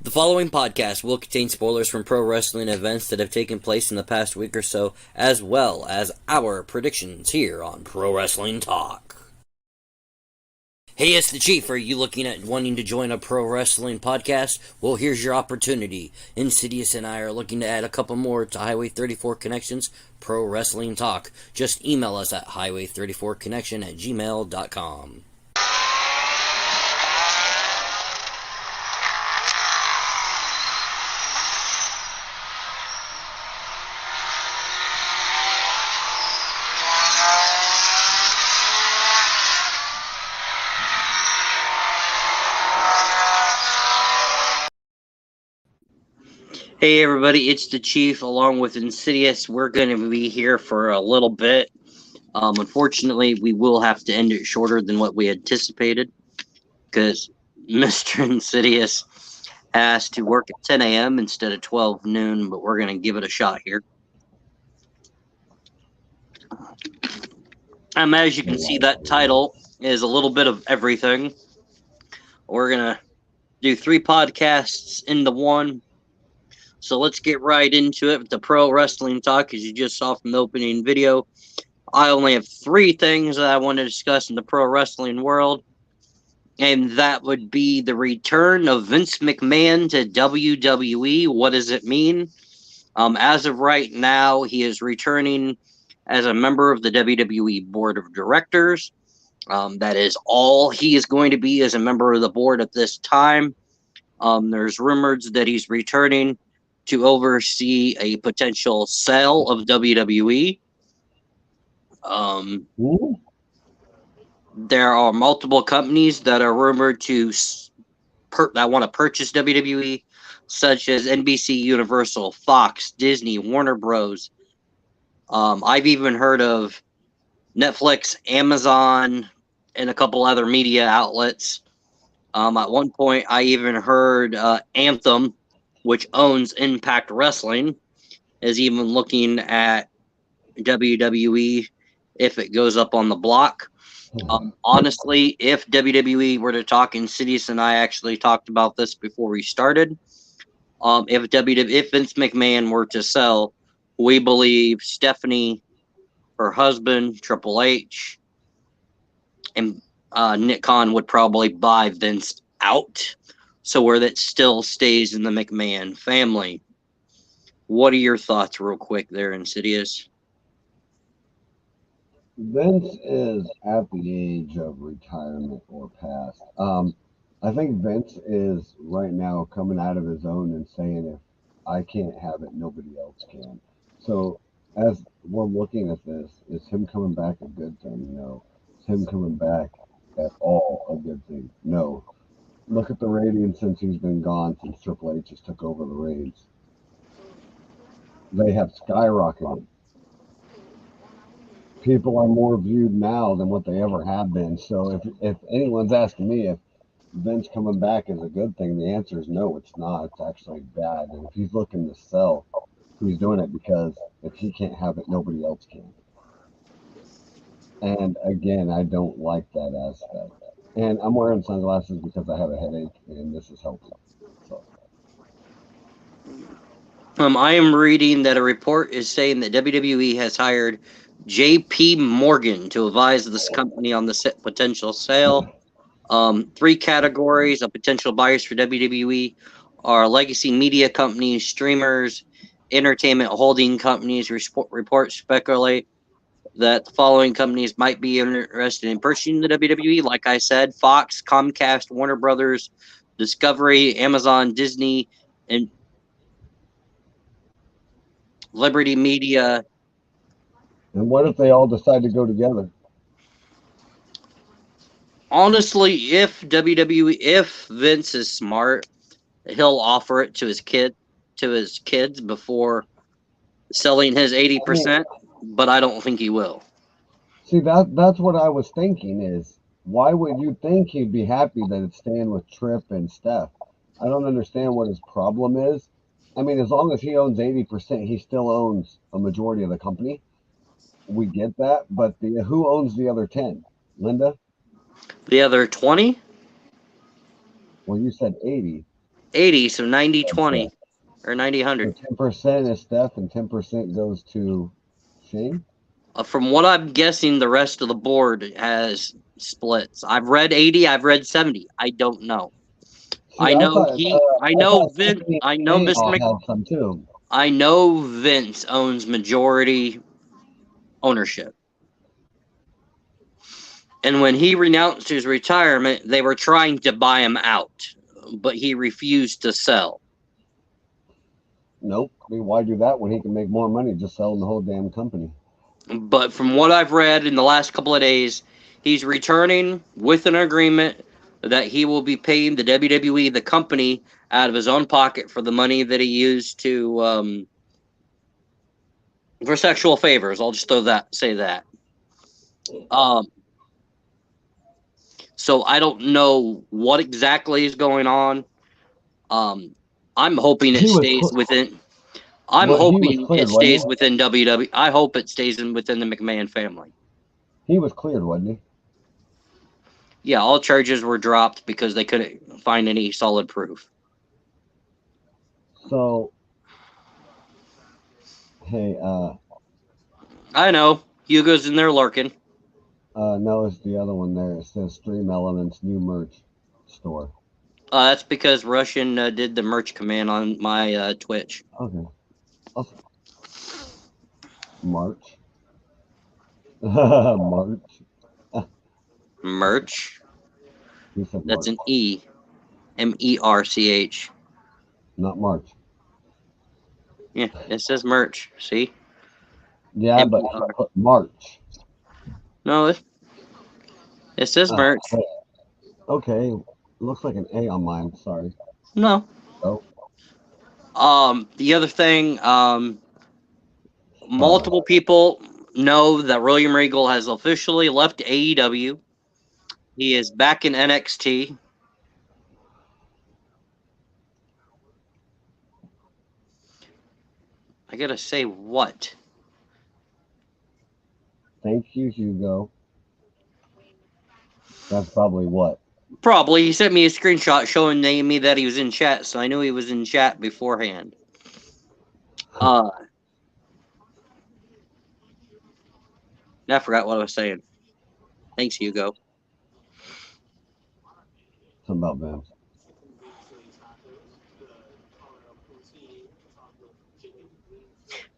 The following podcast will contain spoilers from pro wrestling events that have taken place in the past week or so, as well as our predictions here on Pro Wrestling Talk. Hey, it's the Chief. Are you looking at wanting to join a pro wrestling podcast? Well, here's your opportunity. Insidious and I are looking to add a couple more to Highway 34 Connections Pro Wrestling Talk. Just email us at highway34connection@gmail.com. Hey everybody, it's the Chief along with Insidious. We're going to be here for a little bit. Unfortunately, we will have to end it shorter than what we anticipated because Mr. Insidious has to work at 10 a.m. instead of 12 noon, but we're going to give it a shot here. As you can see, that title is a little bit of everything. We're going to do 3 podcasts into one. So let's get right into it with the Pro Wrestling Talk, as you just saw from the opening video. I only have 3 things that I want to discuss in the pro wrestling world, and that would be the return of Vince McMahon to WWE. What does it mean? As of right now, he is returning as a member of the WWE Board of Directors. That is all he is going to be as a member of the board at this time. There's rumors that he's returning to oversee a potential sale of WWE. There are multiple companies that are rumored to that want to purchase WWE, such as NBC, Universal, Fox, Disney, Warner Bros. I've even heard of Netflix, Amazon, and a couple other media outlets. At one point, I even heard Anthem, which owns Impact Wrestling, is even looking at WWE if it goes up on the block. Honestly, if WWE were to talk, Insidious and I actually talked about this before we started. If Vince McMahon were to sell, we believe Stephanie, her husband, Triple H, and Nick Khan would probably buy Vince out, so where that still stays in the McMahon family. What are your thoughts, real quick, there, Insidious? Vince is at the age of retirement or past. I think Vince is right now coming out of his own and saying, if I can't have it, nobody else can. So, as we're looking at this, is him coming back a good thing? No. Is him coming back at all a good thing? No. Look at the ratings since he's been gone, since Triple H has took over the reins. They have skyrocketed. People are more viewed now than what they ever have been. So if anyone's asking me if Vince coming back is a good thing, the answer is no, it's not. It's actually bad. And if he's looking to sell, he's doing it because if he can't have it, nobody else can. And again, I don't like that aspect. And I'm wearing sunglasses because I have a headache, and this is helping. So. I am reading that a report is saying that WWE has hired J.P. Morgan to advise this company on the potential sale. 3 categories of potential buyers for WWE are legacy media companies, streamers, entertainment holding companies. Reports speculate that the following companies might be interested in purchasing the WWE. Like I said, Fox, Comcast, Warner Brothers, Discovery, Amazon, Disney, and Liberty Media. And what if they all decide to go together? Honestly, if Vince is smart, he'll offer it to his kids before selling his 80%, but I don't think he will. See, that's what I was thinking is, why would you think he'd be happy that it's staying with Tripp and Steph? I don't understand what his problem is. I mean, as long as he owns 80%, he still owns a majority of the company. We get that, but who owns the other 10? Linda? The other 20? Well, you said 80. 80, so 90, Okay. 20, or 90, So 100. 10% is Steph and 10% goes to Shane? From what I'm guessing, the rest of the board has splits. I've read 80, I've read 70. I don't know. See, I I know thought Vince, Stephanie I know and Shane Mr. all Mc, have some too. I know Vince owns majority ownership. And when he renounced his retirement, they were trying to buy him out, but he refused to sell. Nope. I mean, why do that when he can make more money just selling the whole damn company? But from what I've read in the last couple of days, he's returning with an agreement that he will be paying the WWE, the company, out of his own pocket for the money that he used to for sexual favors. I'll just say that. Um, so I don't know what exactly is going on. Um, I'm hoping it He was stays cl- within. I'm well, he was hoping it cleared, wasn't stays he? within WWE. I hope it stays within the McMahon family. He was cleared, wasn't he? Yeah, all charges were dropped because they couldn't find any solid proof. So, hey, I know. Hugo's in there lurking. no, it's the other one there. It says Stream Elements new merch store. That's because Russian did the merch command on my Twitch. Okay. Awesome. March. March. Merch. He said That's March, an E. Merch. not March. Yeah, it says merch. See? Yeah, but he MER. put March. No, it says merch. Hey, okay. Looks like an A on mine. Sorry. No. Oh, The other thing, sorry. multiple people know that William Regal has officially left AEW. He is back in NXT. I gotta say what? Thank you, Hugo. That's probably what. Probably. He sent me a screenshot showing me that he was in chat, so I knew he was in chat beforehand. I forgot what I was saying. Thanks, Hugo. Something about Vince.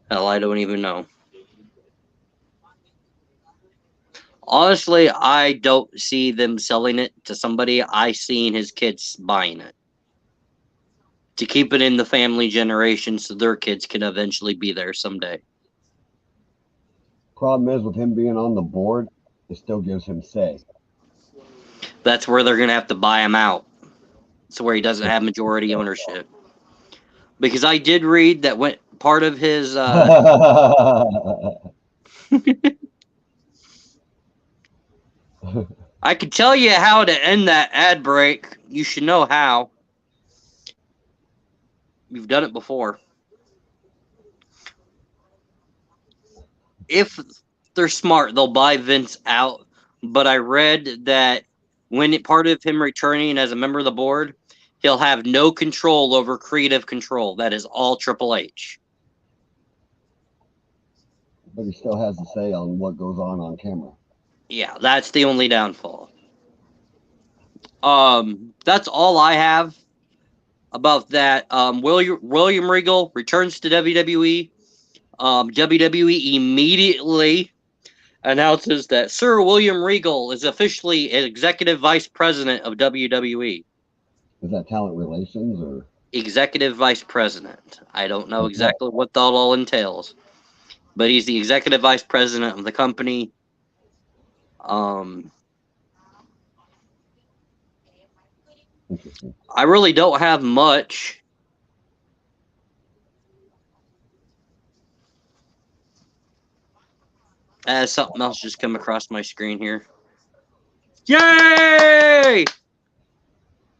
Hell, I don't even know. Honestly, I don't see them selling it to somebody. I seen his kids buying it to keep it in the family generation so their kids can eventually be there someday. Problem is, with him being on the board, it still gives him say. That's where they're gonna have to buy him out. It's where he doesn't have majority ownership. Because I did read that when part of his I could tell you how to end that ad break. You should know how. You've done it before. If they're smart, they'll buy Vince out. But I read that part of him returning as a member of the board, he'll have no control over creative control. That is all Triple H. But he still has a say on what goes on camera. Yeah, that's the only downfall. That's all I have about that. William Regal returns to WWE. WWE immediately announces that Sir William Regal is officially executive vice president of WWE. Is that talent relations or Executive vice president. I don't know like what? exactly what that all entails, but he's the executive vice president of the company. Um, Interesting. I really don't have much. As something else just come across my screen here. Yay!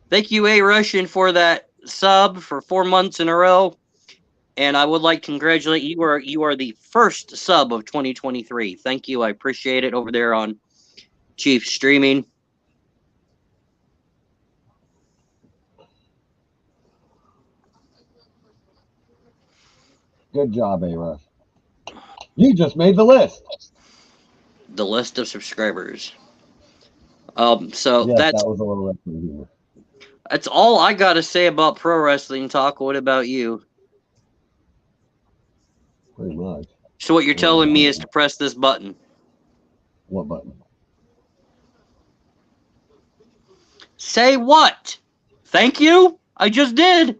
Thank you, A Russian, for that sub for 4 months in a row. And I would like to congratulate you. You are the first sub of 2023. Thank you. I appreciate it over there on Chief Streaming. Good job, A-Rush. You just made the list. The list of subscribers. So Yes, that was a little wrestling humor. that's all I gotta say about pro wrestling talk. What about you? Pretty much. So what you're We're telling me done. is to press this button. What button? Say what? Thank you? I just did.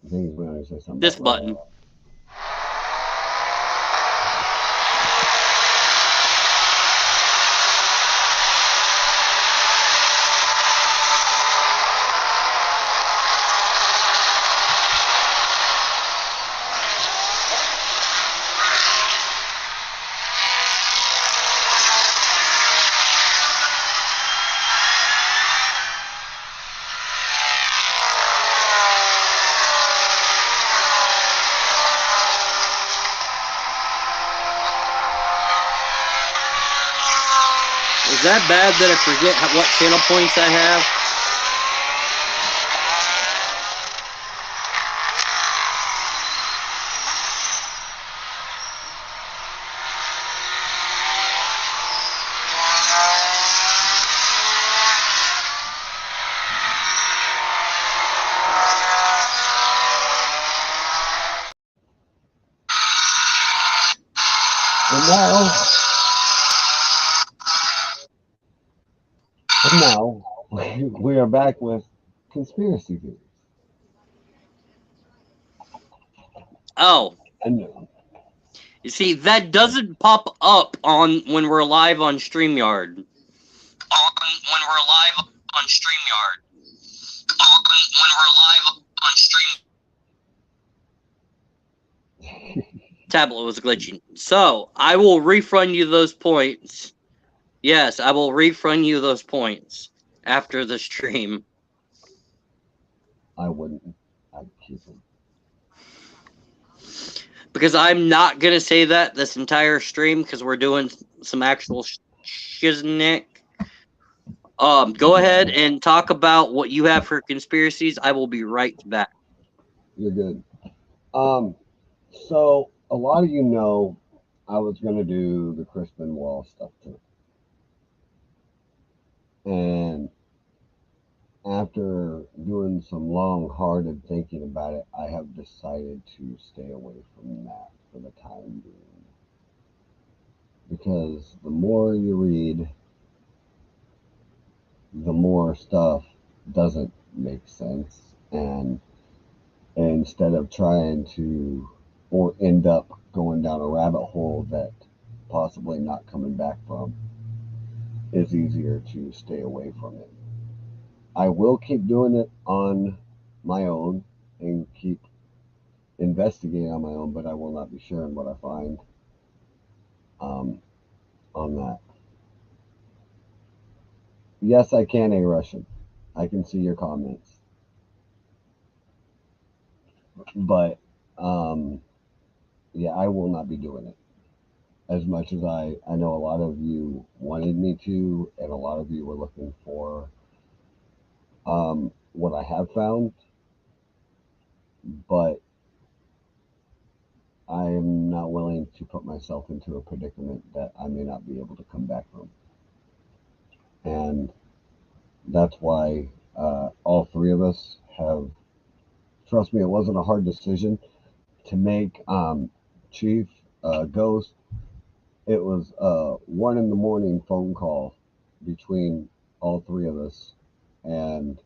I think he's going to say something This about button. Is that bad that I forget what channel points I have? And now we are back with conspiracy theories. Oh. And You see, that doesn't pop up on when we're live on StreamYard. When we're live on StreamYard. When we're live on Stream. Tablet was glitching. So, I will refund you those points. Yes, I will refund you those points after the stream. I wouldn't. I'd keep them. Because I'm not going to say that this entire stream because we're doing some actual shiznick. Go ahead and talk about what you have for conspiracies. I will be right back. You're good. So a lot of you know I was going to do the Chris Benoit stuff too. And after doing some long-hearted thinking about it, I have decided to stay away from that for the time being. Because the more you read, the more stuff doesn't make sense. And instead of trying to, or end up going down a rabbit hole that possibly not coming back from, it's easier to stay away from it. I will keep doing it on my own and keep investigating on my own, but I will not be sharing what I find on that. Yes, I can a Russian. I can see your comments. But yeah, I will not be doing it. As much as I know a lot of you wanted me to, and a lot of you were looking for what I have found, but I am not willing to put myself into a predicament that I may not be able to come back from. And that's why all three of us have, trust me, it wasn't a hard decision to make. Chief, Ghost, it was a 1 a.m. phone call between all three of us. And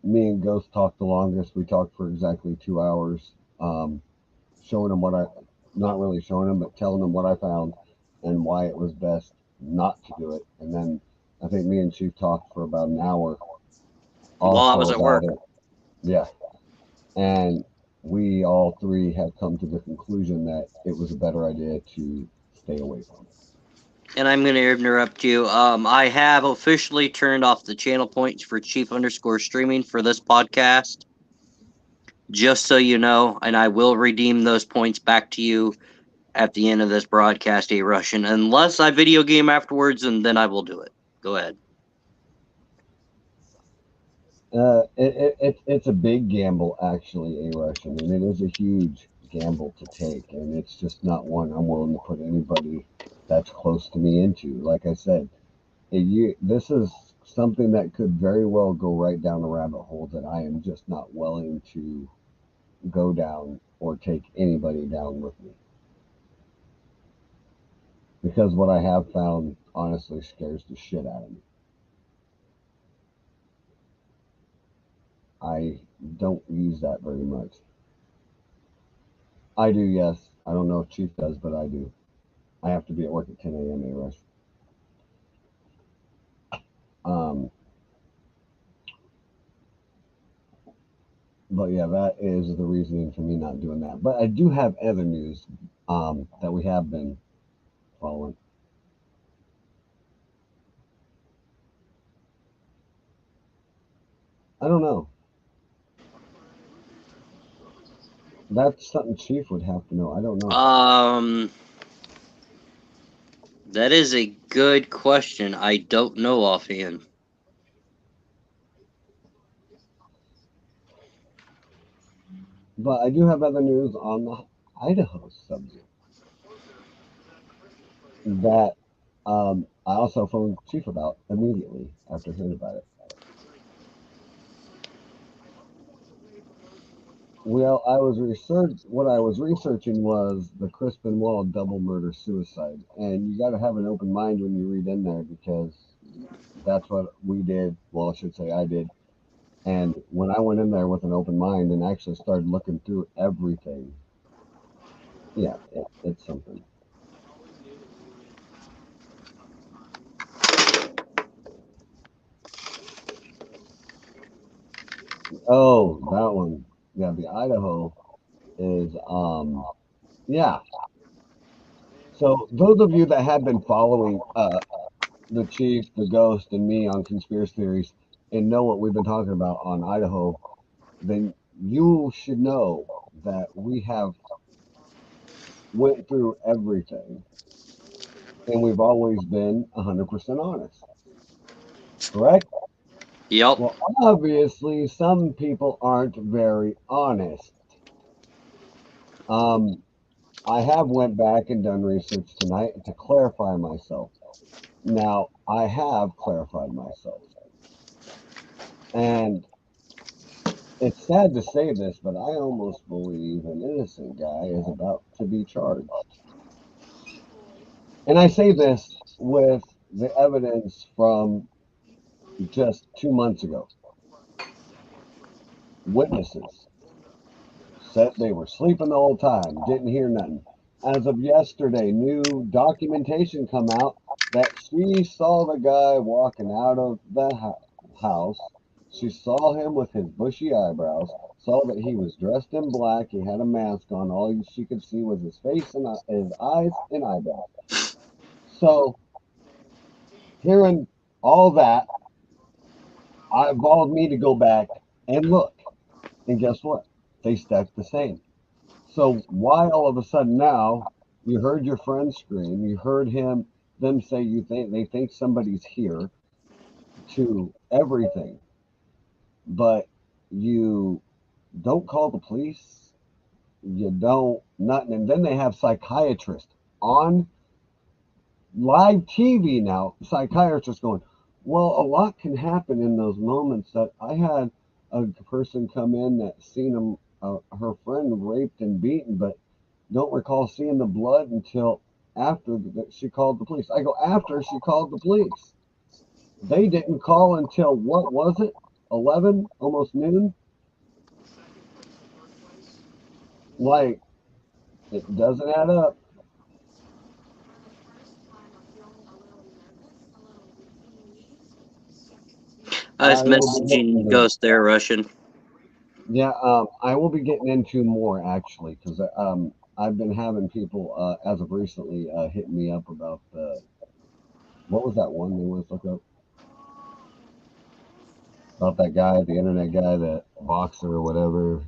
me and Ghost talked the longest. We talked for exactly 2 hours, showing him what I, not really showing him, but telling him what I found and why it was best not to do it. And then I think me and Chief talked for about an hour While I also was at about work. it. Yeah. And we all three had come to the conclusion that it was a better idea to stay away from it. And I'm going to interrupt you. I have officially turned off the channel points for Chief_streaming for this podcast. Just so you know, and I will redeem those points back to you at the end of this broadcast, A Russian, unless I video game afterwards, and then I will do it. Go ahead. It's a big gamble, actually, a Russian, and it is a huge gamble to take, and it's just not one I'm willing to put anybody that's close to me into. Like I said, this is something that could very well go right down a rabbit hole that I am just not willing to go down or take anybody down with me. Because what I have found honestly scares the shit out of me. I don't use that very much. I do, yes. I don't know if Chief does, but I do. I have to be at work at 10 a.m. A rush. Um, but yeah, that is the reasoning for me not doing that. But I do have other news that we have been following. I don't know. That's something Chief would have to know. I don't know. Um, that is a good question. I don't know offhand. But I do have other news on the Idaho subject that I also phoned Chief about immediately after hearing about it. Well, what I was researching was the Crispin Wall double murder suicide, and you got to have an open mind when you read in there because that's what we did. Well, I should say I did. And when I went in there with an open mind and actually started looking through everything, yeah, it's something. Oh, that one. Yeah, the Idaho is yeah. So those of you that have been following the chief, the ghost, and me on conspiracy theories and know what we've been talking about on Idaho, then you should know that we have went through everything and we've always been 100% honest. Correct? Yep. Well, obviously some people aren't very honest. Um, I have went back and done research tonight to clarify myself. Now, I have clarified myself. And it's sad to say this, but I almost believe an innocent guy is about to be charged. And I say this with the evidence from just 2 months ago. Witnesses said they were sleeping the whole time, didn't hear nothing. As of yesterday, new documentation come out that she saw the guy walking out of the house. She saw him with his bushy eyebrows, saw that he was dressed in black, he had a mask on, all she could see was his face and his eyes and eyebrows. So, hearing all that, I involved me to go back and look. And guess what? They stacked the same. So why all of a sudden now you heard your friend scream, you heard them say they think somebody's here to everything, but you don't call the police, you don't nothing, and then they have psychiatrists on live TV now, psychiatrists going, well, a lot can happen in those moments. That I had a person come in that seen her friend raped and beaten, but don't recall seeing the blood until after she called the police. I go, after she called the police. They didn't call until what was it? 11, almost noon? Like, it doesn't add up. I was I will be messaging looking Ghost there, Russian. Yeah, I will be getting into more actually because I've been having people as of recently hitting me up about the what was that one they want to look up about that guy, the internet guy, that boxer or whatever.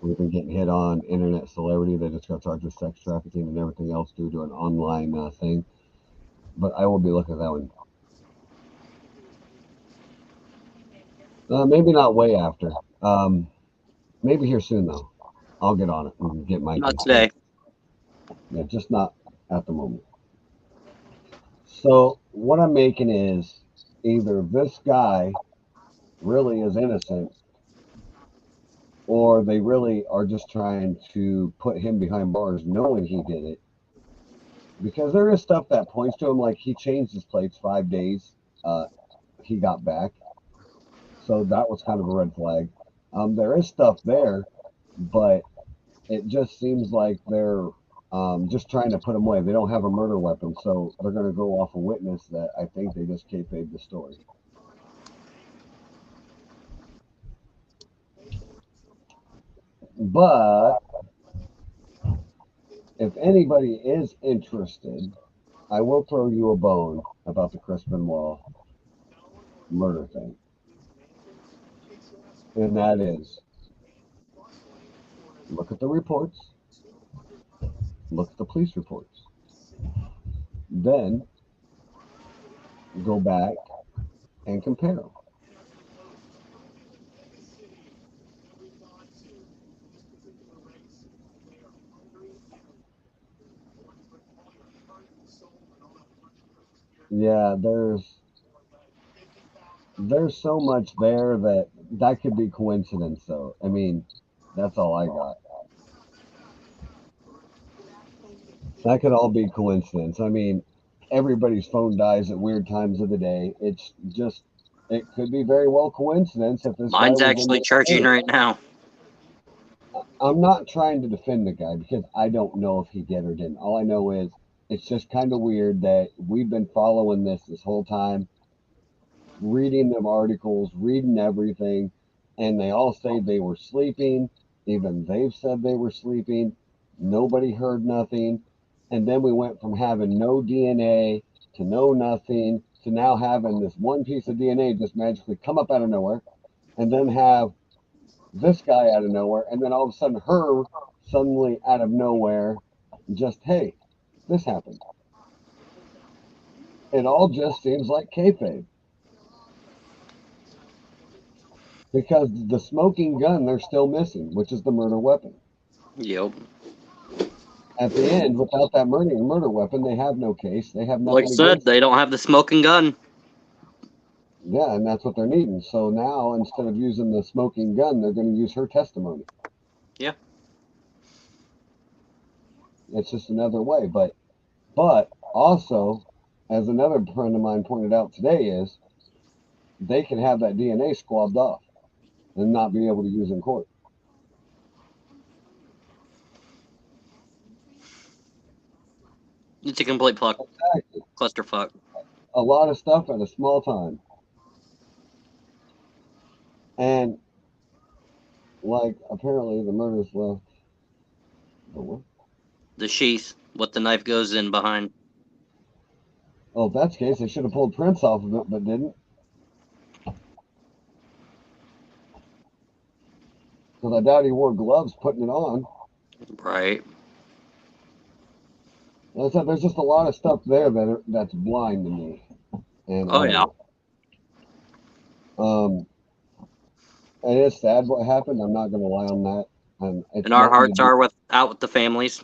We've been getting hit on internet celebrity that just got charged with sex trafficking and everything else due to an online thing. But I will be looking at that one. Maybe not way after. Maybe here soon though. I'll get on it and get my Not take on it. today. Yeah, just not at the moment. So what I'm making is either this guy really is innocent, or they really are just trying to put him behind bars, knowing he did it. Because there is stuff that points to him, like he changed his plates 5 days. Uh, he got back, so that was kind of a red flag. There is stuff there, but it just seems like they're just trying to put him away. They don't have a murder weapon, so they're going to go off a witness that I think they just kayfabe the story. But if anybody is interested, I will throw you a bone about the Chris Benoit murder thing, and that is look at the reports, look at the police reports, then go back and compare them. Yeah, there's so much there that that could be coincidence though. I mean, that's all I got. That could all be coincidence. I mean, everybody's phone dies at weird times of the day. It's just it could be very well coincidence if this guy Mine's was in actually there charging early. right now. I'm not trying to defend the guy because I don't know if he did or didn't. All I know is it's just kind of weird that we've been following this whole time, reading them articles, reading everything, and they all say they were sleeping. Even they've said they were sleeping. Nobody heard nothing. And then we went from having no DNA to no nothing to now having this one piece of DNA just magically come up out of nowhere, and then have this guy out of nowhere, and then all of a sudden her suddenly out of nowhere, just hey, this happened. It all just seems like kayfabe. Because the smoking gun they're still missing, which is the murder weapon. Yep. At the end, without that murder weapon, they have no case. They have Like I nothing said, against they them. don't have the smoking gun. Yeah, and that's what they're needing. So now, instead of using the smoking gun, they're going to use her testimony. Yeah. It's just another way. But also, as another friend of mine pointed out today, is they can have that DNA squabbed off and not be able to use in court. It's a complete Exactly. clusterfuck. A lot of stuff at a small time. And like apparently the murders left the what? The sheath, what the knife goes in behind. Oh, if that's the case, they should have pulled prints off of it, but didn't. Because I doubt he wore gloves putting it on. Right. And I said, there's just a lot of stuff there that's blind to me, and Oh I don't yeah. know. And it's sad what happened. I'm not going to lie on that. And And it's our nothing to hearts do. are out with the families.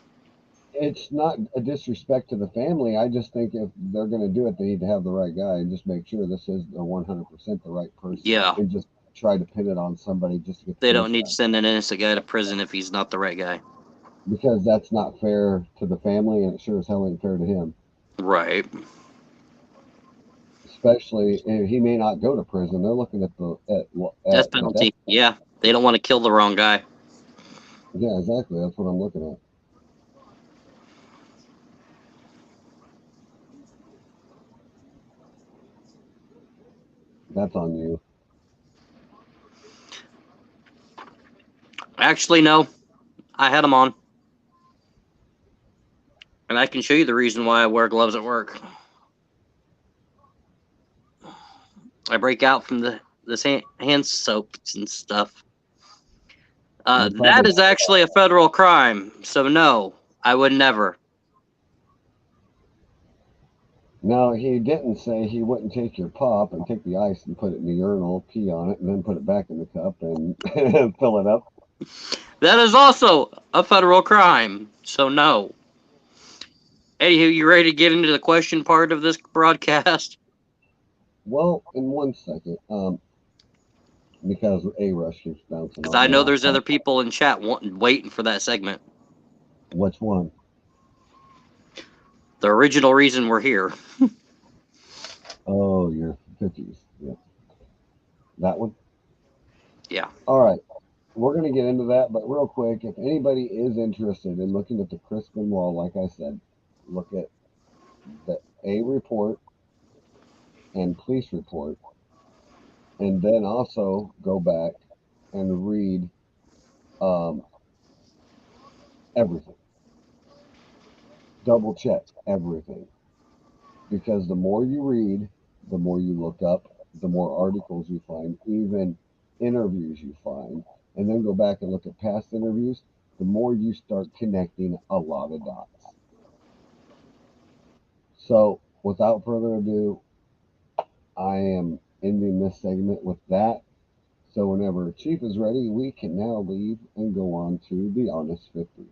It's not a disrespect to the family. I just think if they're going to do it, they need to have the right guy and just make sure this is the 100% the right person, Yeah. and just try to pin it on somebody just to get the They goose don't need to back. send an innocent guy to prison if he's not the right guy. Because that's not fair to the family, and it sure as hell ain't fair to him. Right. Especially, and he may not go to prison. They're looking at Death the death. penalty. Yeah. They don't want to kill the wrong guy. Yeah, exactly. That's what I'm looking at. That's on you. Actually, no. I had them on. And I can show you the reason why I wear gloves at work. I break out from the hand soaps and stuff. You're That probably is actually a federal crime. So no, I would never. Now, he didn't say he wouldn't take your pop and take the ice and put it in the urinal, pee on it, and then put it back in the cup and fill it up. That is also a federal crime. So no. Anywho, you ready to get into the question part of this broadcast? Well, in 1 second, because A Rush keeps bouncing Because on I my know there's other laptop. people in chat waiting for that segment. Which one? The original reason we're here. Oh, your 50s. Yeah. That one? Yeah. All right. We're going to get into that, but real quick, if anybody is interested in looking at the Crispin Wall, like I said, look at the A report and police report, and then also go back and read um, everything. Double check everything. Because the more you read, the more you look up, the more articles you find, even interviews you find, and then go back and look at past interviews, the more you start connecting a lot of dots. So, without further ado, I am ending this segment with that. So, whenever Chief is ready, we can now leave and go on to the Honest 50.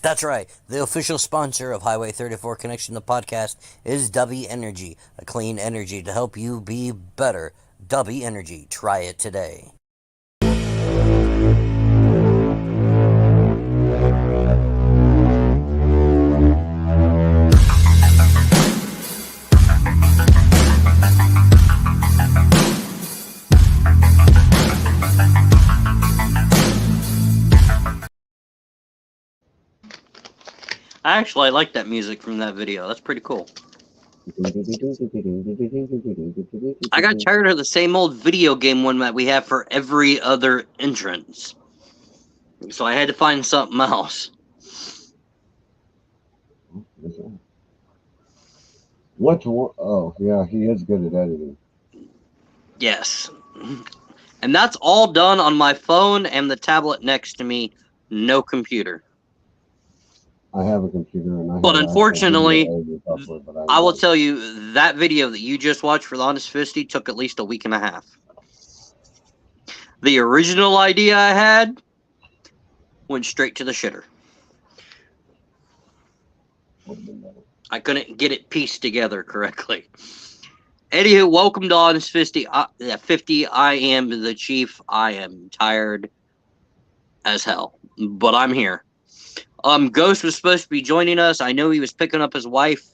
That's right. The official sponsor of Highway 34 Connection, the podcast, is W Energy, a clean energy to help you be better. W Energy. Try it today. I like that music from that video. That's pretty cool. I got tired of the same old video game one that we have for every other entrance. So I had to find something else. What's one? Oh, yeah, he is good at editing. Yes. And that's all done on my phone and the tablet next to me. No computer. I have a computer and I But have actual video unfortunately, editing software, but I I will don't. tell you that video that you just watched for the Honest Fisty took at least a week and a half. The original idea I had went straight to the shitter. Would have been better. I couldn't get it pieced together correctly. Anywho, welcome to Honest Fisty 50. I am the chief. I am tired as hell, but I'm here. Ghost was supposed to be joining us. I know he was picking up his wife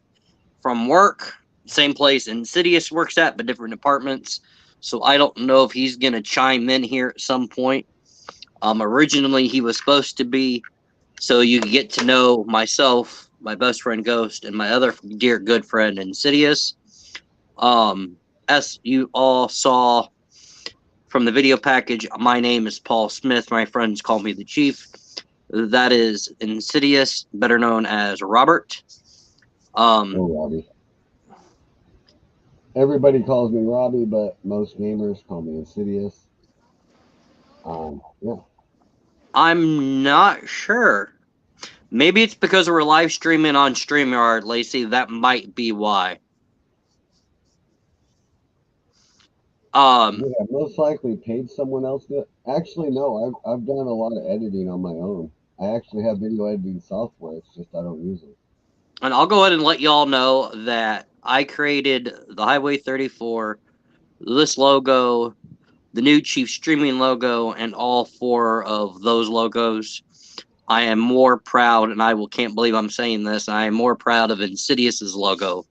from work, same place Insidious works at, but different departments. So I don't know if he's gonna chime in here at some point. Originally he was supposed to be, so you get to know myself, my best friend Ghost, and my other dear good friend Insidious. As you all saw from the video package, my name is Paul Smith. My friends call me the Chief. That is Insidious, better known as Robert. Oh, Robbie. Everybody calls me Robbie, but most gamers call me Insidious. Yeah. I'm not sure. Maybe it's because we're live streaming on StreamYard, Lacey. That might be why. We have most likely paid someone else to. Actually, no. I've done a lot of editing on my own. I actually have video editing software. It's just I don't use it. And I'll go ahead and let y'all know that I created the Highway 34, this logo, the new Chief Streaming logo, and all four of those logos. I am more proud, and can't believe I'm saying this, I am more proud of Insidious's logo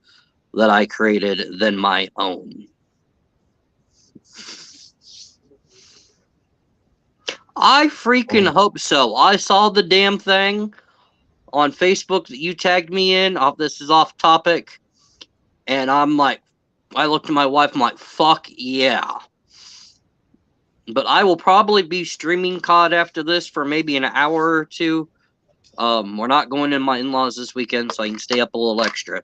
that I created than my own. I freaking hope so. I saw the damn thing on Facebook that you tagged me in. This is off topic. And I'm like, I looked at my wife, I'm like, fuck yeah. But I will probably be streaming COD after this for maybe an hour or two. We're not going in my in-laws this weekend, so I can stay up a little extra.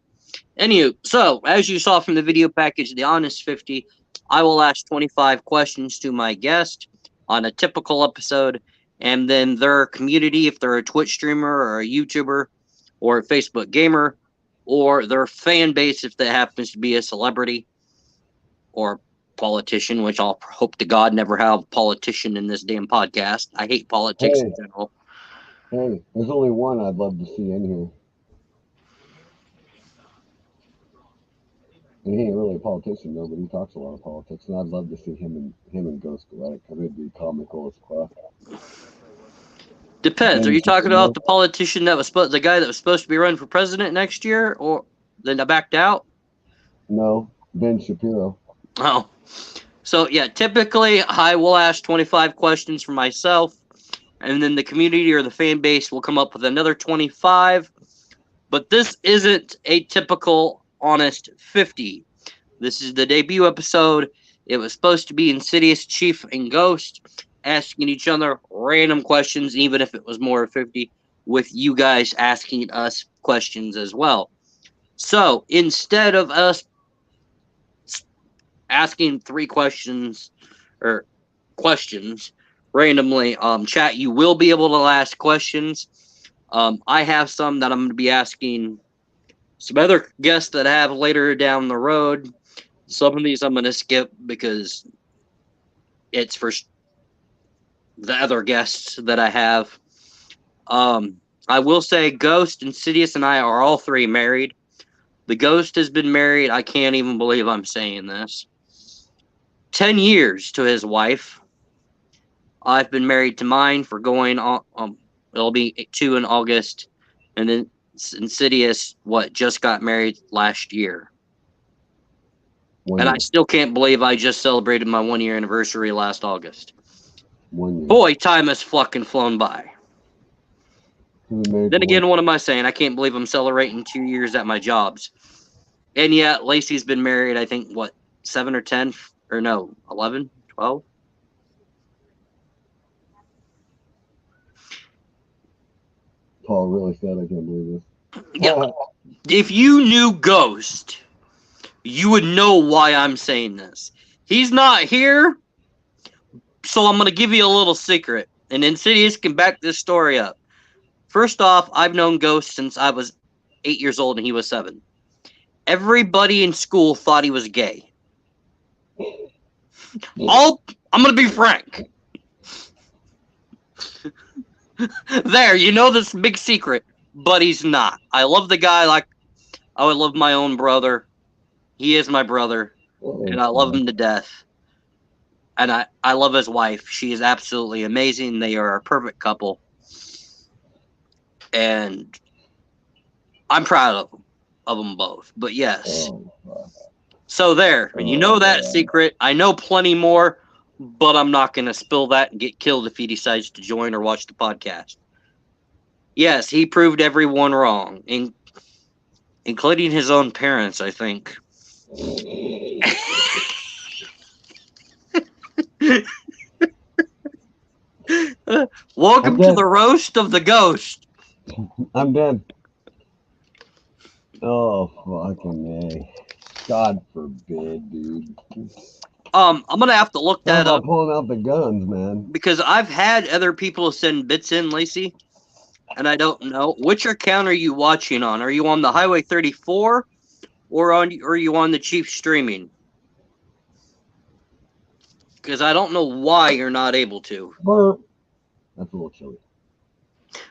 Anywho, so as you saw from the video package, the Honest 50, I will ask 25 questions to my guest on a typical episode, and then their community, if they're a Twitch streamer or a YouTuber or a Facebook gamer, or their fan base, if that happens to be a celebrity or politician, which I'll hope to God never have a politician in this damn podcast. I hate politics in general. Hey, there's only one I'd love to see in here. And he ain't really a politician though, but he talks a lot of politics, and I'd love to see him and Ghost go at it because it'd be comical as fuck. Depends. Are you talking about the politician that was the guy that was supposed to be running for president next year, or then I backed out? No, Ben Shapiro. Oh, so yeah. Typically, I will ask 25 questions for myself, and then the community or the fan base will come up with another 25. But this isn't a typical Honest 50. This is the debut episode. It was supposed to be Insidious, Chief, and Ghost asking each other random questions, even if it was more of 50, with you guys asking us questions as well. So instead of us asking 3 questions or questions randomly, chat, you will be able to ask questions. I have some that I'm going to be asking some other guests that I have later down the road. Some of these I'm going to skip because it's for the other guests that I have. I will say Ghost, Insidious, and I are all 3 married. The Ghost has been married. I can't even believe I'm saying this. 10 years to his wife. I've been married to mine for going on. It'll be 2 in August, and then Insidious, just got married last year. And I still can't believe I just celebrated my 1-year anniversary last August. 1 year. Boy, time has fucking flown by. Then again, what am I saying? I can't believe I'm celebrating 2 years at my jobs. And yet, Lacey's been married, I think, 7 or 10? Or no, 11? 12? Paul really said, I can't believe this. Yeah. If you knew Ghost, you would know why I'm saying this. He's not here, so I'm going to give you a little secret. And Insidious can back this story up. First off, I've known Ghost since I was 8 years old and he was 7. Everybody in school thought he was gay. I'm going to be frank. There, you know this big secret, but he's not. I love the guy like I would love my own brother. He is my brother, and I love him to death. And I love his wife. She is absolutely amazing. They are a perfect couple. And I'm proud of them both. But yes. So there. You know that secret. I know plenty more, but I'm not going to spill that and get killed if he decides to join or watch the podcast. Yes, he proved everyone wrong, including his own parents, I think. Welcome to the roast of the Ghost. I'm dead. Oh, fucking A. God forbid, dude. I'm gonna have to look that up. Pulling out the guns, man. Because I've had other people send bits in, Lacey, and I don't know. Which account are you watching on? Are you on the Highway 34 or are you on the Chief Streaming? Because I don't know why you're not able to. Burp. That's a little chilly.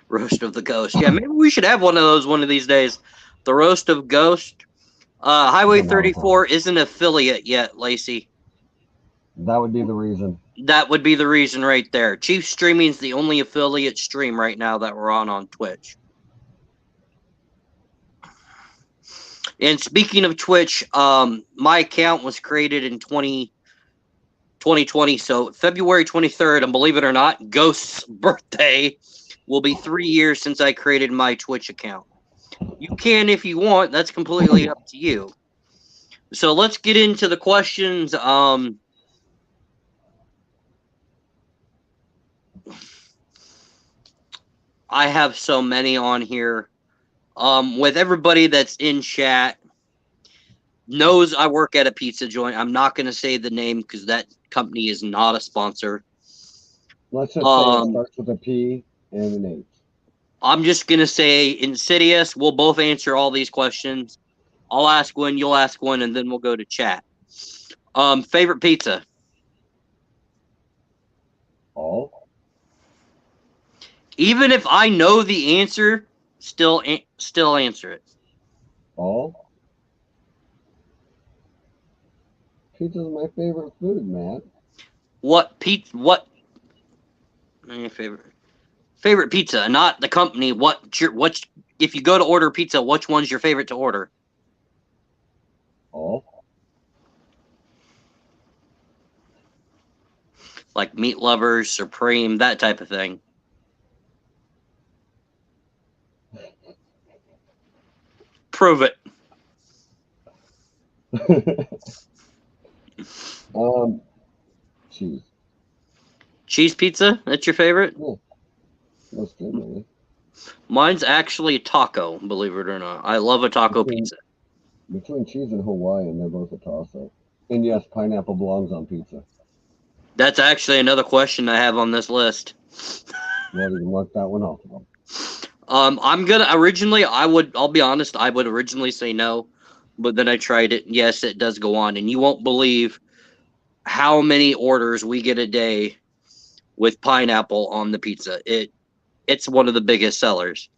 Roast of the Ghost. Yeah, maybe we should have one of those one of these days. The Roast of Ghost. Highway 34 isn't affiliate yet, Lacey. That would be the reason. That would be the reason right there. Chief Streaming is the only affiliate stream right now that we're on Twitch. And speaking of Twitch, my account was created in 2020, so February 23rd, and believe it or not, Ghost's birthday will be 3 years since I created my Twitch account. You can if you want. That's completely up to you. So let's get into the questions. I have so many on here. With everybody that's in chat knows I work at a pizza joint. I'm not going to say the name because that company is not a sponsor. Let's just say it starts with a P and an H. I'm just going to say Insidious. We'll both answer all these questions. I'll ask one, you'll ask one, and then we'll go to chat. Favorite pizza? All. Even if I know the answer, still answer it. All. Pizza's my favorite food, man. What your favorite pizza, not the company. If you go to order pizza, which one's your favorite to order? All. Like Meat Lovers, Supreme, that type of thing. Prove it. Cheese. Cheese pizza? That's your favorite? Yeah. That's good, man. Mine's actually taco, believe it or not. I love a taco pizza. Between cheese and Hawaiian, they're both a toss-up. And yes, pineapple belongs on pizza. That's actually another question I have on this list. Well, you can mark that one off. I'll be honest, I would originally say no, but then I tried it. Yes, it does go on, and you won't believe how many orders we get a day with pineapple on the pizza. It's one of the biggest sellers.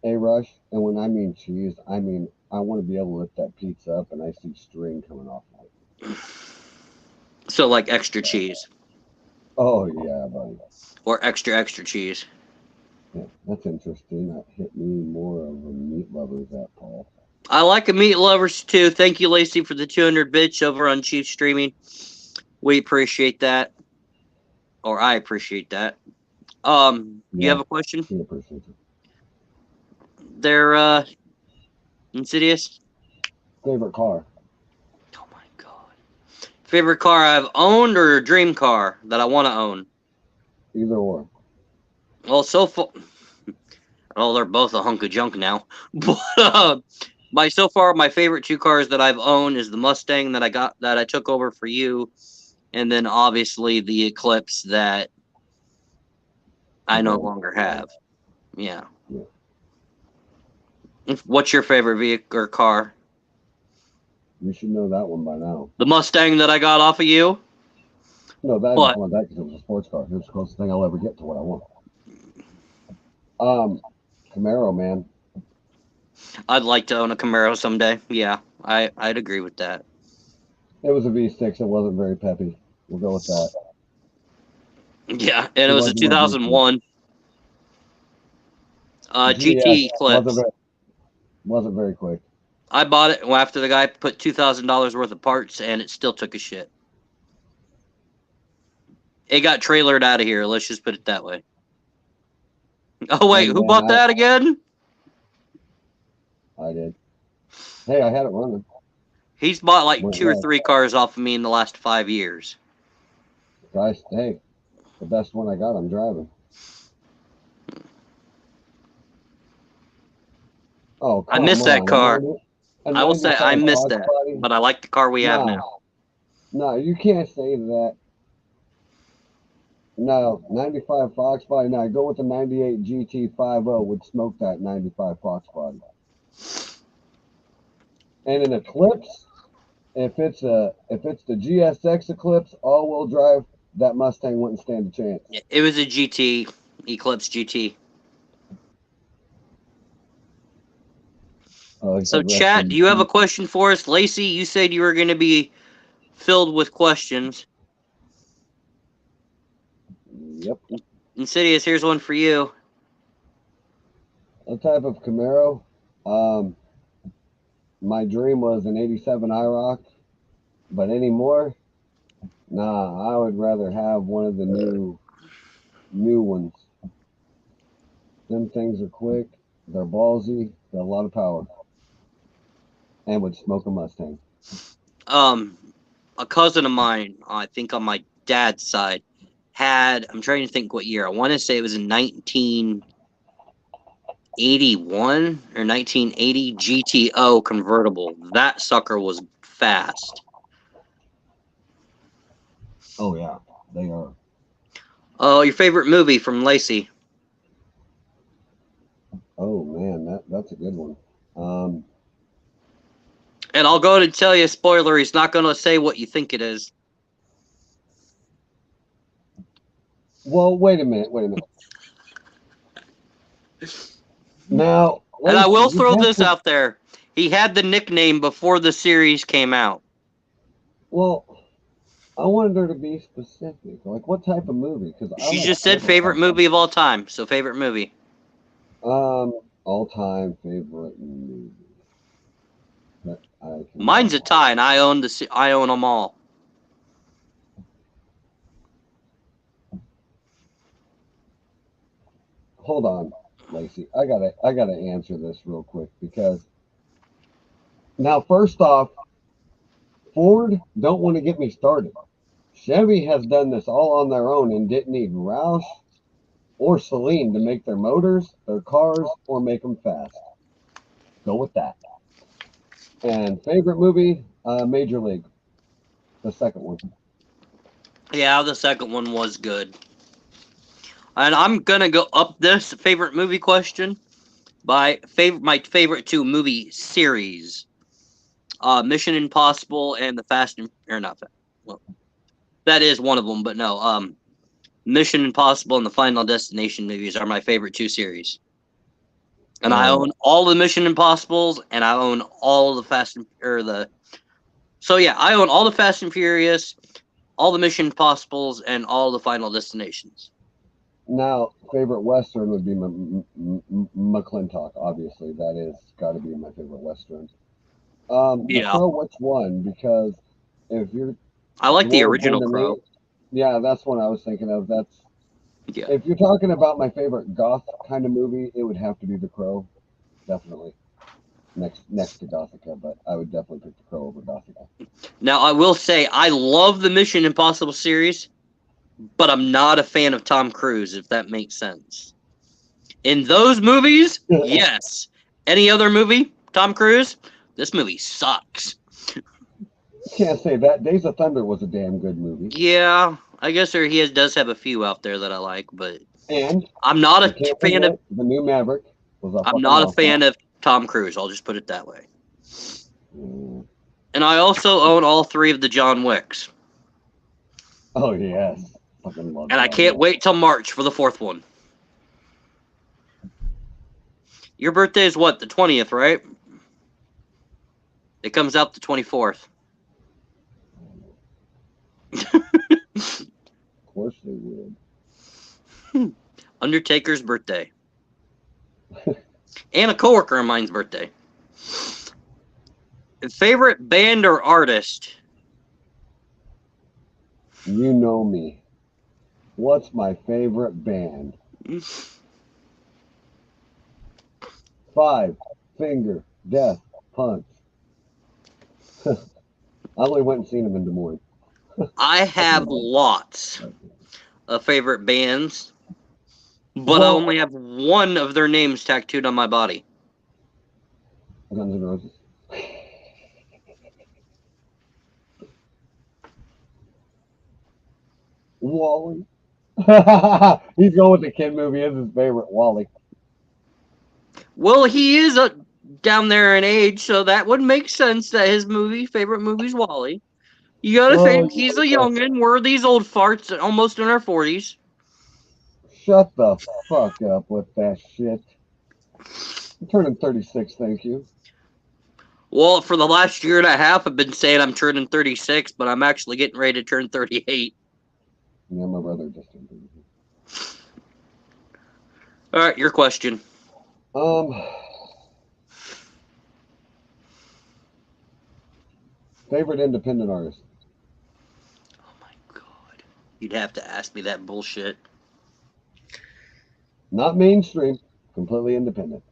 Hey, Rush, and when I mean cheese, I mean I want to be able to lift that pizza up and I see string coming off of it. So like extra cheese. Oh, yeah, buddy. Or extra cheese. Yeah, that's interesting. That hit me more of a meat lovers at Paul. I like a meat lovers too. Thank you, Lacey, for the 200 bits over on Chief Streaming. We appreciate that. Or I appreciate that. You have a question? I appreciate it. They're Insidious? Favorite car? Oh my god. Favorite car I've owned or a dream car that I want to own? Either or. Well, so far, they're both a hunk of junk now. But so far, my favorite two cars that I've owned is the Mustang that I took over for you, and then obviously the Eclipse that I no longer have. Yeah. What's your favorite vehicle or car? You should know that one by now. The Mustang that I got off of you? No, I just wanted that because it was a sports car. It was the closest thing I'll ever get to what I want. Camaro, man. I'd like to own a Camaro someday. Yeah, I'd agree with that. It was a V6. It wasn't very peppy. We'll go with that. Yeah, and it was a 2001 GT Eclipse. Wasn't very quick. I bought it after the guy put $2,000 worth of parts, and it still took a shit. It got trailered out of here. Let's just put it that way. Oh wait, who bought that again? I did. Hey, I had it running. He's bought like 2 or 3 cars off of me in the last 5 years. Guys, hey, the best one I got, I'm driving. Oh, I miss that car. I will say I miss that, but I like the car we have now. No, you can't say that. No, 95 Fox body. Now go with the 98 GT50. Would smoke that 95 Fox body. And an Eclipse, if it's the GSX Eclipse all-wheel drive, that Mustang wouldn't stand a chance. It was a GT Eclipse GT. Oh, So, yeah, rest chat, do in you have a peace. question for us? Lacey, you said you were going to be filled with questions. Yep. Insidious, here's one for you. What type of Camaro? Um, my dream was an '87 IROC, but anymore, nah. I would rather have one of the new ones. Them things are quick. They're ballsy. Got a lot of power, and would smoke a Mustang. A cousin of mine, I think on my dad's side, had, I'm trying to think what year. I want to say it was in 1981 or 1980 GTO convertible. That sucker was fast. Oh yeah, they are. Oh, your favorite movie from Lacey? Oh man, that's a good one. Um, And I'll go ahead and tell you, spoiler, he's not going to say what you think it is. well, wait a minute. Wait a minute. Now, And I Lacey, will you throw have this to. out there. He had the nickname before the series came out. Well, I wanted her to be specific. Like, what type of movie? Because I She like just said several favorite types. movie of all time. So favorite movie. All-time favorite movie that I can Mine's a name. tie, and I own them all. Hold on, Lacey. I gotta answer this real quick because now, first off, Ford don't want to get me started. Chevy has done this all on their own and didn't need Roush or Celine to make their motors, their cars, or make them fast. Go with that. And favorite movie, Major League, the second one. Yeah, the second one was good. And I'm gonna go up this favorite movie question by my favorite two movie series. Mission Impossible and the Fast and or not. Well, that is one of them, but no. Mission Impossible and the Final Destination movies are my favorite two series. And I And own all the Mission Impossibles, and I own all the Fast and or the. So yeah, I own all the Fast and Furious, all the Mission Impossibles, and all the Final Destinations. now, favorite Western would be McClintock, obviously. That is got to be my favorite Western. The Yeah, Crow, which one? Because if you're I like the Dwell original Born to Crow. Me, yeah, that's one I was thinking of. That's Yeah. if you're talking about my favorite goth kind of movie, it would have to be The Crow, definitely. Next to Gothica, but I would definitely pick The Crow over Gothica. Now I will say I love the Mission Impossible series, but I'm not a fan of Tom Cruise, if that makes sense. In those movies, yes. Any other movie, Tom Cruise, this movie sucks. Can't say that. Days of Thunder was a damn good movie. Yeah, I guess does have a few out there that I like, but And I'm not you a can't fan of forget the new Maverick was a I'm fucking not a awesome. fan of Tom Cruise. I'll just put it that way. Mm. And I also own all three of the John Wicks, Oh yes, fucking love and I John can't Wick. wait till March for the fourth one. Your birthday is what? The 20th, right? It comes out the 24th. Of course they would. Undertaker's birthday. And a coworker of mine's birthday. Favorite band or artist? You know me. What's my favorite band? Five Finger Death Punch. I only went and seen them in Des Moines. I Fucking have love lots that. of favorite bands, but I Well, only have one of their names tattooed on my body. Guns N' Roses. Wally. He's going with the kid movie as his favorite, Wally. Well, he is down there in age, so that would make sense that his favorite movie's Wally. You gotta Oh, think he's a youngin'. We're these old farts, almost in our 40s. shut the fuck up with that shit. I'm turning 36, thank you. Well, for the last year and a half, I've been saying I'm turning 36, but I'm actually getting ready to turn 38. Yeah, my brother just turned 30. All right, your question. Favorite independent artist? Oh my god. You'd have to ask me that bullshit. Not mainstream, completely independent.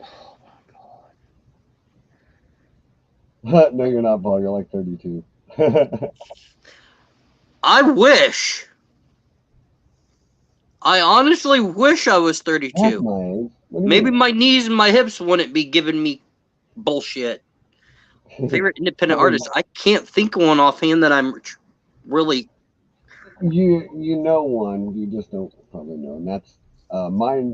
Oh my god. No, you're not, Paul. You're like 32. I wish. I honestly wish I was Half 32. my age. What do you Maybe mean? my knees and my hips wouldn't be giving me bullshit. Favorite independent Well, artist? I can't think of one offhand that I'm really. you know one, you just don't probably know, and that's my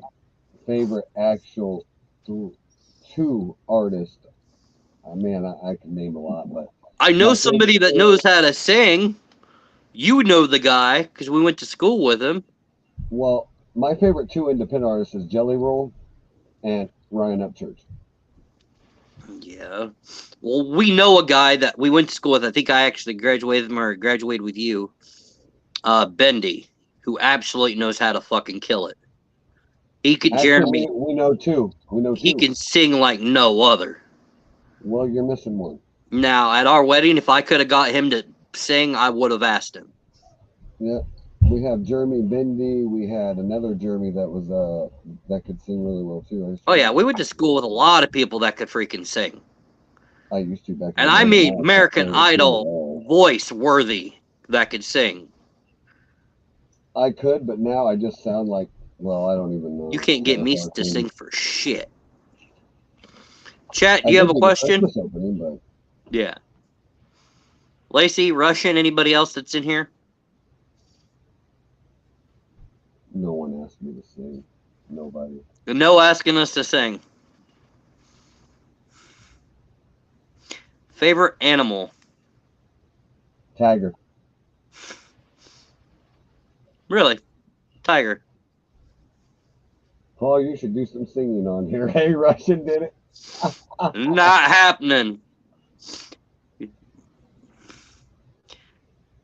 favorite actual two artists. Man, I can name a lot, but I know my favorite somebody that knows how to sing. You know the guy because we went to school with him. well, my favorite two independent artists is Jelly Roll and Ryan Upchurch. Yeah. Well, we know a guy that we went to school with. I think I actually graduated with him or graduated with you. Bendy, who absolutely knows how to fucking kill it. He could Actually, Jeremy. we know two. We know He two. can sing like no other. Well, you're missing one. Now, at our wedding, if I could have got him to sing, I would have asked him. Yeah. We have Jeremy Bendy. We had another Jeremy that was that could sing really well too. Oh yeah, we went to school with a lot of people that could freaking sing. I used to back in And the I day. mean Now I can't American really sing at Idol all. voice worthy that could sing. I could, but now I just sound like, well, I don't even know. You can't get me to Sing. sing for shit. Chat, do I you have did a do the question? Christmas opening, but Yeah. Lacey, Russian, anybody else that's in here? no one asked me to sing. Nobody. No asking us to sing. Favorite animal? Tiger. Really? Tiger. Paul, you should do some singing on here. Hey, Russian did it. Not happening.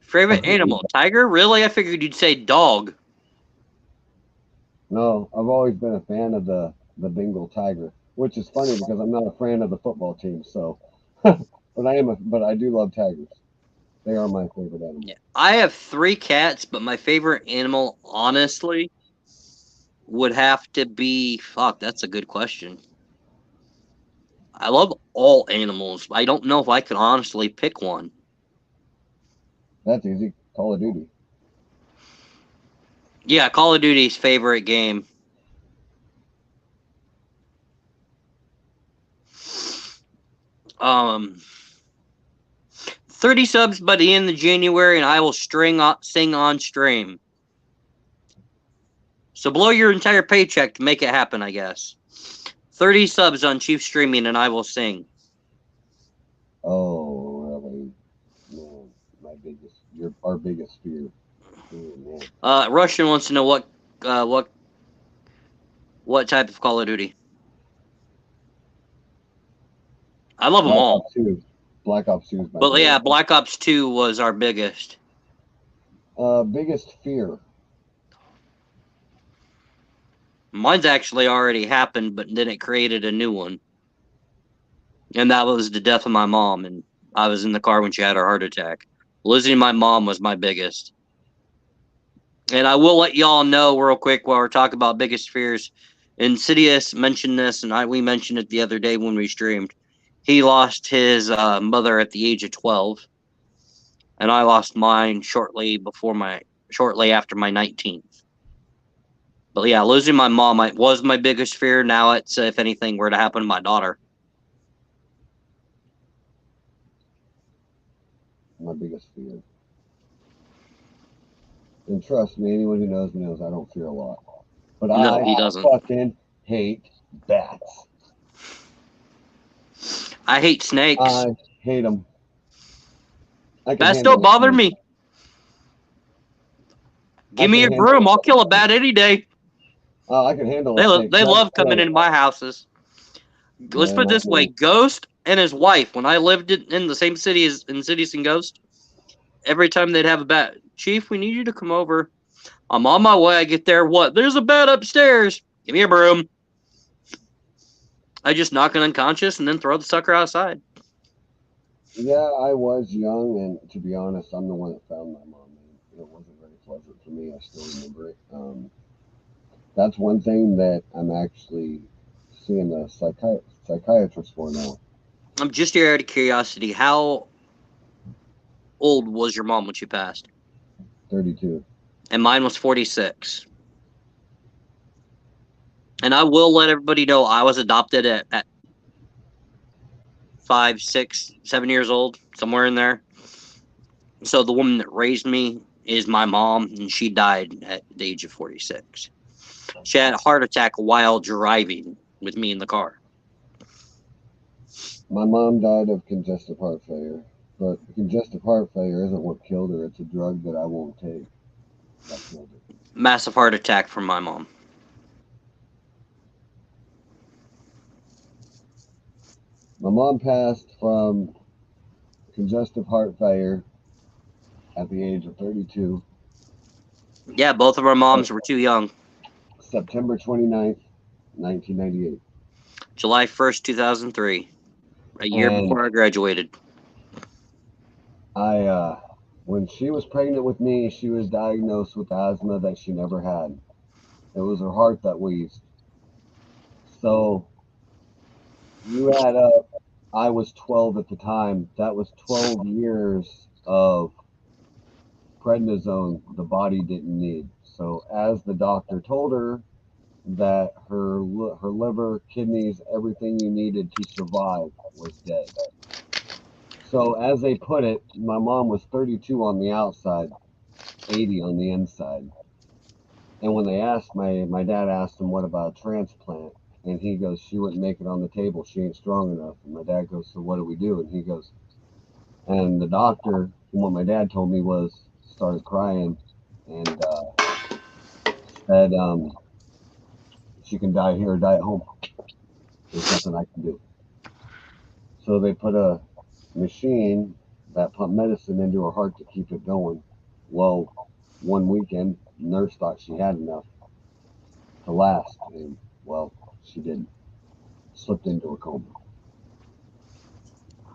Favorite animal? Tiger? Really? I figured you'd say dog. No, I've always been a fan of the Bengal Tiger, which is funny because I'm not a fan of the football team. So, but I do love tigers. They are my favorite animal. Yeah. I have 3 cats, but my favorite animal, honestly, would have to be. Fuck, that's a good question. I love all animals. I don't know if I could honestly pick one. That's easy. Call of Duty. Yeah, Call of Duty's favorite game. Um, 30 subs by the end of January, and I will sing on stream. So blow your entire paycheck to make it happen, I guess. 30 subs on Chief Streaming, and I will sing. Oh, really? Man, our biggest fear. Oh, man. Russian wants to know what type of Call of Duty. I love them all. Ops 2. Black Ops 2 is my But favorite. yeah, Black Ops 2 was our biggest. Biggest fear. Mine's actually already happened, but then it created a new one. And that was the death of my mom, and I was in the car when she had her heart attack. Losing my mom was my biggest. And I will let y'all know real quick while we're talking about biggest fears. Insidious mentioned this, and we mentioned it the other day when we streamed. He lost his mother at the age of 12, and I lost mine shortly after my 19th. But yeah, losing my mom was my biggest fear. Now it's if anything were to happen to my daughter. My biggest fear. And trust me, anyone who knows me knows I don't fear a lot. But No, he I doesn't. fucking hate bats. I hate snakes. I hate them. Bats don't bother me. Give me a broom. I'll kill a bat any day. I can handle a snake. They love coming into my houses. Let's put it this way. Ghost, and his wife, when I lived in the same city as Insidious and Ghost, every time they'd have a bat, Chief, we need you to come over. I'm on my way. I get there. What? There's a bat upstairs. Give me a broom. I just knock it unconscious and then throw the sucker outside. Yeah, I was young, and to be honest, I'm the one that found my mom. And it wasn't very pleasant for me. I still remember it. That's one thing that I'm actually seeing a psychiatrist for now. I'm just here out of curiosity. How old was your mom when she passed? 32. And mine was 46. And I will let everybody know I was adopted at 5, 6, 7 years old, somewhere in there. So the woman that raised me is my mom, and she died at the age of 46. She had a heart attack while driving with me in the car. My mom died of congestive heart failure, but congestive heart failure isn't what killed her. It's a drug that I won't take that killed her. Massive heart attack from my mom. My mom passed from congestive heart failure at the age of 32. Yeah, both of our moms were too young. September 29th, 1998. July 1st, 2003. A year And before I graduated. when she was pregnant with me, she was diagnosed with asthma that she never had. It was her heart that wheezed. So you add up, I was 12 at the time. That was 12 years of prednisone the body didn't need. So as the doctor told her that her liver, kidneys, everything you needed to survive was dead. So as they put it, my mom was 32 on the outside, 80 on the inside. And when they asked my dad asked him what about a transplant, and he goes, she wouldn't make it on the table. She ain't strong enough. And my dad goes, so what do we do? And he goes, and the doctor, what my dad told me was, started crying and said, she can die here or die at home. There's nothing I can do. So they put a machine that pumped medicine into her heart to keep it going. Well, one weekend, nurse thought she had enough to last, and well, she didn't. Slipped into a coma.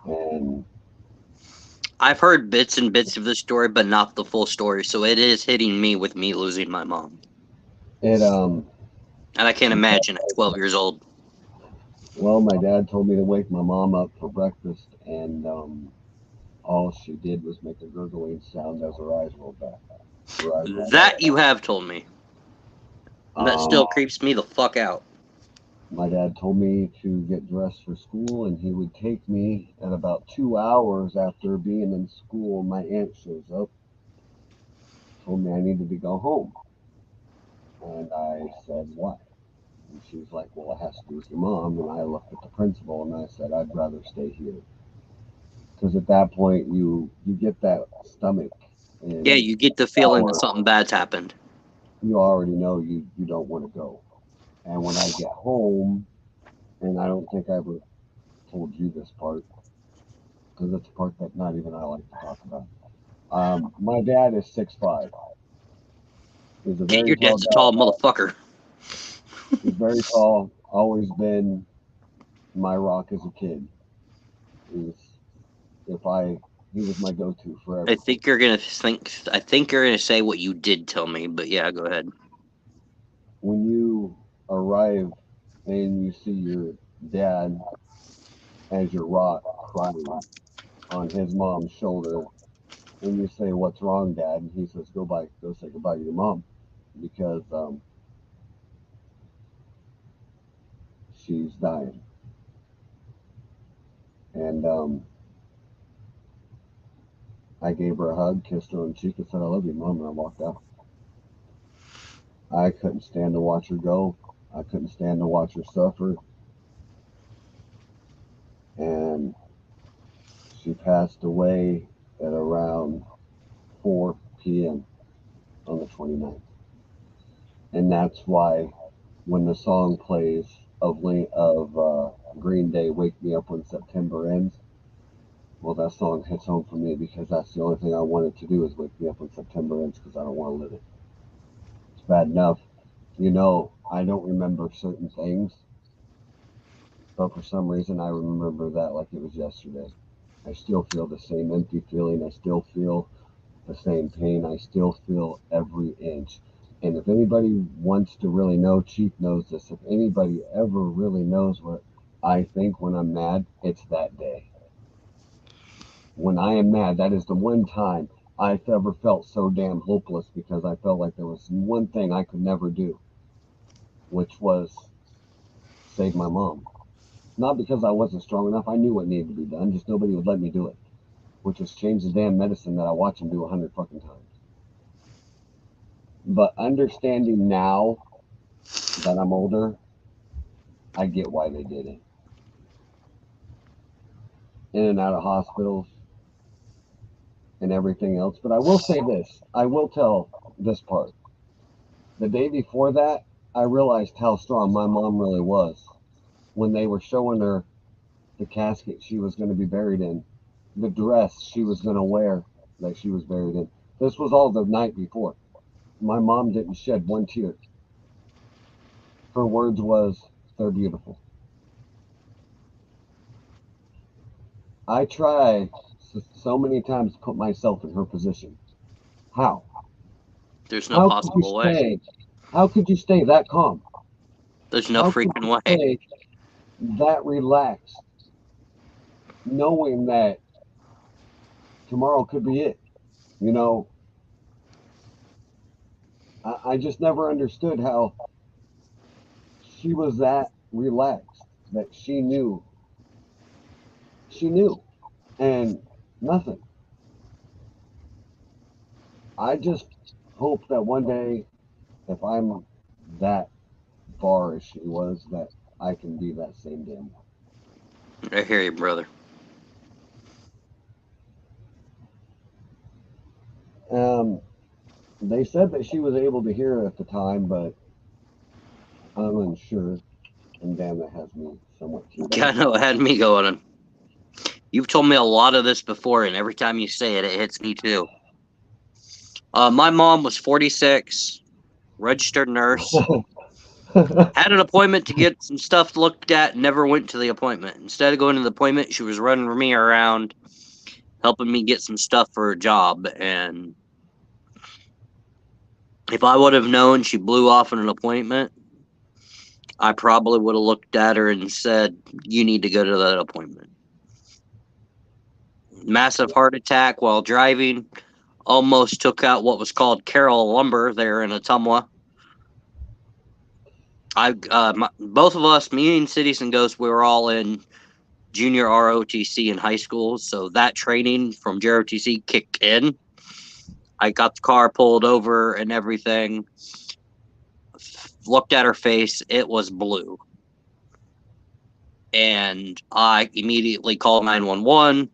And I've heard bits and bits of the story, but not the full story. So it is hitting me with me losing my mom. it And I can't imagine at 12 years old. well, my dad told me to wake my mom up for breakfast, and all she did was make a gurgling sound as her eyes rolled back. That you have told me. And that Um, still creeps me the fuck out. my dad told me to get dressed for school, and he would take me at about 2 hours after being in school. My aunt shows up, told me I needed to go home. And I said, why? And she's like, well, it has to do with your mom. And I looked at the principal and I said, I'd rather stay here. Because at that point, you get that stomach, Yeah, and you get the feeling that something bad's happened. you already know you don't want to go. And when I get home, and I don't think I ever told you this part, because it's a part that not even I like to talk about. My dad is 6'5". He's a very Your tall dad's a tall guy. motherfucker. He's very tall. Always been my rock as a kid. He's if I he was my go-to for I everything. think you're gonna think. I think you're gonna say what you did tell me, but yeah, go ahead. When you arrive and you see your dad as your rock crying on his mom's shoulder, and you say, "What's wrong, Dad?" And he says, go say goodbye to your mom, because she's dying." And I gave her a hug, kissed her on the cheek, and said, "I love you, Mom," and I walked out. I couldn't stand to watch her go. I couldn't stand to watch her suffer. And she passed away at around 4 p.m. on the 29th. And that's why when the song plays of Green Day, Wake Me Up When September Ends. Well, that song hits home for me because that's the only thing I wanted to do is wake me up when September ends because I don't want to live it. It's bad enough. I don't remember certain things, but for some reason I remember that like it was yesterday. I still feel the same empty feeling. I still feel the same pain. I still feel every inch. And if anybody wants to really know, Chief knows this. If anybody ever really knows what I think when I'm mad, it's that day. When I am mad, that is the one time I've ever felt so damn hopeless because I felt like there was one thing I could never do, which was save my mom. Not because I wasn't strong enough. I knew what needed to be done, just nobody would let me do it, which was change the damn medicine that I watch him do 100 fucking times. But understanding now that I'm older, I get why they did it. In and out of hospitals and everything else. But I will say this. I will tell this part. The day before that, I realized how strong my mom really was. When they were showing her the casket she was going to be buried in, the dress she was going to wear that she was buried in. This was all the night before. My mom didn't shed one tear. Her words was, they're beautiful. I try so many times to put myself in her position. How? There's no How could you possible way. stay? How could you stay that calm? There's no How could freaking you way. stay that relaxed, knowing that tomorrow could be it? You know, I just never understood how she was that relaxed, that she knew. She knew. And nothing. I just hope that one day, if I'm that far as she was, that I can be that same damn I hear you, brother. one. They said that she was able to hear at the time, but I'm unsure. And damn, that has me somewhat teared I up. know it had me going on. You've told me a lot of this before, and every time you say it, it hits me too. My mom was 46, registered nurse, had an appointment to get some stuff looked at, never went to the appointment. Instead of going to the appointment, she was running me around, helping me get some stuff for a job. And if I would have known she blew off in an appointment, I probably would have looked at her and said, "You need to go to that appointment." Massive heart attack while driving, almost took out what was called Carroll Lumber there in Ottumwa. Both of us, me and Cities and Ghosts, we were all in junior ROTC in high school, so that training from JROTC kicked in. I got the car pulled over and everything. Looked at her face; it was blue, and I immediately called 911.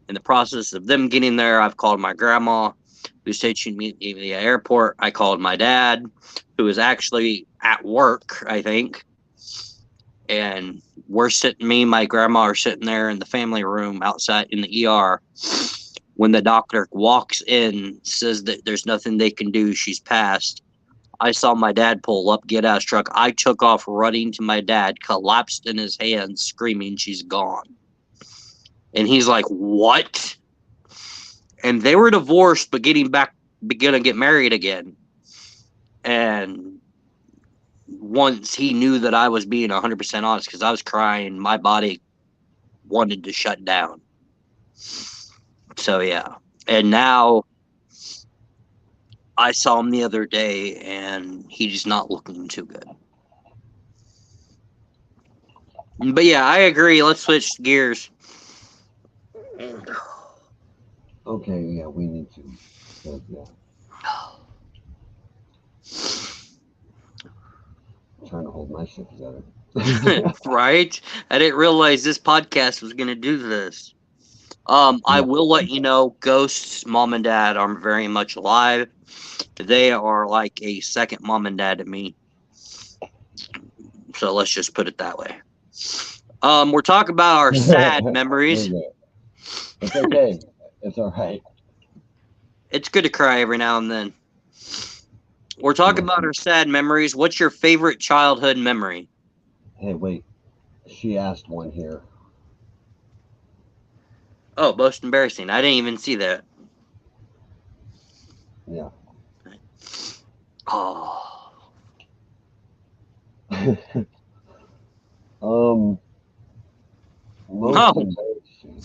In the process of them getting there, I've called my grandma, who said she'd meet me at the airport. I called my dad, who was actually at work, I think. And me and my grandma are sitting there in the family room outside in the ER. When the doctor walks in, says that there's nothing they can do, she's passed. I saw my dad pull up, get out of his truck. I took off running to my dad, collapsed in his hands, screaming, "She's gone." And he's like, "What?" And they were divorced, but gonna get married again. And once he knew that I was being 100% honest, because I was crying, my body wanted to shut down. So yeah, and now I saw him the other day, and he's not looking too good. But yeah, I agree. Let's switch gears. Okay, yeah, we need to. Because, yeah, I'm trying to hold my shit together. Right? I didn't realize this podcast was going to do this. I will let you know, Ghost's mom and dad are very much alive. They are like a second mom and dad to me. So let's just put it that way. We're talking about our sad memories. Okay. It's okay. It's all right. It's good to cry every now and then. We're talking about our sad memories. What's your favorite childhood memory? Hey, wait. She asked one here. Oh, most embarrassing. I didn't even see that. Yeah. Oh. Most No. embarrassing.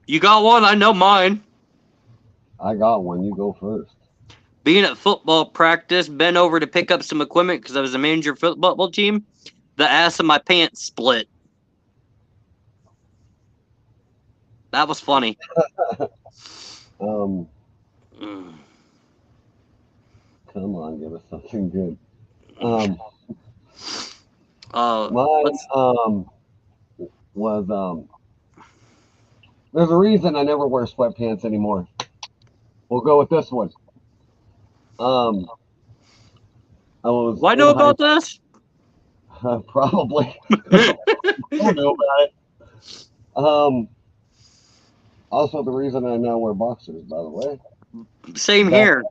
You got one? I know mine. I got one. You go first. Being at football practice, bent over to pick up some equipment because I was a manager of football team. The ass of my pants split. That was funny. Um, Mm. Come on, give us something good. Mine Let's. was there's a reason I never wear sweatpants anymore. We'll go with this one. Um, I was Why in know high about this? probably. Don't know about it. Um, Also the reason I now wear boxers, by the way. Same Back, here.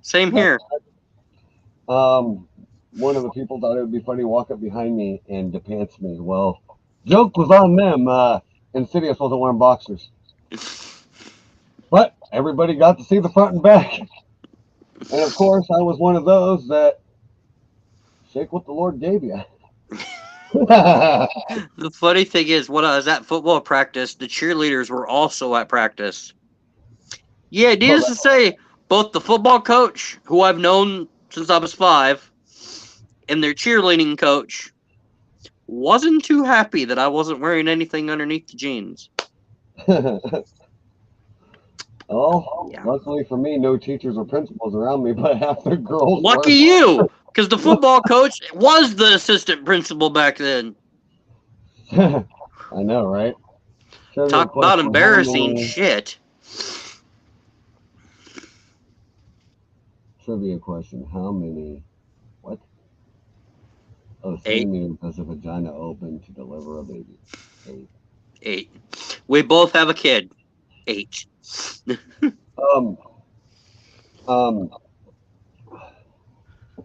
Same back here. One of the people thought it would be funny to walk up behind me and depants me. Well, joke was on them. Insidious wasn't wearing boxers. But everybody got to see the front and back. And of course, I was one of those that shake what the Lord gave you. The funny thing is, when I was at football practice, the cheerleaders were also at practice. Yeah, needless to say, both the football coach, who I've known since I was 5, and their cheerleading coach wasn't too happy that I wasn't wearing anything underneath the jeans. Oh, Yeah. luckily for me, no teachers or principals around me, but half the girls Lucky you, because the football coach was the assistant principal back then. were. I know, right? Trivia Talk about question: How embarrassing many? shit. Trivia question: How many? What? Oh, 8. centimeters does a vagina open to deliver a baby? 8. 8. We both have a kid. 8. Um, um,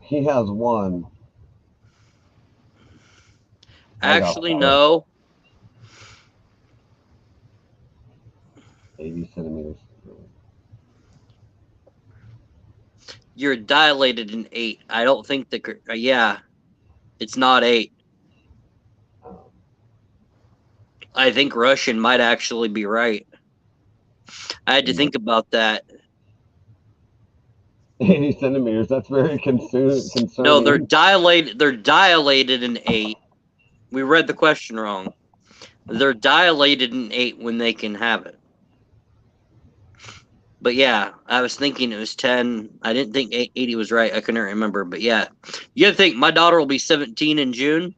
he has one. I got Actually, 4. no. 80 centimeters. You're dilated in 8. I don't think the. Yeah, it's not 8. I think Russian might actually be right. I had to think about that. 80 centimeters. That's very No, they're concerning. dilated. They're dilated in 8. We read the question wrong. They're dilated in 8 when they can have it. But yeah, I was thinking it was 10. I didn't think 80 was right. I couldn't remember. But yeah, you got to think my daughter will be 17 in June.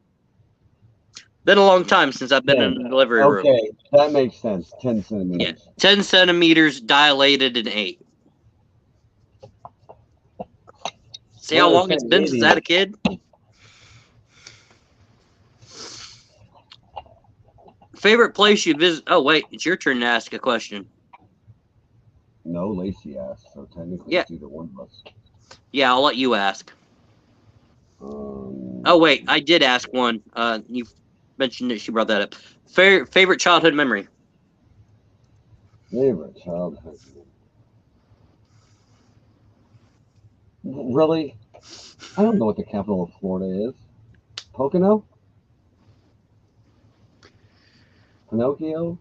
Been a long time since I've been 10. in the delivery room. Okay, that makes sense. 10 Yeah, centimeters. 10 centimeters dilated in 8. See how Well, long it's been since I had a kid? Favorite place you visit? Oh, wait, it's your turn to ask a question. No, Lacey asked, so technically Yeah. it's either one of us. Yeah, I'll let you ask. Oh, wait, I did ask one. You mentioned that she brought that up. Favorite childhood memory? Favorite childhood. Really? I don't know what the capital of Florida is. Pocono? Pinocchio?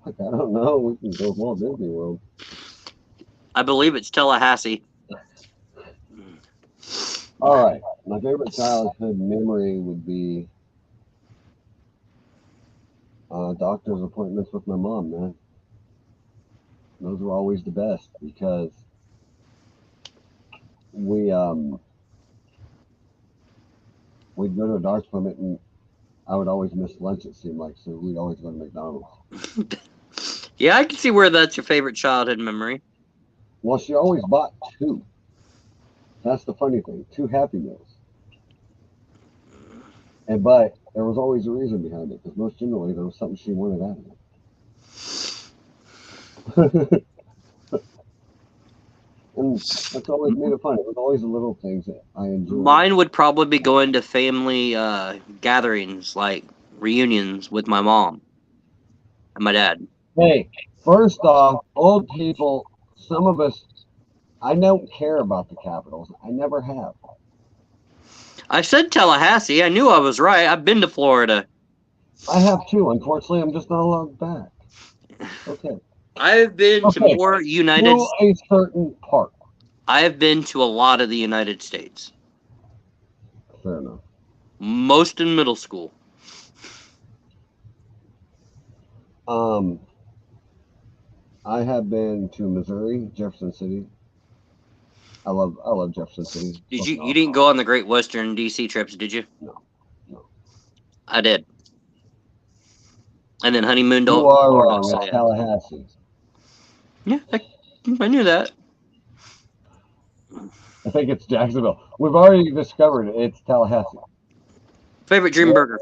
Fuck, I don't know. We can go Walt Disney World. I believe it's Tallahassee. All right. My favorite childhood memory would be doctor's appointments with my mom, man. Those were always the best because we we'd go to a doctor's appointment and I would always miss lunch. It seemed like so we'd always go to McDonald's. Yeah, I can see where that's your favorite childhood memory. Well, she always bought 2. That's the funny thing. 2 Happy Meals. But there was always a reason behind it, because most generally there was something she wanted out of it. And that's always made it fun. It was always the little things that I enjoyed. Mine would probably be going to family gatherings, like reunions with my mom and my dad. Hey, first off, old people, some of us, I don't care about the capitals. I never have. I said Tallahassee. I knew I was right. I've been to Florida. I have too. Unfortunately, I'm just not allowed back. Okay. I've been to more United. To a certain part. I have been to a lot of the United States. Fair enough. Most in middle school. I have been to Missouri, Jefferson City. I love Jefferson City. Did you didn't go on the Great Western DC trips, did you? No. I did. And then honeymooned You are wrong. It's Tallahassee. Yeah, I knew that. I think it's Jacksonville. We've already discovered it's Tallahassee. Favorite dream burger?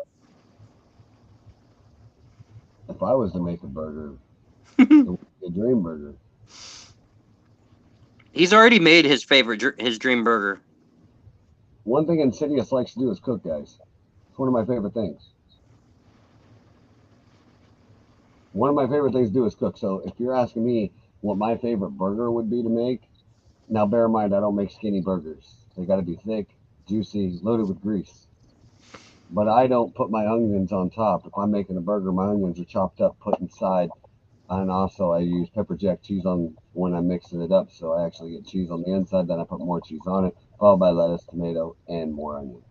If I was to make a burger, it would be a dream burger. He's already made his dream burger. One thing Insidious likes to do is cook, guys. It's one of my favorite things. One of my favorite things to do is cook. So if you're asking me what my favorite burger would be to make, now bear in mind I don't make skinny burgers. They got to be thick, juicy, loaded with grease. But I don't put my onions on top. If I'm making a burger, my onions are chopped up, put inside. And also I use pepper jack cheese on when I'm mixing it up. So I actually get cheese on the inside, then I put more cheese on it, followed by lettuce, tomato, and more onion.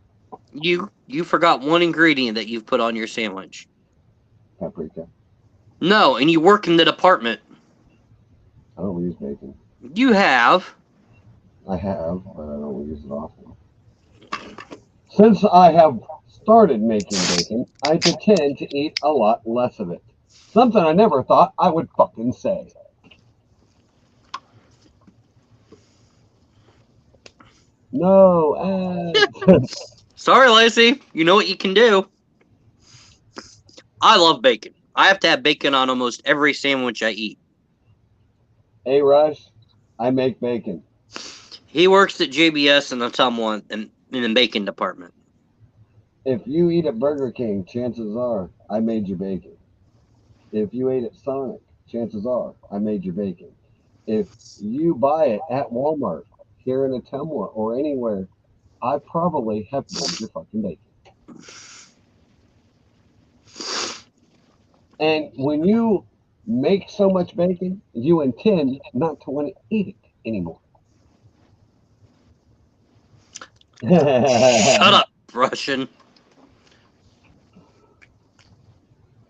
You forgot one ingredient that you've put on your sandwich. Paprika. No, and you work in the department. I don't use bacon. You have. I have, but I don't use it often. Since I have started making bacon, I tend to eat a lot less of it. Something I never thought I would fucking say. No ads. Sorry, Lacey. You know what you can do. I love bacon. I have to have bacon on almost every sandwich I eat. Hey, Rush, I make bacon. He works at JBS in the bacon department. If you eat at Burger King, chances are I made your bacon. If you ate at Sonic, chances are I made your bacon. If you buy it at Walmart, here in Atemwa or anywhere, I probably have made your fucking bacon. And when you make so much bacon, you intend not to want to eat it anymore. Shut up, Russian.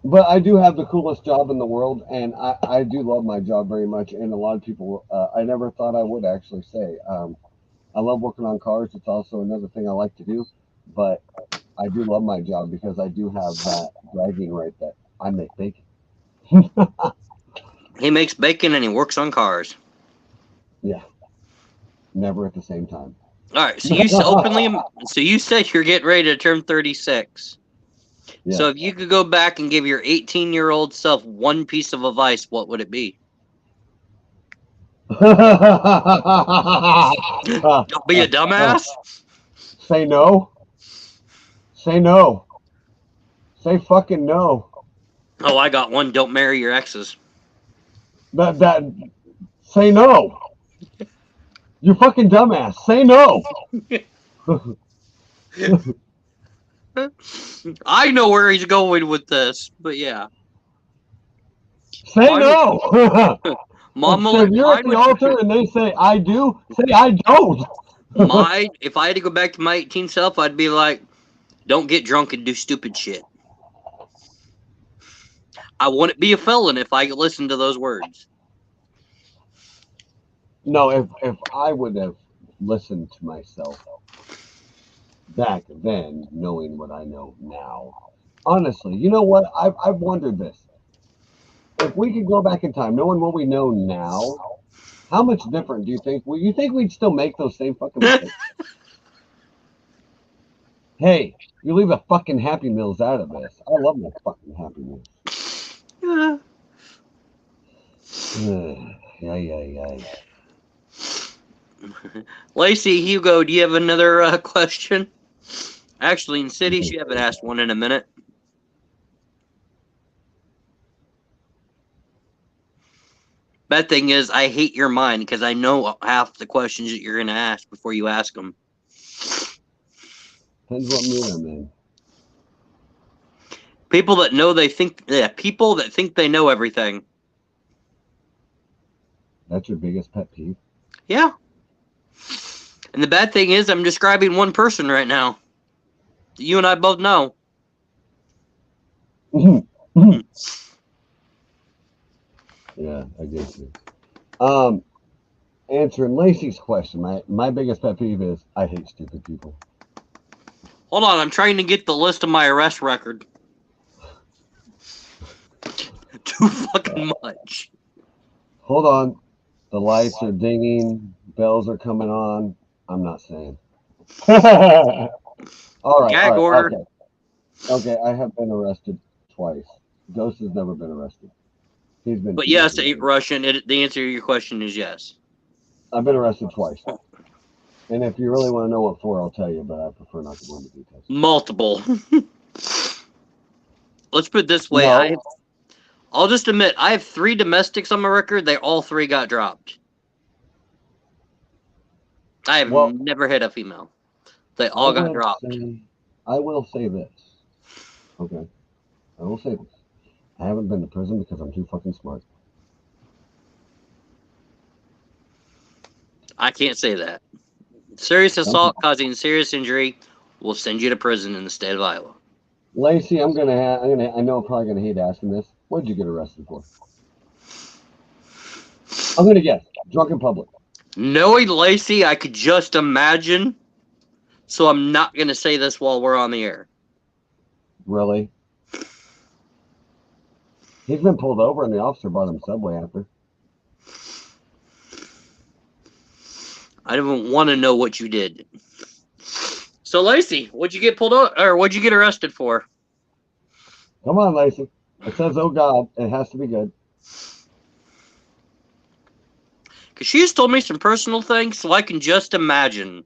But I do have the coolest job in the world, and I do love my job very much. And a lot of people, I never thought I would actually say. I love working on cars. It's also another thing I like to do. But I do love my job because I do have that bragging right that I make bacon. He makes bacon and he works on cars. Yeah. Never at the same time. All right, so you said you're getting ready to turn 36. Yeah. So if you could go back and give your 18-year-old self one piece of advice, what would it be? Don't be a dumbass. Say no. Say no. Say fucking no. Oh, I got one. Don't marry your exes. Say no. You fucking dumbass. Say no. I know where he's going with this, but yeah. Say no. Mama, so if you're at the altar and they say I do, say I don't. If I had to go back to my 18 self, I'd be like, don't get drunk and do stupid shit. I wouldn't be a felon if I listened to those words. No, if I would have listened to myself back then, knowing what I know now, honestly, you know what? I've wondered this. If we could go back in time, knowing what we know now, how much different do you think? You think we'd still make those same fucking mistakes? Hey, you leave the fucking Happy Meals out of this. I love my fucking Happy Meals. Yay. Lacey, Hugo, do you have another question? Actually, Insidious, you haven't asked one in a minute. Bad thing is, I hate your mind because I know half the questions that you're going to ask before you ask them. Depends what mood I'm in. People that think they know everything. That's your biggest pet peeve? Yeah. And the bad thing is, I'm describing one person right now. You and I both know. Yeah, I guess you. Answering Lacey's question, my biggest pet peeve is I hate stupid people. Hold on, I'm trying to get the list of my arrest record. Too fucking much. Hold on. The lights are dinging. Bells are coming on. I'm not saying. All right. Gag order. Okay, I have been arrested twice. Ghost has never been arrested. He's been. But yes, Russian. The answer to your question is yes. I've been arrested twice. And if you really want to know what for, I'll tell you, but I prefer not to go into details. Multiple. Let's put it this way. No. I'll just admit, I have 3 domestics on my record. They all 3 got dropped. I have never hit a female. They all got dropped. I will say this. Okay. I will say this. I haven't been to prison because I'm too fucking smart. I can't say that. Serious assault causing serious injury will send you to prison in the state of Iowa. Lacey, I know I'm probably gonna hate asking this. What did you get arrested for? I'm gonna guess. Drunk in public. Knowing Lacey, I could just imagine. So I'm not gonna say this while we're on the air. Really? He's been pulled over and the officer brought him Subway after. I don't even want to know what you did. So Lacey, what'd you get pulled over, or what'd you get arrested for? Come on, Lacey. It says, "Oh God," it has to be good. Because she's told me some personal things, so I can just imagine.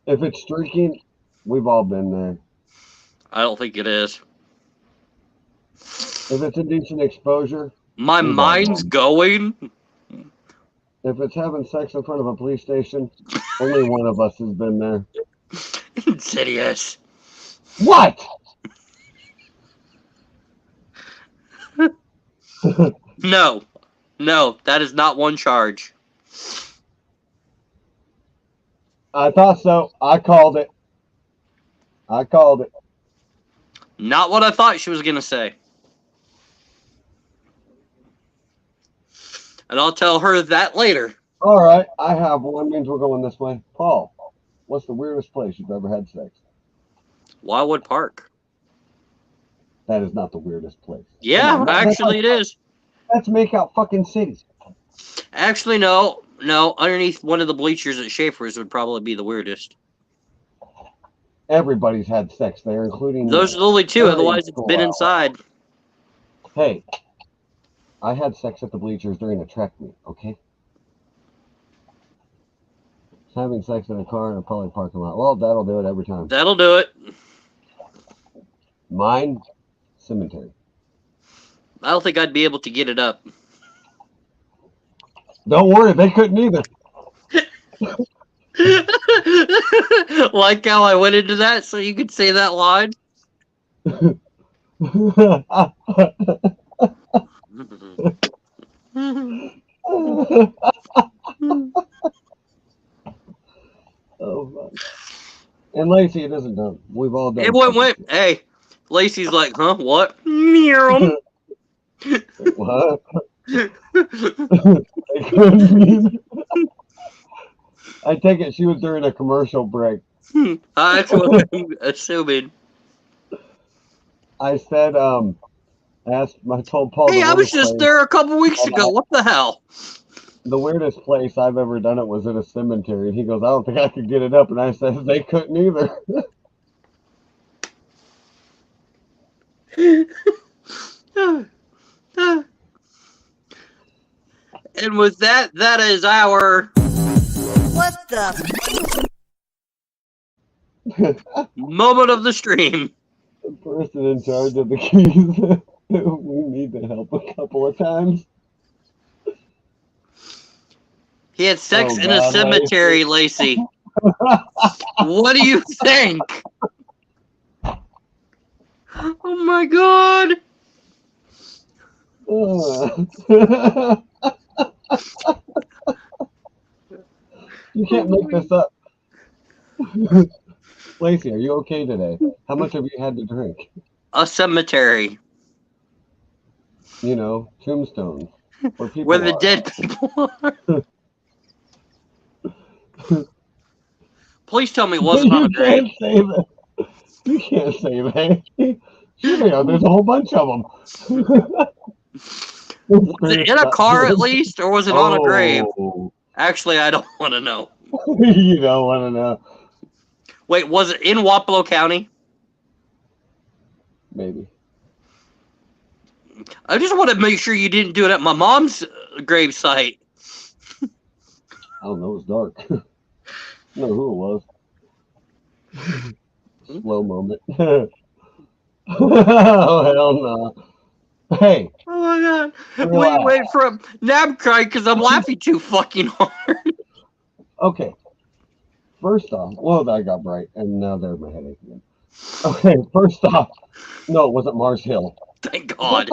If it's streaking, we've all been there. I don't think it is. If it's indecent exposure, my mind's going. If it's having sex in front of a police station, only one of us has been there. Insidious. What? No, that is not one charge. I thought so. I called it. Not what I thought she was going to say. And I'll tell her that later. All right, I have one. Means we're going this way. Paul, what's the weirdest place you've ever had sex? Wildwood Park. That is not the weirdest place. Yeah, actually it is. Let's make out fucking cities. Actually, no. Underneath one of the bleachers at Schaefer's would probably be the weirdest. Everybody's had sex there, including... Those are the only 2, otherwise it's been inside. Hey, I had sex at the bleachers during a track meet, okay? Having sex in a car in a public parking lot. Well, that'll do it every time. That'll do it. Mine, cemetery. I don't think I'd be able to get it up. Don't worry, they couldn't either. Like how I went into that so you could say that line? Oh, man. And Lacey, it isn't done. We've all done. It went. Hey, Lacey's like, huh? What? What? I take it she was during a commercial break. That's what I'm assuming. I said, I told Paul. Hey, I was just there a couple weeks ago. What the hell? The weirdest place I've ever done it was in a cemetery. And he goes, I don't think I could get it up. And I said, they couldn't either. And with that, that is our What the? moment of the stream. The person in charge of the keys. We need to help a couple of times. He had sex Oh, in a God, cemetery, Lacey. What do you think? Oh my God. You can't make this up. Lacey, are you okay today? How much have you had to drink? A cemetery You know, tombstones, where people where the are. dead people are. Please tell me it wasn't on a You grave. can't say that. You can't say that. Sure they are. There's a whole bunch of them. Was it in a car at least, or was it on a grave? Oh, Actually, I don't want to know. you don't want to know. Wait, was it in Wapello County? Maybe. I just want to make sure you didn't do it at my mom's grave site. I don't know. It was dark. I don't know who it was. Slow moment. Oh, hell no. Hey. Oh my God. Relax. Wait for a nap cry because I'm laughing too fucking hard. Okay. First off, well, I got bright, and now there's my headache again. Okay, first off, no, it wasn't Mars Hill. Thank God.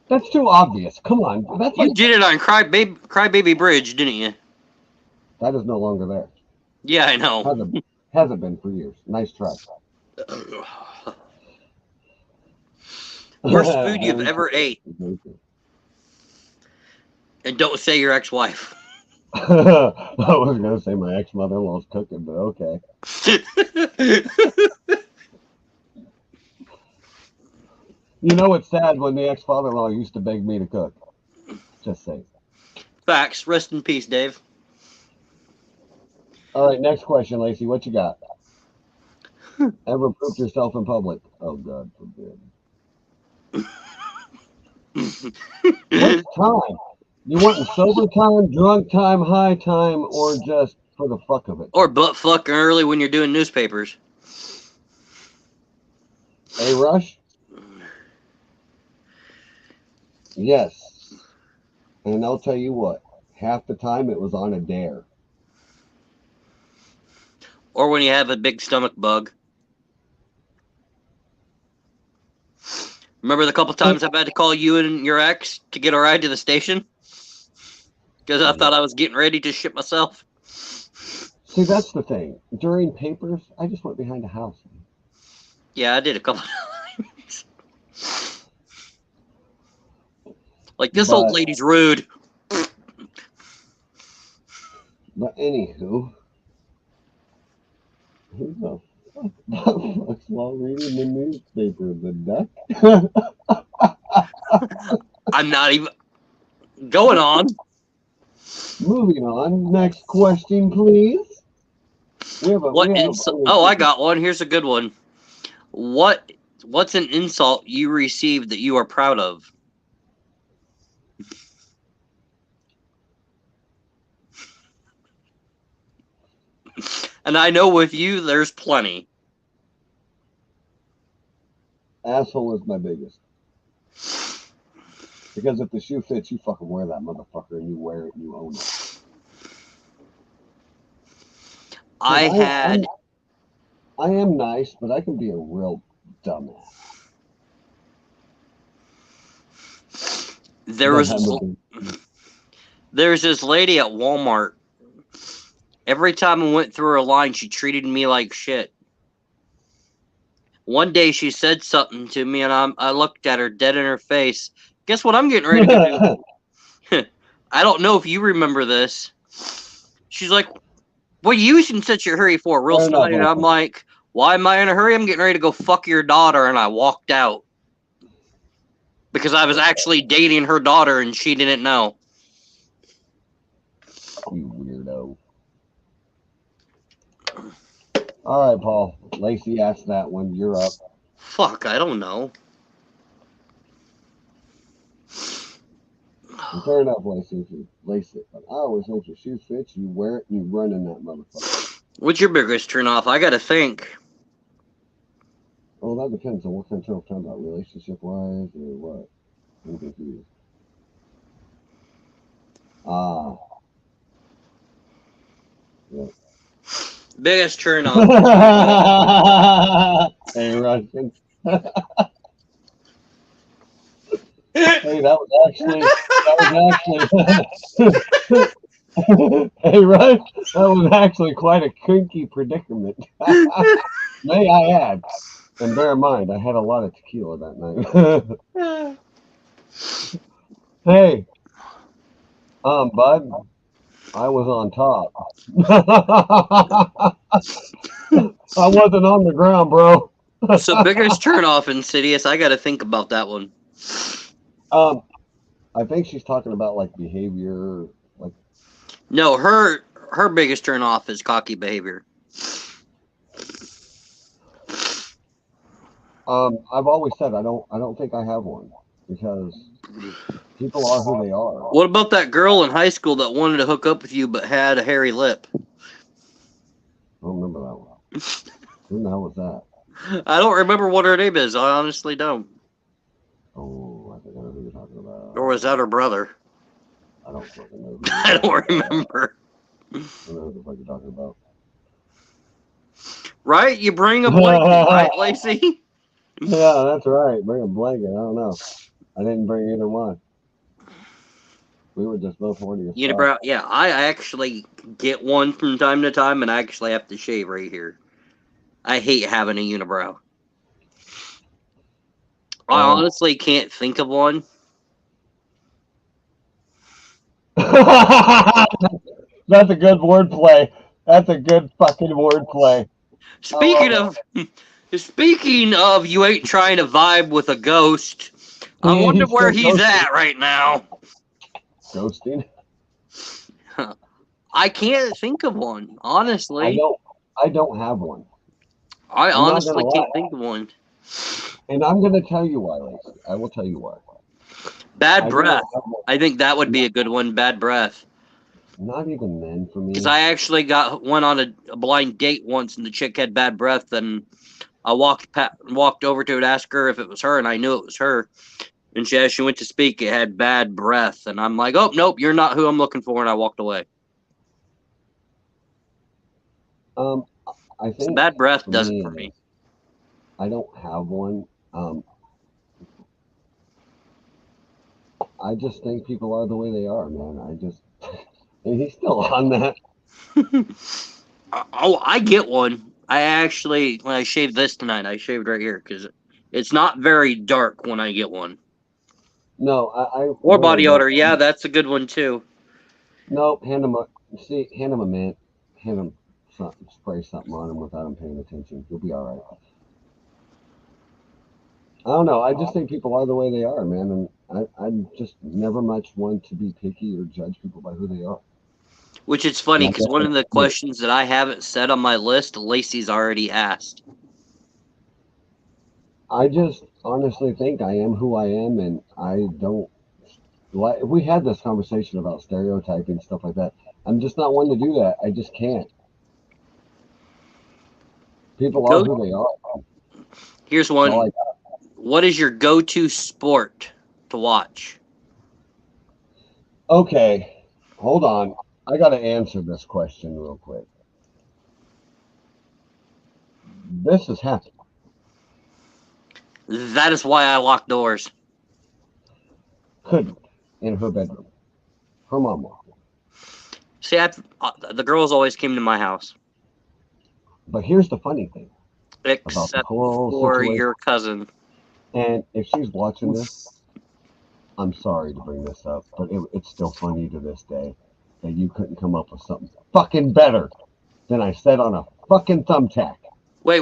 That's too obvious. Come on. That's You like, did it on Crybaby Bridge, didn't you? that is no longer there. Yeah, I know. Hasn't been for years. Nice try. Worst food you've ever ate. And don't say your ex-wife. I was going to say my ex-mother-in-law's cooking, but okay. You know it's sad when the ex-father-in-law used to beg me to cook. Just say. Facts. Rest in peace, Dave. All right, next question, Lacey. What you got? Ever pooped yourself in public? Oh, God forbid. What time? You want in sober time, drunk time, high time, or just for the fuck of it? Or butt fucking early when you're doing newspapers. Hey, Rush? Yes. And I'll tell you what, half the time it was on a dare. Or when you have a big stomach bug. Remember the couple times I've had to call you and your ex to get a ride to the station? Because I thought I was getting ready to shit myself. See, that's the thing. During papers, I just went behind a house. Yeah, I did a couple times. Like, this old lady's rude. But anywho, who the fuck's while reading the newspaper? The duck? I'm not even... Going on. Moving on. Next question, please. I got one. Here's a good one. What's an insult you received that you are proud of? And I know with you, there's plenty. Asshole is my biggest. Because if the shoe fits, you fucking wear that motherfucker, and you wear it, and you own it. I am nice, but I can be a real dumbass. There's this lady at Walmart. Every time I went through her line, she treated me like shit. One day she said something to me, and I looked at her dead in her face. Guess what I'm getting ready to do? I don't know if you remember this. She's like, what are you in such a hurry for? Real snotty. And I'm like, why am I in a hurry? I'm getting ready to go fuck your daughter. And I walked out. Because I was actually dating her daughter and she didn't know. You weirdo. All right, Paul. Lacey asked that one. You're up. Fuck, I don't know. And fair enough, Lacey, if you lace it. But I always think your shoes fit, you wear it, and you run in that motherfucker. What's your biggest turn off? I gotta think. Well, that depends on what kind of turn we're talking about, relationship-wise or what. I'm confused. Yeah. Biggest turn off. Hey, Russian. Hey, that was actually, hey, Rush, that was actually quite a kinky predicament. May I add, and bear in mind, I had a lot of tequila that night. Hey, bud, I was on top. I wasn't on the ground, bro. So biggest turn off, Insidious. I gotta think about that one. I think she's talking about like behavior, like No, her biggest turn off is cocky behavior. I've always said I don't think I have one because people are who they are. What about that girl in high school that wanted to hook up with you but had a hairy lip? I don't remember that one. Who the hell was that? I don't remember what her name is. I honestly don't. Oh, I think I know who you're talking about. Or was that her brother? I don't fucking know. I don't remember. I don't know who the fuck you're talking about. Right? You bring a blanket, right, Lacey? Yeah, that's right. Bring a blanket. I don't know. I didn't bring either one. We were just both horny as Unibrow. Yeah, I actually get one from time to time, and I actually have to shave right here. I hate having a unibrow. I honestly can't think of one. That's a good wordplay. That's a good fucking wordplay. Speaking of, you ain't trying to vibe with a ghost. I wonder where he's at right now. Ghosting. I can't think of one, honestly. I don't have one. I honestly can't think of one. And I'm gonna tell you why, Lacey. I will tell you why. Bad breath. I think that would be a good one. Bad breath. Not even then for me. Because I actually went on a blind date once, and the chick had bad breath, and I walked over to it, asked her if it was her, and I knew it was her. And as she went to speak, it had bad breath, and I'm like, "Oh nope, you're not who I'm looking for," and I walked away. I think bad breath does it for me. I don't have one. I just think people are the way they are, man. And he's still on that. Oh, I get one. I actually, when I shaved this tonight, I shaved right here because it's not very dark when I get one. No, or body odor. Yeah, that's a good one too. No, hand him a mint. Hand him something, spray something on him without him paying attention. You'll be all right. I don't know. I just think people are the way they are, man, and I'm just never much one to be picky or judge people by who they are. Which is funny because one of the questions that I haven't said on my list, Lacey's already asked. I just honestly think I am who I am, and I don't. We had this conversation about stereotyping stuff like that. I'm just not one to do that. I just can't. People are who they are. Here's one. What is your go-to sport to watch? Okay, hold on. I got to answer this question real quick. This has happened. That is why I lock doors. Couldn't in her bedroom. Her mom locked it. See, the girls always came to my house. But here's the funny thing. Except for your cousin. And if she's watching this, I'm sorry to bring this up, but it's still funny to this day that you couldn't come up with something fucking better than I said on a fucking thumbtack. Wait.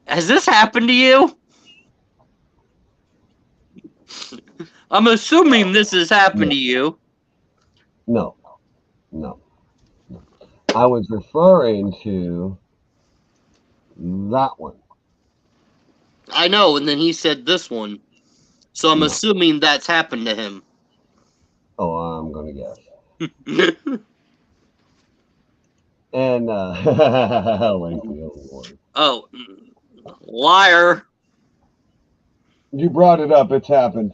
Has this happened to you? I'm assuming this has happened to you. No. I was referring to that one. I know, and then he said this one. So I'm No. assuming that's happened to him. Oh, I'm gonna guess. And Lacey, oh Lord. Oh, liar. You brought it up, it's happened.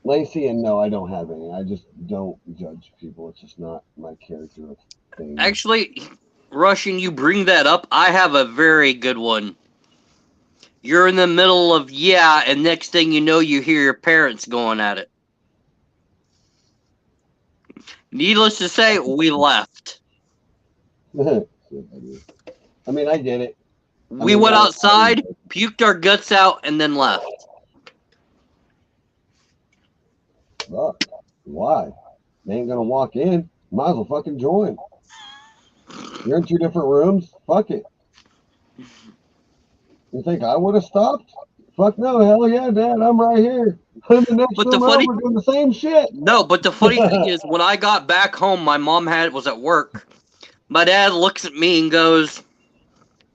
Lacey, and no, I don't have any. I just don't judge people. It's just not my character of thing. Actually, Russian, you bring that up. I have a very good one. You're in the middle of and next thing you know, you hear your parents going at it. Needless to say, we left. I mean, I get it. We went outside, puked our guts out, and then left. Fuck. Why? They ain't gonna walk in. Might as well fucking join. You're in 2 different rooms. Fuck it. You think I would have stopped? Fuck no. Hell yeah, Dad. I'm right here. I'm the next room over doing the same shit. No, but the funny thing is, when I got back home, my mom was at work. My dad looks at me and goes,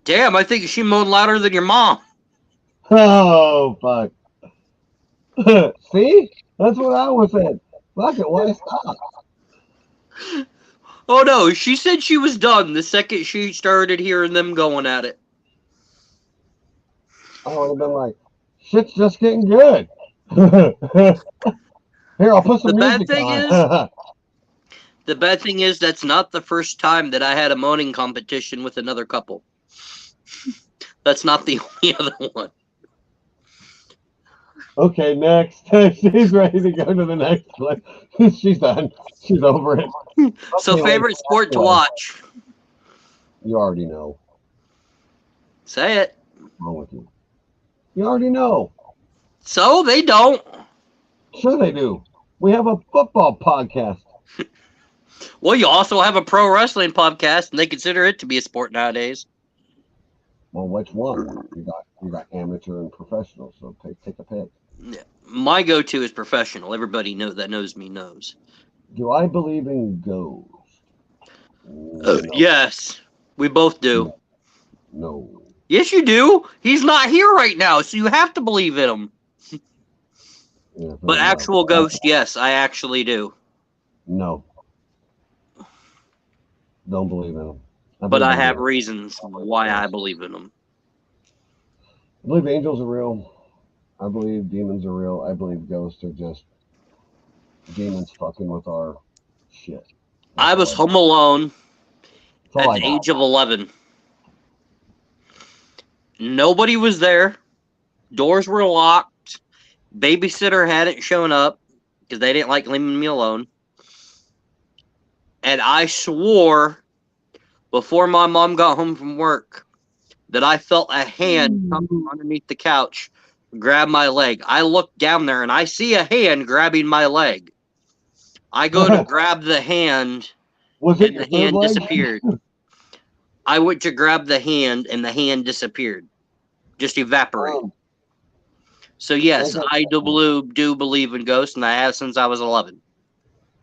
"Damn, I think she mowed louder than your mom." Oh, fuck. See? That's what I was saying. Fuck it, why stop? Oh no, she said she was done the second she started hearing them going at it. I would have been like, shit's just getting good. Here, I'll put some music on. The bad thing is that's not the first time that I had a moaning competition with another couple. That's not the only other one. Okay, next. She's ready to go to the next place. She's done. She's over it. So, favorite sport to watch? You already know. Say it. What's wrong with you? You already know. So they don't. Sure they do. We have a football podcast. Well, you also have a pro wrestling podcast, and they consider it to be a sport nowadays. Well, which one? You got amateur and professional, so take a pick. Yeah. My go-to is professional. Everybody that knows me knows. Do I believe in ghosts? No. Yes, we both do. No. Yes, you do. He's not here right now, so you have to believe in him. Yeah, but actual ghost, yes, I actually do. No. Don't believe in them. But I have reasons why I believe in them. I believe angels are real. I believe demons are real. I believe ghosts are just demons fucking with our shit. I was home alone at the age of 11. Nobody was there. Doors were locked. Babysitter hadn't shown up because they didn't like leaving me alone. And I swore before my mom got home from work that I felt a hand come from underneath the couch, grab my leg. I look down there and I see a hand grabbing my leg. I go to grab the hand, and the hand disappeared. I went to grab the hand, and the hand disappeared. Just evaporated. So yes, I do believe in ghosts, and I have since I was 11.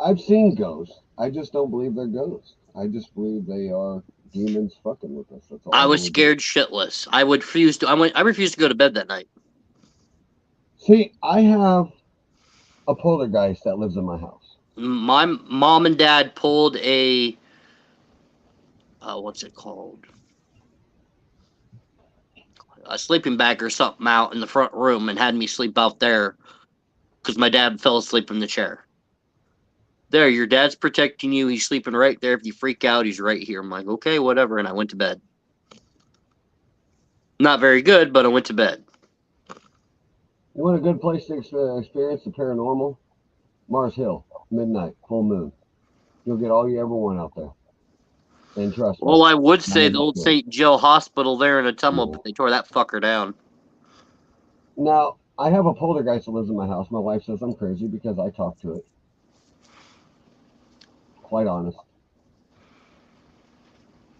I've seen ghosts. I just don't believe they're ghosts. I just believe they are demons fucking with us. That's all. I was scared shitless. I refused to go to bed that night. See, I have a poltergeist that lives in my house. My mom and dad pulled a what's it called? A sleeping bag or something out in the front room and had me sleep out there because my dad fell asleep in the chair. There, your dad's protecting you. He's sleeping right there. If you freak out, he's right here. I'm like, okay, whatever. And I went to bed. Not very good, but I went to bed. You want a good place to experience the paranormal? Mars Hill, midnight, full moon. You'll get all you ever want out there. And trust me. Well, I would say the old St. Jill Hospital there in Ottumwa, but they tore that fucker down. Now, I have a poltergeist that lives in my house. My wife says I'm crazy because I talk to it. Quite honest.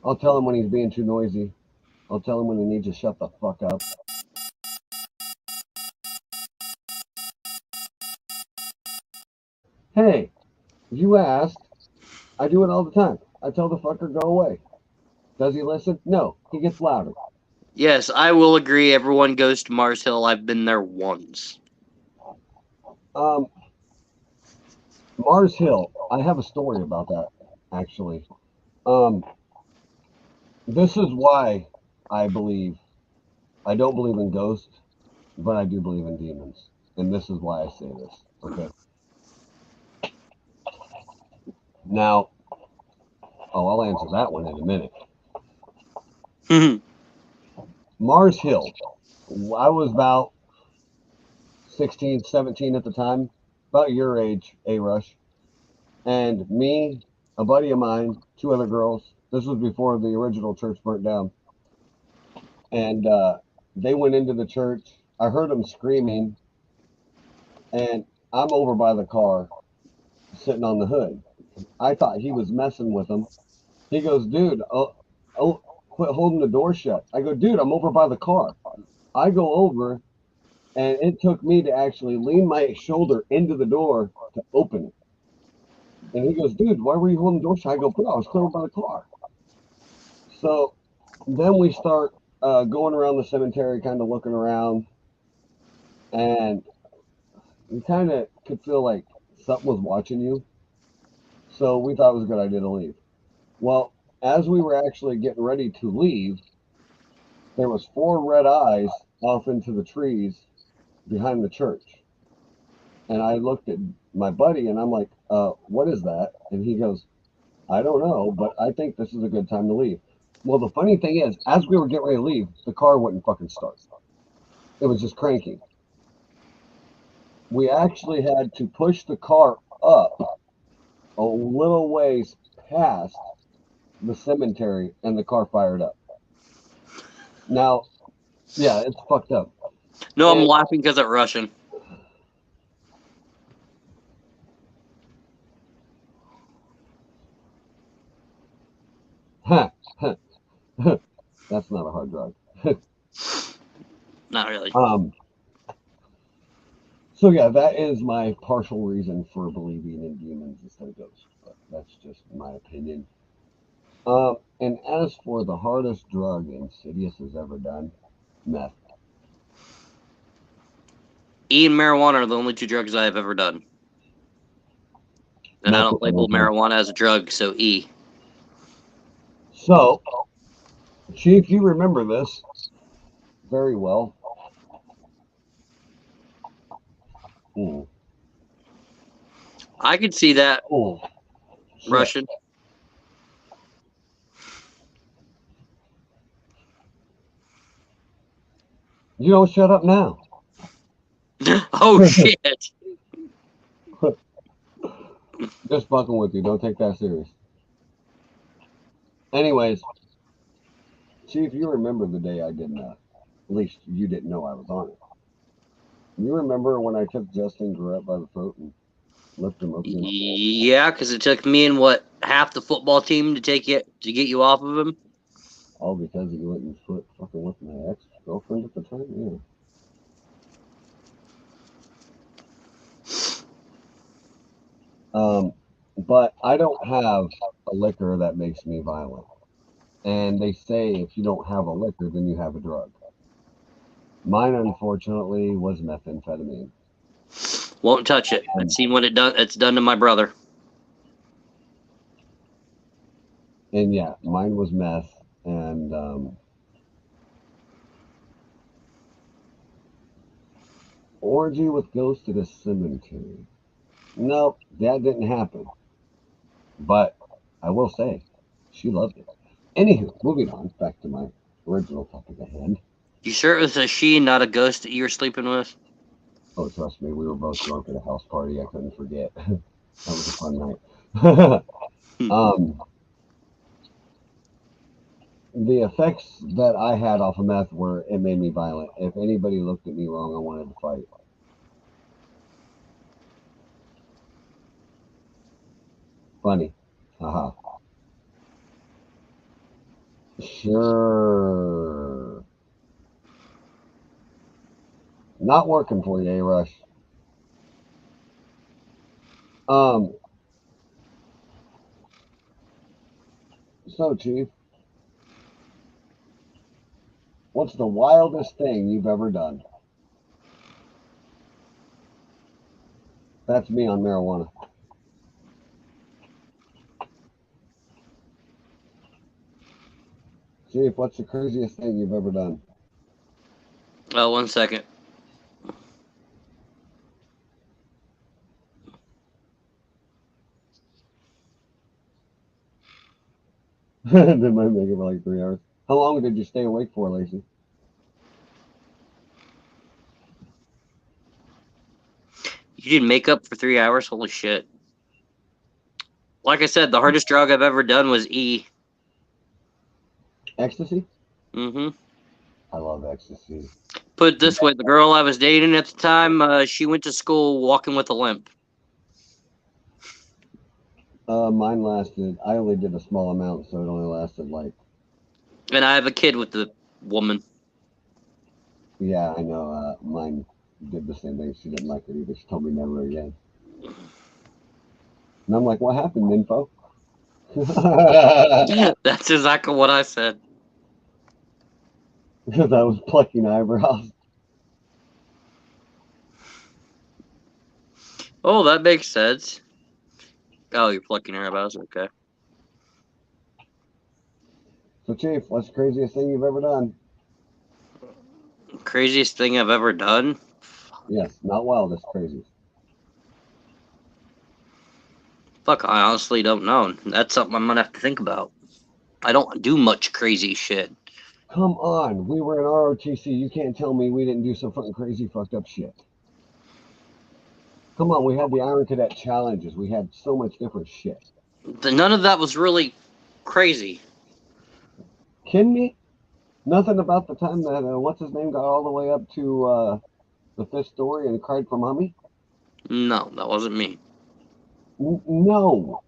I'll tell him when he's being too noisy. I'll tell him when he needs to shut the fuck up. Hey, you asked. I do it all the time. I tell the fucker go away. Does he listen? No, he gets louder. Yes, I will agree. Everyone goes to Mars Hill. I've been there once. Um, Mars Hill. I have a story about that actually. Um, this is why I believe I don't believe in ghosts, but I do believe in demons, and this is why I say this. Okay. Now, I'll answer that one in a minute. Mars Hill. I was about 16, 17 at the time, about your age, A Rush. And me, a buddy of mine, two other girls. This was before the original church burnt down. And they went into the church. I heard them screaming, and I'm over by the car, sitting on the hood. I thought he was messing with them. He goes, dude, quit holding the door shut. I go, dude, I'm over by the car. I go over, and it took me to actually lean my shoulder into the door to open it. And he goes, dude, why were you holding the door shut? I go, bro, I was clear by the car. So then we start going around the cemetery, kind of looking around, and you kind of could feel like something was watching you. So we thought it was a good idea to leave. Well, as we were actually getting ready to leave, there was four red eyes off into the trees behind the church. And I looked at my buddy and I'm like, what is that? And he goes, I don't know, but I think this is a good time to leave. Well, the funny thing is, as we were getting ready to leave, the car wouldn't fucking start. It was just cranking. We actually had to push the car up a little ways past the cemetery and the car fired up. Now, yeah, it's fucked up. No, I'm And laughing because it's Russian. that's not a hard drug. Not really. So yeah, that is my partial reason for believing in demons instead of ghosts, but that's just my opinion. And as for the hardest drug Insidious has ever done, meth. E and marijuana are the only two drugs I have ever done. And I Meth don't was the label one time. marijuana as a drug, so E. So, Chief, you remember this very well. Mm. I could see that, Oh, shit. Russian. You don't shut up now. Oh, shit. Just fucking with you. Don't take that serious. Anyways, Chief, you remember the day I did not. At least you didn't know I was on it. You remember when I took Justin Garrett by the throat and lifted him up to him? Yeah, because it took me and half the football team to get you off of him. All because he went and fucking with my ex-girlfriend at the time? Yeah. But I don't have a liquor that makes me violent. And they say if you don't have a liquor, then you have a drug. Mine, unfortunately, was methamphetamine. Won't touch it. I've seen what it's done to my brother. And yeah, mine was meth. And orgy with ghost at a cemetery. Nope, that didn't happen. But I will say, she loved it. Anywho, moving on, back to my original topic at hand. You sure it was a she, not a ghost that you were sleeping with? Oh, trust me, we were both drunk at a house party. I couldn't forget. That was a fun night. The effects that I had off of meth were it made me violent. If anybody looked at me wrong, I wanted to fight. Funny. Haha. Sure. Not working for you, A Rush. Um, so Chief, What's the wildest thing you've ever done? That's me on marijuana. Chief, what's the craziest thing you've ever done? Oh, 1 second. They might make it for like 3 hours. How long did you stay awake for, Lacey? You did makeup for 3 hours? Holy shit. Like I said, the hardest drug I've ever done was E. Ecstasy? Mm-hmm. I love ecstasy. Put it this way, the girl I was dating at the time, she went to school walking with a limp. Mine lasted, I only did a small amount, so it only lasted like, And I have a kid with the woman. yeah, I know, mine did the same thing. She didn't like it either. She told me never again. And I'm like, what happened, info? That's exactly what I said. Because I was plucking eyebrows. Oh, that makes sense. Oh, you're plucking her eyebrows? Okay. So, Chief, what's the craziest thing you've ever done? Craziest thing I've ever done? Yes, not wildest, craziest. Fuck, I honestly don't know. That's something I'm gonna have to think about. I don't do much crazy shit. Come on, we were in ROTC. You can't tell me we didn't do some fucking crazy, fucked up shit. Come on, we had the Iron Cadet challenges. We had so much different shit. None of that was really crazy. Kidding me? Nothing about the time that what's his name got all the way up to the fifth story and cried for mommy? No, that wasn't me. No,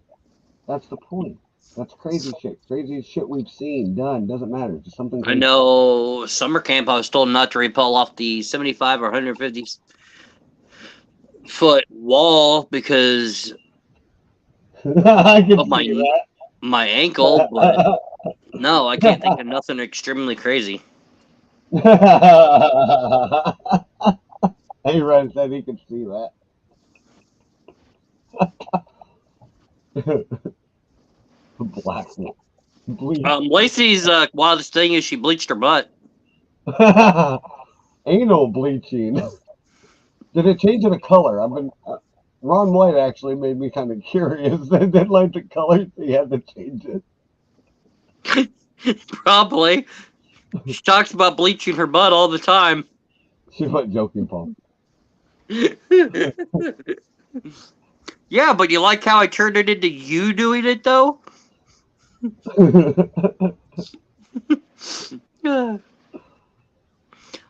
that's the point. That's crazy shit. Crazy shit we've seen, done. Doesn't matter. Just something I crazy. know summer camp, I was told not to rappel off the 75 or 150-foot wall because I can of see that. my ankle, but no, I can't think of nothing extremely crazy. Hey, Ren said he could see that. Black bleach. Lacey's wildest thing is she bleached her butt. Anal bleaching. Did it change the color? I've been Ron White actually made me kind of curious. They didn't like the color, so he had to change it. Probably. She talks about bleaching her butt all the time. She went joking, Paul. Yeah, but you like how I turned it into you doing it, though?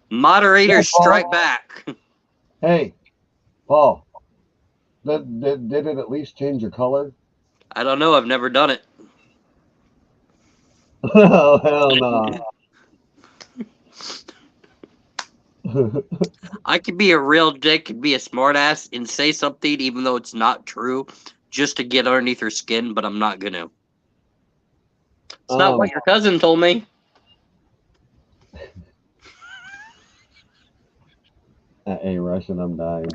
Moderators strike back. Hey, Paul. Did it at least change your color? I don't know. I've never done it. Oh, hell no. I could be a real dick and be a smartass and say something even though it's not true just to get underneath her skin, but I'm not going to. It's not what your cousin told me. Hey, Russian, I'm dying.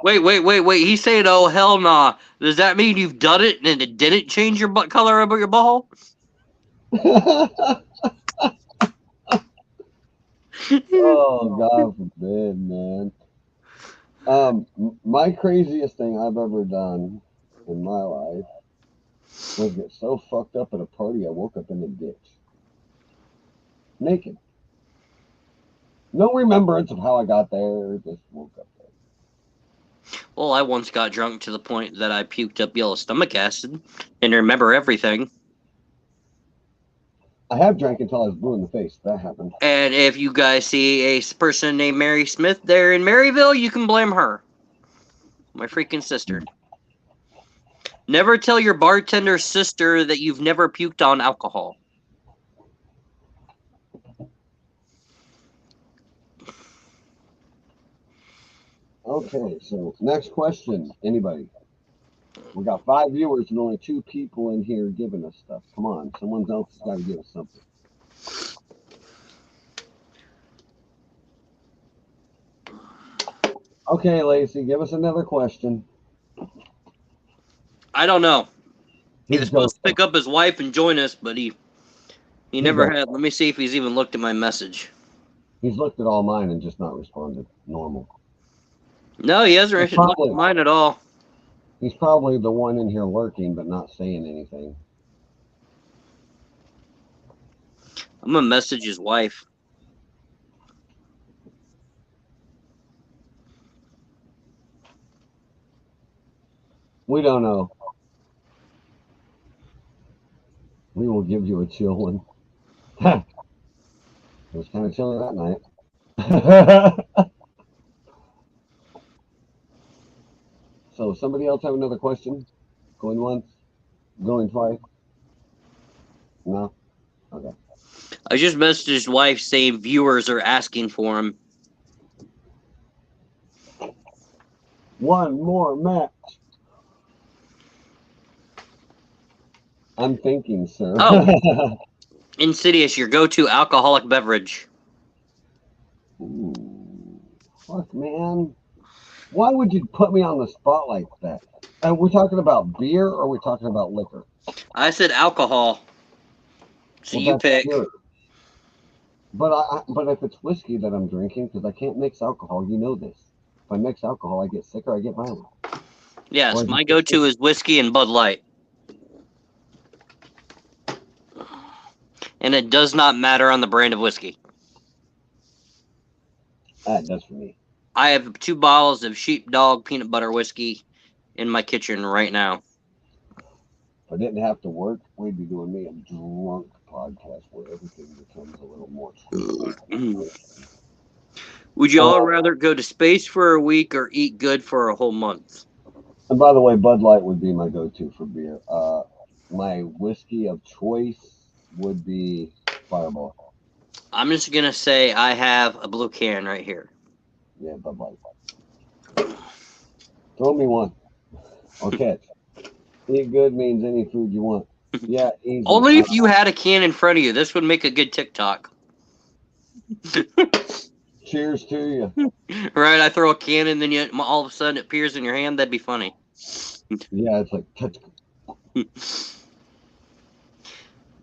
Wait. He's saying, oh, hell nah. Does that mean you've done it and it didn't change your butt color of your butthole? Oh, God forbid, man. My craziest thing I've ever done in my life was get so fucked up at a party I woke up in a ditch. Naked. No remembrance of how I got there, just woke up there. Well, I once got drunk to the point that I puked up yellow stomach acid and remember everything. I have drank until I was blue in the face. That happened. And if you guys see a person named Mary Smith there in Maryville, you can blame her. My freaking sister. Never tell your bartender's sister that you've never puked on alcohol. Okay, so next question. Anybody? We got 5 viewers and only 2 people in here giving us stuff. Come on, someone else has got to give us something. Okay, Lacey, give us another question. I don't know. He He's was supposed to ghosting. pick up his wife and join us, but he never ghosting. had. Let me see if he's even looked at my message. He's looked at all mine and just not responded. Normal. No, he hasn't looked at mine at all. He's probably the one in here lurking but not saying anything. I'm gonna message his wife. We don't know. We will give you a chill one. It was kind of chilly that night. So, somebody else have another question? Going once? Going twice? No? Okay. I just messaged his wife saying viewers are asking for him. One more match. I'm thinking, sir. Oh. Insidious, your go-to alcoholic beverage. Ooh, fuck, man. Why would you put me on the spot like that? Are we talking about beer or are we talking about liquor? I said alcohol. So Well, you that's pick. pure. But if it's whiskey that I'm drinking, because I can't mix alcohol, you know this. If I mix alcohol, I get sick or I get violent. Yes, my go-to is whiskey and Bud Light. And it does not matter on the brand of whiskey. That does for me. I have 2 bottles of Sheepdog peanut butter whiskey in my kitchen right now. If I didn't have to work, we'd be doing me a drunk podcast where everything becomes a little more sweet. Would you all rather go to space for a week or eat good for a whole month? And by the way, Bud Light would be my go-to for beer. My whiskey of choice would be Fireball. I'm just going to say I have a blue can right here. Yeah, Bud Light. Throw me one. I'll catch. Eat good means any food you want. Yeah, easy. Only if you had a can in front of you. This would make a good TikTok. Cheers to you. Right, I throw a can and then all of a sudden it appears in your hand. That'd be funny. Yeah, it's like touch.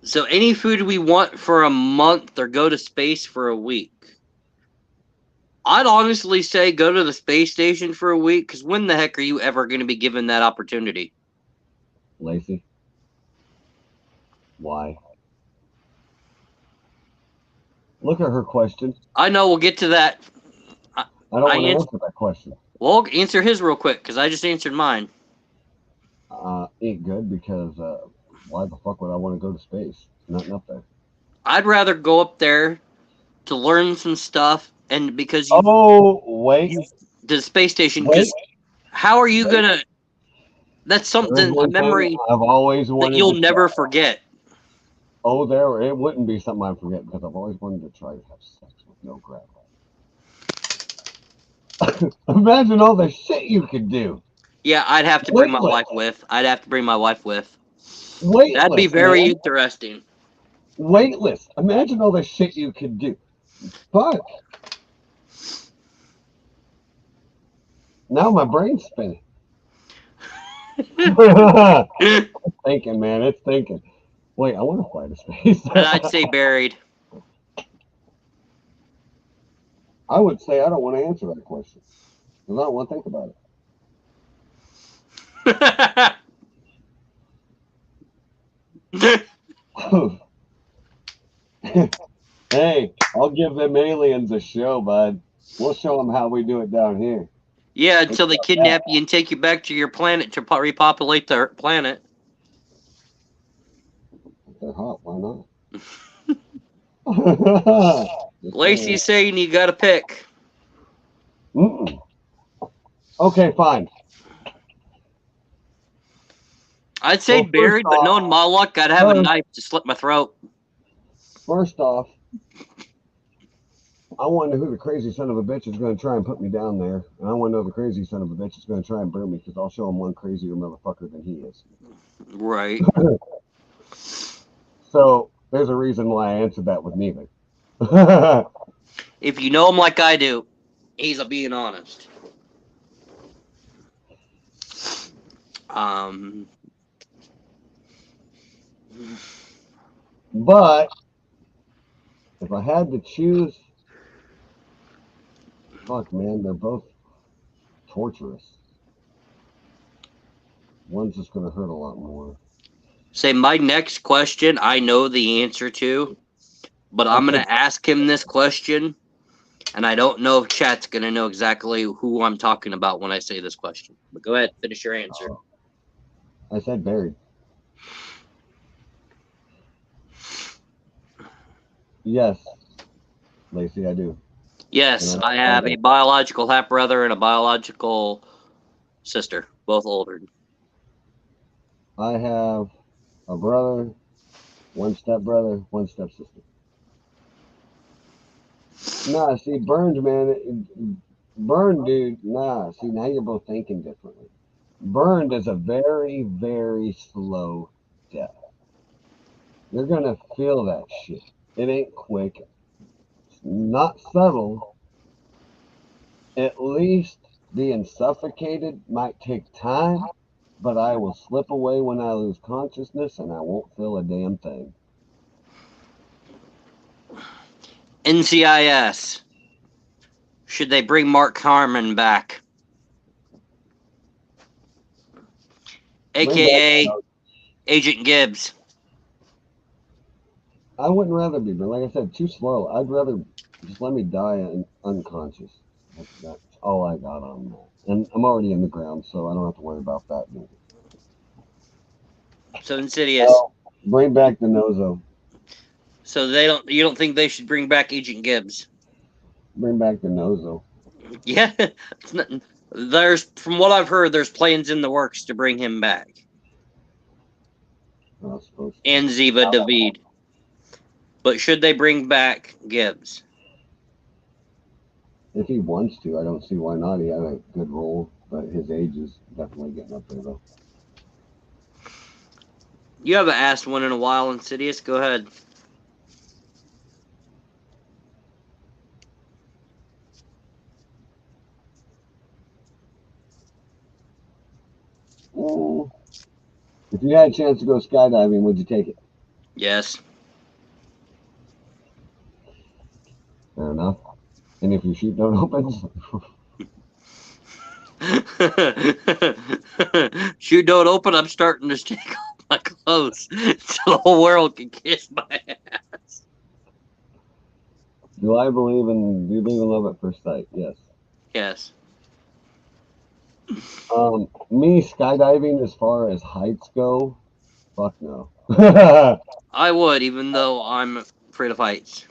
So any food we want for a month or go to space for a week? I'd honestly say go to the space station for a week, because when the heck are you ever going to be given that opportunity? Lacey? Why? Look at her question. I know, we'll get to that. I don't want to answer that question. Well, answer his real quick, because I just answered mine. Ain't good, because why the fuck would I want to go to space? Nothing up there. I'd rather go up there to learn some stuff, and because the space station, because how are you gonna? That's something, a memory I've always wanted that you'll never forget. Oh, it wouldn't be something I forget, because I've always wanted to try to have sex with no gravity. Imagine all the shit you could do. Yeah, I'd have to bring my wife with. Weightless, that'd be very interesting. Weightless. Imagine all the shit you could do. Fuck. Now my brain's spinning. It's thinking, man. It's thinking. Wait, I want to fly to space. But I'd say buried. I would say I don't want to answer that question, because I don't want to think about it. Hey, I'll give them aliens a show, bud. We'll show them how we do it down here. Yeah, until they kidnap you and take you back to your planet to repopulate the planet. If they're hot, why not? Lacey's saying you got to pick. Okay, fine. I'd say buried, but knowing my luck, I'd have a knife to slit my throat. First off, I want to know who the crazy son of a bitch is going to try and put me down there. And I want to know the crazy son of a bitch is going to try and burn me because I'll show him one crazier motherfucker than he is. Right. So there's a reason why I answered that with neither. If you know him like I do, he's being honest. Um, But if I had to choose, fuck, man, they're both torturous. One's just going to hurt a lot more. say my next question, I know the answer to, but I'm gonna ask him this question, and I don't know if chat's gonna know exactly who I'm talking about when I say this question. But go ahead, finish your answer. I said buried. Yes, Lacey, I do. Yes, I have a biological half brother and a biological sister, both older. I have a brother, one step brother, one step sister. Nah, see, burned, man. Burned, dude. Nah, see, now you're both thinking differently. Burned is a very, very slow death. You're gonna feel that shit. It ain't quick. It's not subtle. At least being suffocated might take time, but I will slip away when I lose consciousness and I won't feel a damn thing. NCIS. Should they bring Mark Harmon back? AKA Agent Gibbs. I wouldn't rather be, but like I said, too slow. I'd rather just let me die unconscious. That's all I got on that. And I'm already in the ground, so I don't have to worry about that either. So Insidious. Bring back the Nozo. So you don't think they should bring back Agent Gibbs? Bring back the Nozo. Yeah. There's, from what I've heard, there's plans in the works to bring him back. And Ziva David. But should they bring back Gibbs? If he wants to, I don't see why not. He had a good role, but his age is definitely getting up there, though. You haven't asked one in a while, Insidious. Go ahead. If you had a chance to go skydiving, would you take it? Yes. Fair enough. And if your chute don't open? Chute don't open, I'm starting to take off my clothes so the whole world can kiss my ass. Do you believe in love at first sight? Yes. Yes. Me skydiving as far as heights go, fuck no. I would, even though I'm afraid of heights.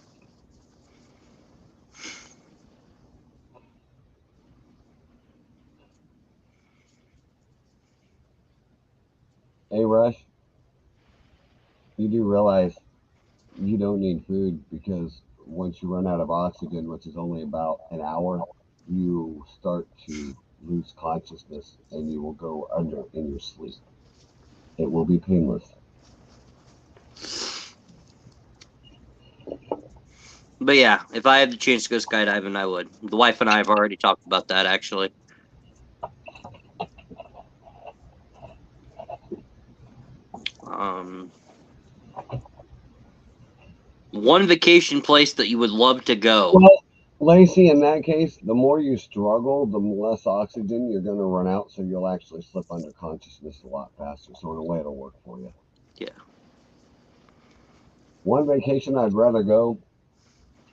Hey, Rush, you do realize you don't need food because once you run out of oxygen, which is only about an hour, you start to lose consciousness and you will go under in your sleep. It will be painless. But yeah, if I had the chance to go skydiving, I would. The wife and I have already talked about that, actually. One vacation place that you would love to go. Well, Lacey, in that case, the more you struggle, the less oxygen you're going to run out, so you'll actually slip under consciousness a lot faster. So in a way, it'll work for you. Yeah. One vacation I'd rather go,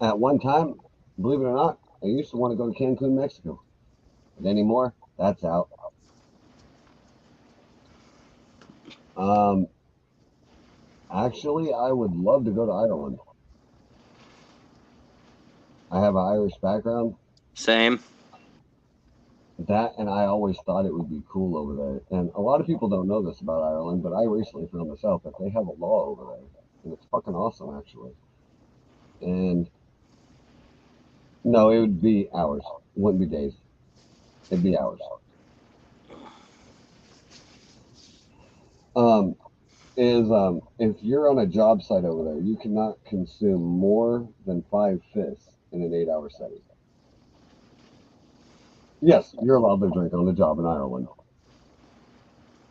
at one time, believe it or not, I used to want to go to Cancun, Mexico. But anymore, that's out. Actually, I would love to go to Ireland. I have an Irish background. Same. That, and I always thought it would be cool over there. And a lot of people don't know this about Ireland, but I recently found this out that they have a law over there. And it's fucking awesome, actually. And No, it would be hours. It wouldn't be days. It'd be hours. Um, if you're on a job site over there, you cannot consume more than 5 fists in an 8-hour setting. Yes, you're allowed to drink on the job in Ireland.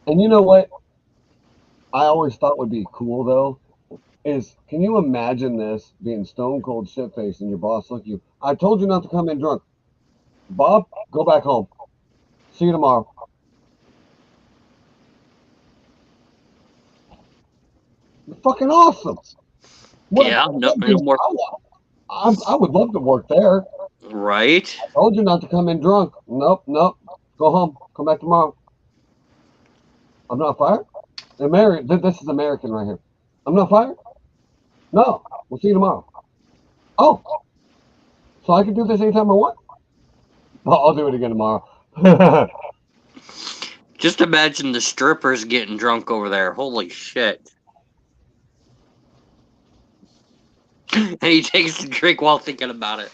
And you know what I always thought would be cool though is can you imagine this being stone cold shit faced and your boss look at you? I told you not to come in drunk. Bob, go back home. See you tomorrow. You're fucking awesome. Yeah, no, no more. I would love to work there. Right. I told you not to come in drunk. Nope, nope. Go home. Come back tomorrow. I'm not fired. This is American right here. I'm not fired. No, we'll see you tomorrow. Oh, so I can do this anytime I want. I'll do it again tomorrow. Just imagine the strippers getting drunk over there. Holy shit. And he takes a drink while thinking about it.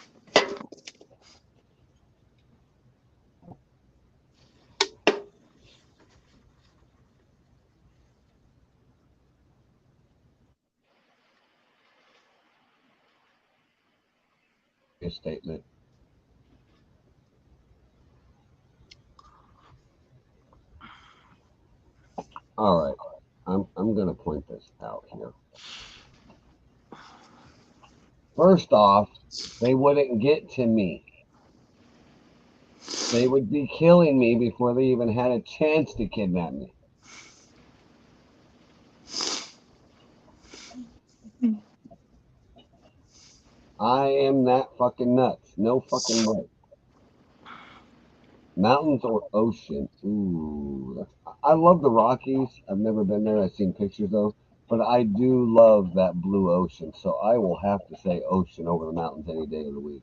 A statement. All right, I'm gonna point this out here. First off, they wouldn't get to me. They would be killing me before they even had a chance to kidnap me. I am that fucking nuts. No fucking way. Mountains or ocean? Ooh. I love the Rockies. I've never been there. I've seen pictures though. But I do love that blue ocean. So I will have to say ocean over the mountains any day of the week.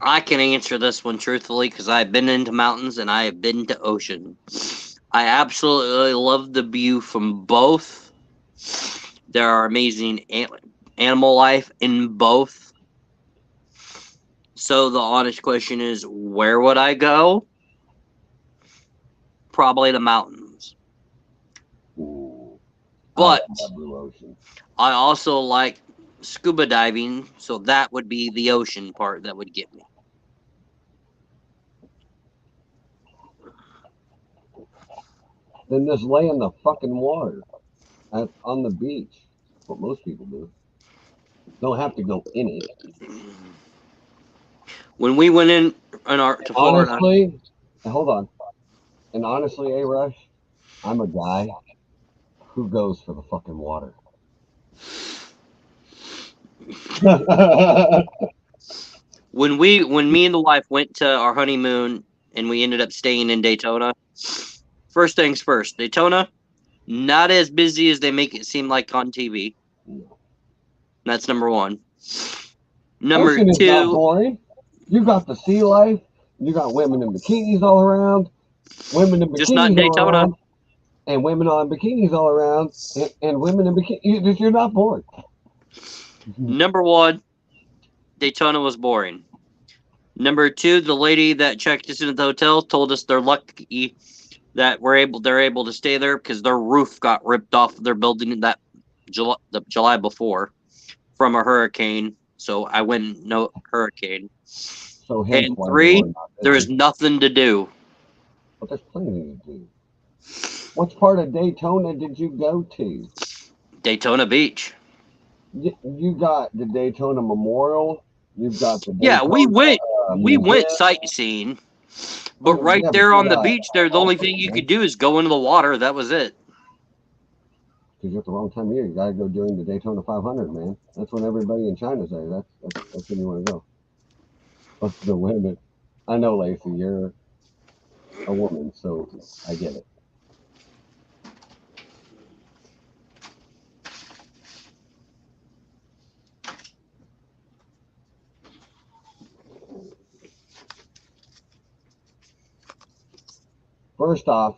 I can answer this one truthfully because I've been into mountains and I have been to ocean. I absolutely love the view from both. There are amazing animal life in both. So the honest question is, where would I go? Probably the mountains. Ooh. But I love that blue ocean. I also like scuba diving, so that would be the ocean part that would get me. Then just lay in the fucking water on the beach. That's what most people do. Don't have to go in it. When we went in to Florida, Honestly, hold on. And honestly, A Rush, I'm a guy who goes for the fucking water. when me and the wife went to our honeymoon and we ended up staying in Daytona. First things first, Daytona, not as busy as they make it seem like on TV. That's number one. Number Ocean is not two, boring. You got the sea life. You got women in bikinis all around. Women in just not in bikinis all Daytona. around. And women on bikinis all around. And women in bikinis. You're not bored. Number one, Daytona was boring. Number two, the lady that checked us into the hotel told us they're lucky that they're able to stay there because their roof got ripped off of their building that the July before from a hurricane. So I went no hurricane. So hence And why three, we're not there is busy. nothing to do. But there's plenty to do. What part of Daytona did you go to? Daytona Beach. You got the Daytona Memorial. You've got the Yeah, we Daytona went Museum. sightseeing, but right Yeah, but there you on the got beach, there the only thing you could do is go into the water. That was it. because you're at the wrong time of year. You got to go during the Daytona 500, man. That's when everybody in China's there. That's when you want to go. But the women, I know, Lacey, you're a woman, so I get it. First off,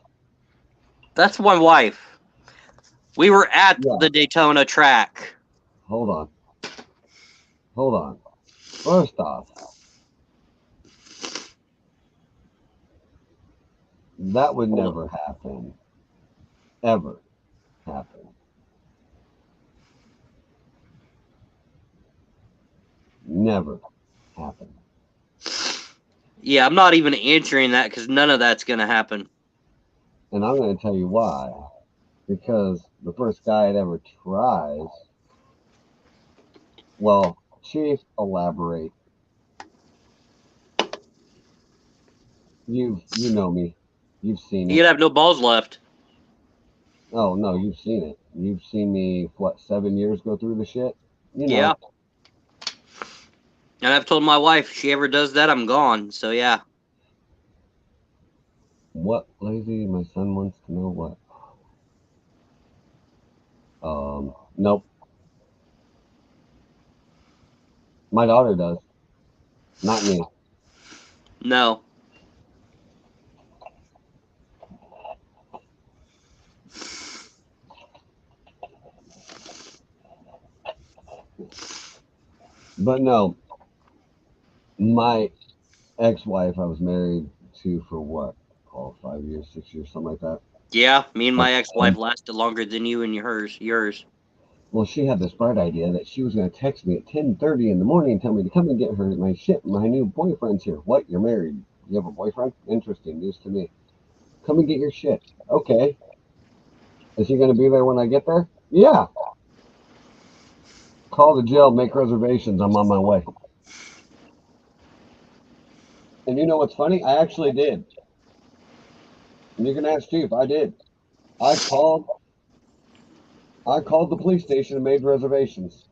That's my wife. We were at yeah, the Daytona track. hold on. hold on. First off, that would never happen. Ever happen. Never happen. Yeah, I'm not even answering that because none of that's going to happen. And I'm going to tell you why. Because the first guy that ever tries, well, Chief, elaborate. You know me. You've seen You'd it. have no balls left. Oh no, you've seen it. You've seen me what 7 years go through the shit. You Yeah. know And I've told my wife, if she ever does that, I'm gone. So, yeah. what, lazy? My son wants to know what. Nope. My daughter does, not me. No. But no, my ex-wife I was married to for what? Oh, 5 years, 6 years, something like that. Yeah, me and Like my ex-wife 10. lasted longer than you and yours. Well, she had this bright idea that she was going to text me at 10:30 in the morning and tell me to come and get her my shit. My new boyfriend's here. What? You're married? You have a boyfriend? Interesting news to me. Come and get your shit. Okay. Is he going to be there when I get there? Yeah. Call the jail, make reservations. I'm on my way. And you know what's funny? I actually did. And you can ask Chief. I did. I called. I called the police station and made reservations.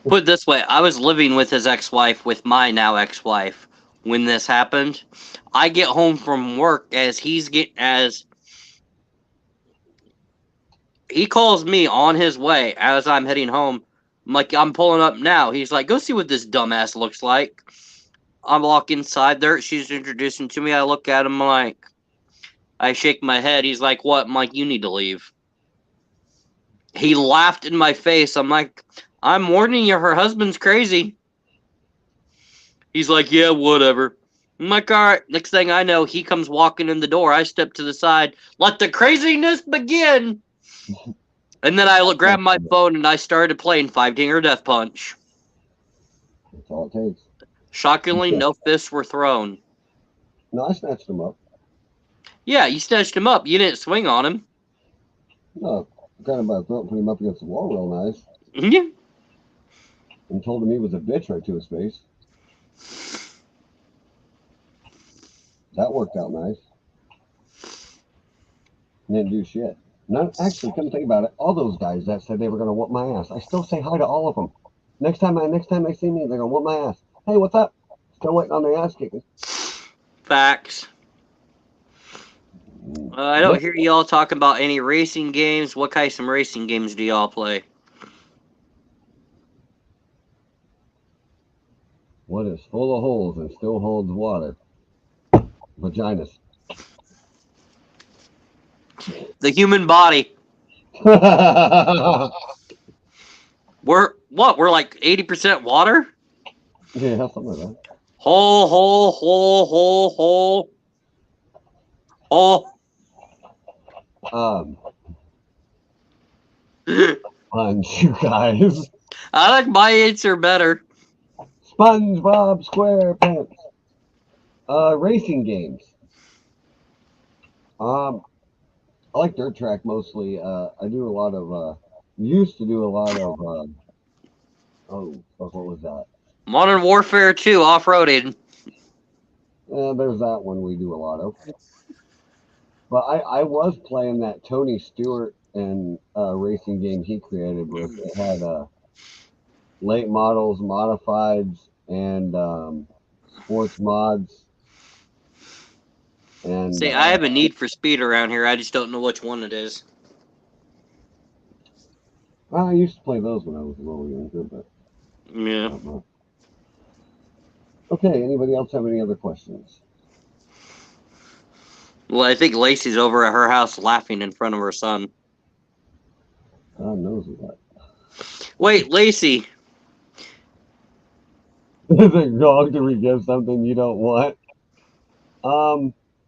Put it this way, I was living with his ex-wife, with my now ex-wife, when this happened. I get home from work as he calls me on his way as I'm heading home. I'm like, I'm pulling up now. He's like, go see what this dumbass looks like. I walk inside there. She's introducing to me. I look at him like, I shake my head. He's like, what? I'm like, you need to leave. He laughed in my face. I'm like, I'm warning you, her husband's crazy. He's like, yeah, whatever. I'm like, all right. Next thing I know, he comes walking in the door. I step to the side. Let the craziness begin. And then grabbed my phone and I started playing Five Finger Death Punch. That's all it takes. Shockingly, no fists were thrown. No, I snatched him up. Yeah, you snatched him up. You didn't swing on him. No, got him by the throat, put him up against the wall real nice, Yeah. and told him he was a bitch right to his face. That worked out nice. Didn't do shit. None, actually, come think about it. All those guys that said they were gonna whoop my ass, I still say hi to all of them. Next time they see me, they're gonna whoop my ass. Hey, what's up? Still waiting on their ass kicking. Facts. I don't hear y'all talking about any racing games. What kind of some racing games do y'all play? What is full of holes and still holds water? Vaginas. The human body. Yeah, We're like 80% water? something like that. Hole, hole, hole, hole, hole. Hole. Um, Sponge, you guys. I like my answer better. SpongeBob SquarePants. Racing games. I like dirt track mostly. I do a lot of. Used to do a lot of. Oh, fuck, what was that? Modern Warfare 2 off-roading. There's that one we do a lot of. But I was playing that Tony Stewart and racing game he created with it had late models, modifieds, and sports mods. And See, I have a need for speed around here. I just don't know which one it is. I used to play those when I was a little younger, but Yeah. not much. Okay, anybody else have any other questions? Well, I think Lacey's over at her house laughing in front of her son. God knows what. Wait, Lacey. Is it wrong to forgive something you don't want?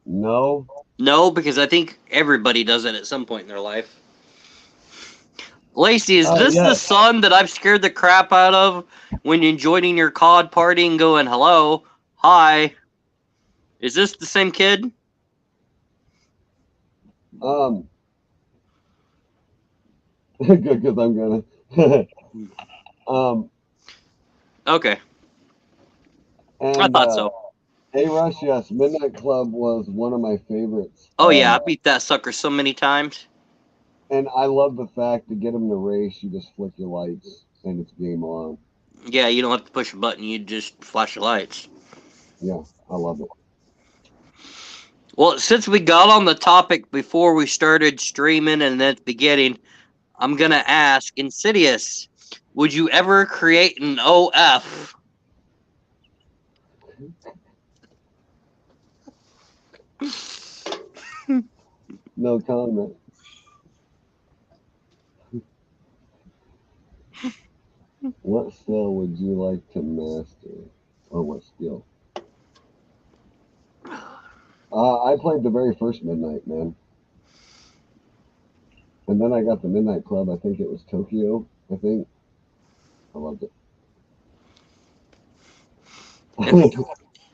No. No, because I think everybody does it at some point in their life. Lacey, is this the Yes. son that I've scared the crap out of when you're joining your COD party and going, hello, hi? Is this the same kid? Good, because I'm gonna. Okay, I And thought so. Hey Rush, yes, Midnight Club was one of my favorites. Oh yeah, I beat that sucker so many times. And I love the fact to get him to race, you just flick your lights and it's game on. Yeah, you don't have to push a button, you just flash your lights. Yeah, I love it. Well, since we got on the topic before we started streaming and at the beginning, I'm gonna ask Insidious, would you ever create an OF? No comment. What skill would you like to master? Or what skill? I played the very first Midnight, man. And then I got the Midnight Club. I think it was Tokyo. I think. I loved it.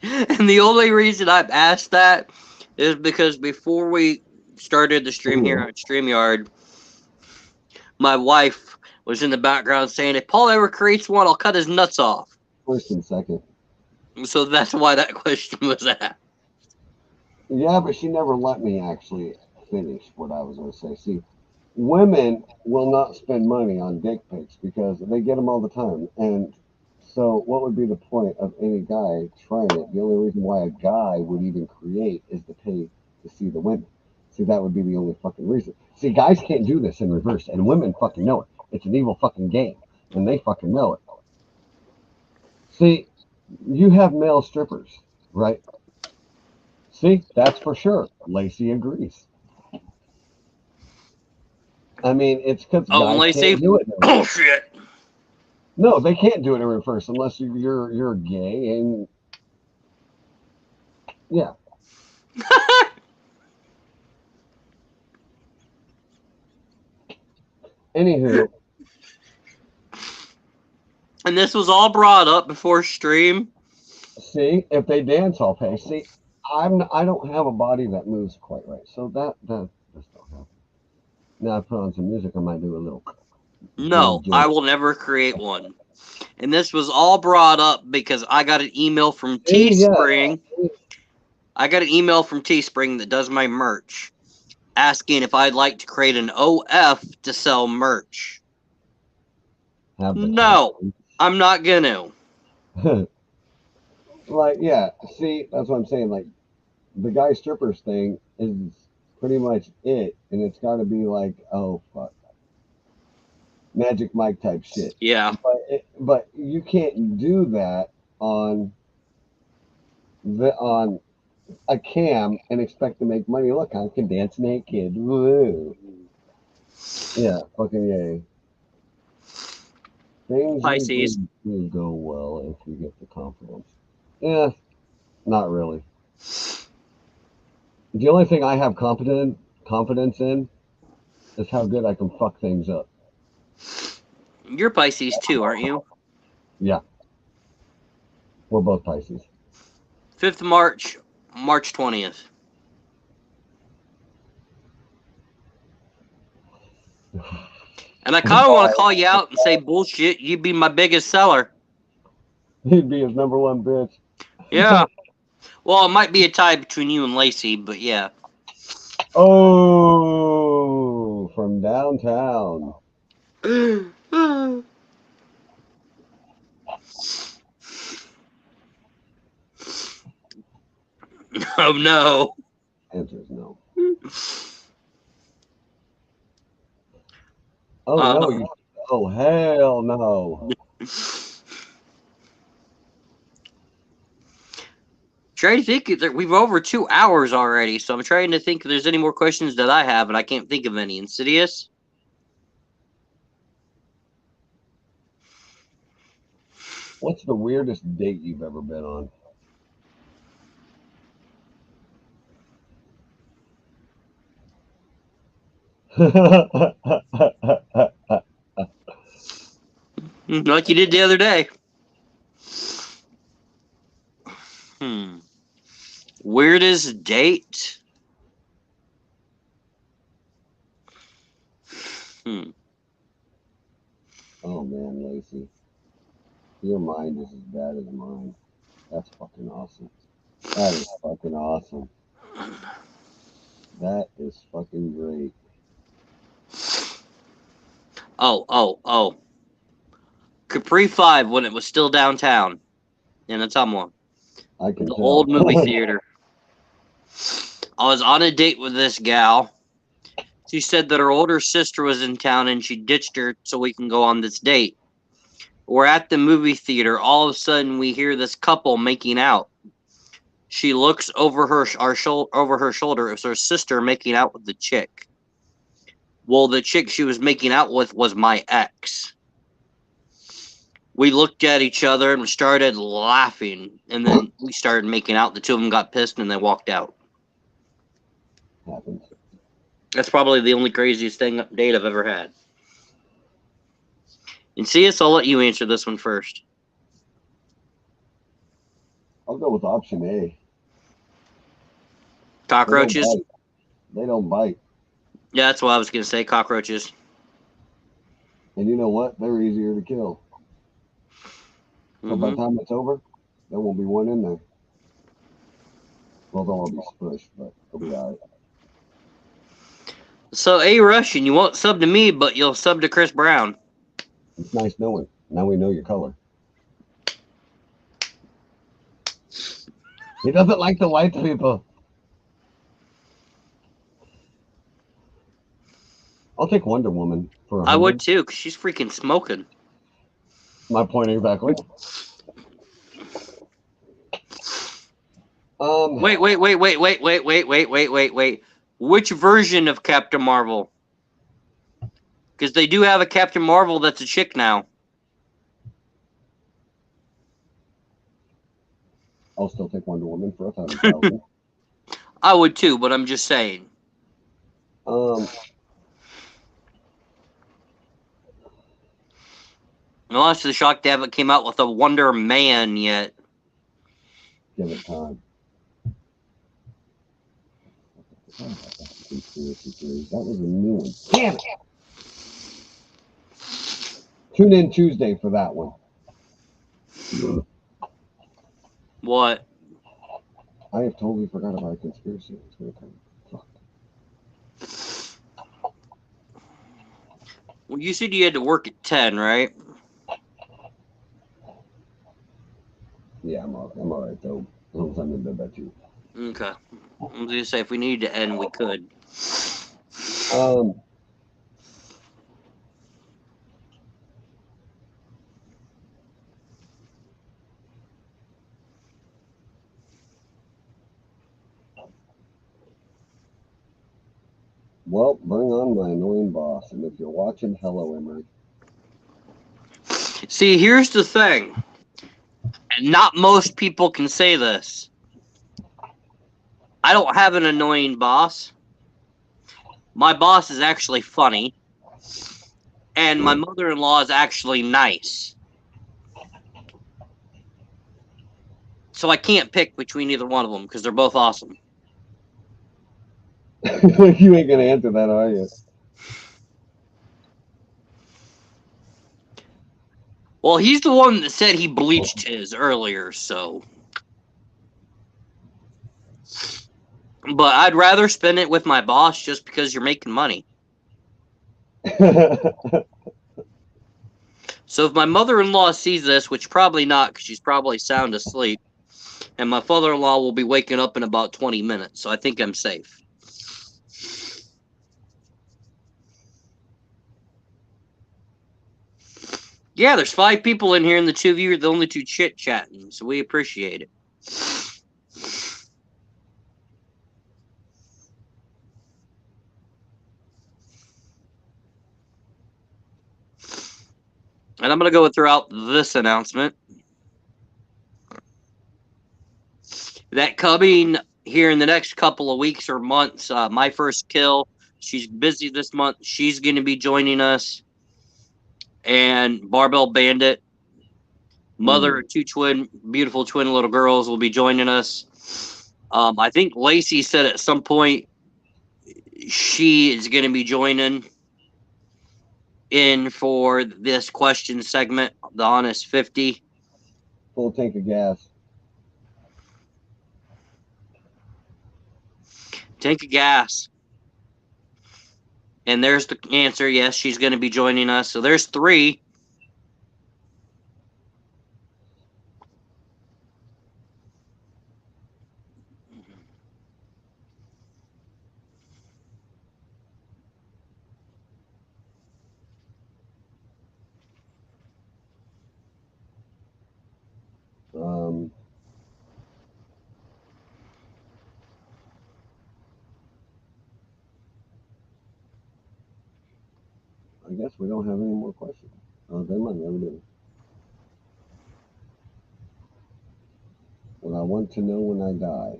And the only reason I've asked that is because before we started the stream here on StreamYard, my wife was in the background saying, if Paul ever creates one, I'll cut his nuts off. First and second. So that's why that question was asked. Yeah, but she never let me actually finish what I was going to say. See, women will not spend money on dick pics because they get them all the time. And so, what would be the point of any guy trying it? The only reason why a guy would even create is to pay to see the women. See, that would be the only fucking reason. See, guys can't do this in reverse, and women fucking know it. It's an evil fucking game, and they fucking know it. See, you have male strippers, right? See, that's for sure. Lacey agrees. I mean, it's because Oh, and guys Lacey? can't do it. Oh, shit. No, they can't do it in reverse unless you're gay and yeah. Anywho, And this was all brought up before stream. see if they dance, I'll pay. See, I don't have a body that moves quite right, so that just don't happen. Now I put on some music, I might do a little. No, I will never create one. And this was all brought up because I got an email from Teespring. Yeah. I got an email from Teespring that does my merch, asking if I'd like to create an OF to sell merch. No, I'm not gonna. Like, yeah, see, that's what I'm saying. Like, the guy strippers thing is pretty much it, and it's got to be like, oh fuck, Magic Mike type shit. Yeah. But you can't do that on on a cam and expect to make money. Look, I can dance naked. Woo. Yeah, fucking yay. Things Pisces. will go well if you get the confidence. Yeah, not really. The only thing I have confidence in is how good I can fuck things up. You're Pisces too, aren't you? Yeah. We're both Pisces. 5th March, March 20th. And I kind of want to call you out and say, bullshit, you'd be my biggest seller. He'd be his number one bitch. Yeah. Well, it might be a tie between you and Lacey, but yeah. Oh, from downtown. Oh, no. Answer is no. Oh, no. Oh, hell no. Trying to think, we've over 2 hours already, so I'm trying to think if there's any more questions that I have, and I can't think of any. Insidious? What's the weirdest date you've ever been on? Like you did the other day. Weirdest date? Oh man, Lacey, your mind is as bad as mine. That's fucking awesome. That is fucking awesome. That is fucking great. Oh. Capri 5 when it was still downtown in Atumwa. I can The tell. old movie theater. I was on a date with this gal. She said that her older sister was in town and she ditched her so we can go on this date. We're at the movie theater. All of a sudden, we hear this couple making out. She looks over over her shoulder. It was her sister making out with the chick. Well, the chick she was making out with was my ex. We looked at each other and started laughing, and then we started making out. The two of them got pissed and they walked out. Happens. That's probably the only craziest date I've ever had. And see us, I'll let you answer this one first. I'll go with option A. Cockroaches? They don't bite. Yeah, that's what I was going to say, cockroaches. And you know what? They're easier to kill. So by the time it's over, there won't be one in there. Well, they'll all be squished, but they'll be alright. So, A. Russian, you won't sub to me, but you'll sub to Chris Brown. It's nice knowing. Now we know your color. He doesn't like the white people. I'll take Wonder Woman for 100. I would too, because she's freaking smoking. My point exactly. Wait. Which version of Captain Marvel? Because they do have a Captain Marvel that's a chick now. I'll still take Wonder Woman for 100,000. I would too, but I'm just saying. I'm honestly shocked they haven't came out with a Wonder Man yet. Give it time. Conspiracy theories. That was a new one. Damn it! Tune in Tuesday for that one. What? I have totally forgot about a conspiracy. It's going to come. Fuck. Well, you said you had to work at 10, right? Yeah, I'm alright though. As long as I'm in bed by 2. Okay. I was going to say, if we needed to end, we could. Well, bring on my annoying boss. And if you're watching, hello, Emery. See, here's the thing. And not most people can say this. I don't have an annoying boss. My boss is actually funny. And my mother-in-law is actually nice. So I can't pick between either one of them because they're both awesome. You ain't going to answer that, are you? Well, he's the one that said he bleached his earlier, so. But I'd rather spend it with my boss just because you're making money. So if my mother-in-law sees this, which probably not because she's probably sound asleep, and my father-in-law will be waking up in about 20 minutes, so I think I'm safe. Yeah, there's 5 people in here, and the 2 of you are the only 2 chit-chatting, so we appreciate it. And I'm going to go throughout this announcement. That coming here in the next couple of weeks or months, My First Kill. She's busy this month. She's going to be joining us. And Barbell Bandit, mother of two beautiful twin little girls, will be joining us. I think Lacey said at some point she is going to be joining in for this question segment, the Honest 50. Full tank of gas. Tank of gas. And there's the answer. Yes, she's going to be joining us. So there's 3. I guess we don't have any more questions. They might never do. What I want to know when I die.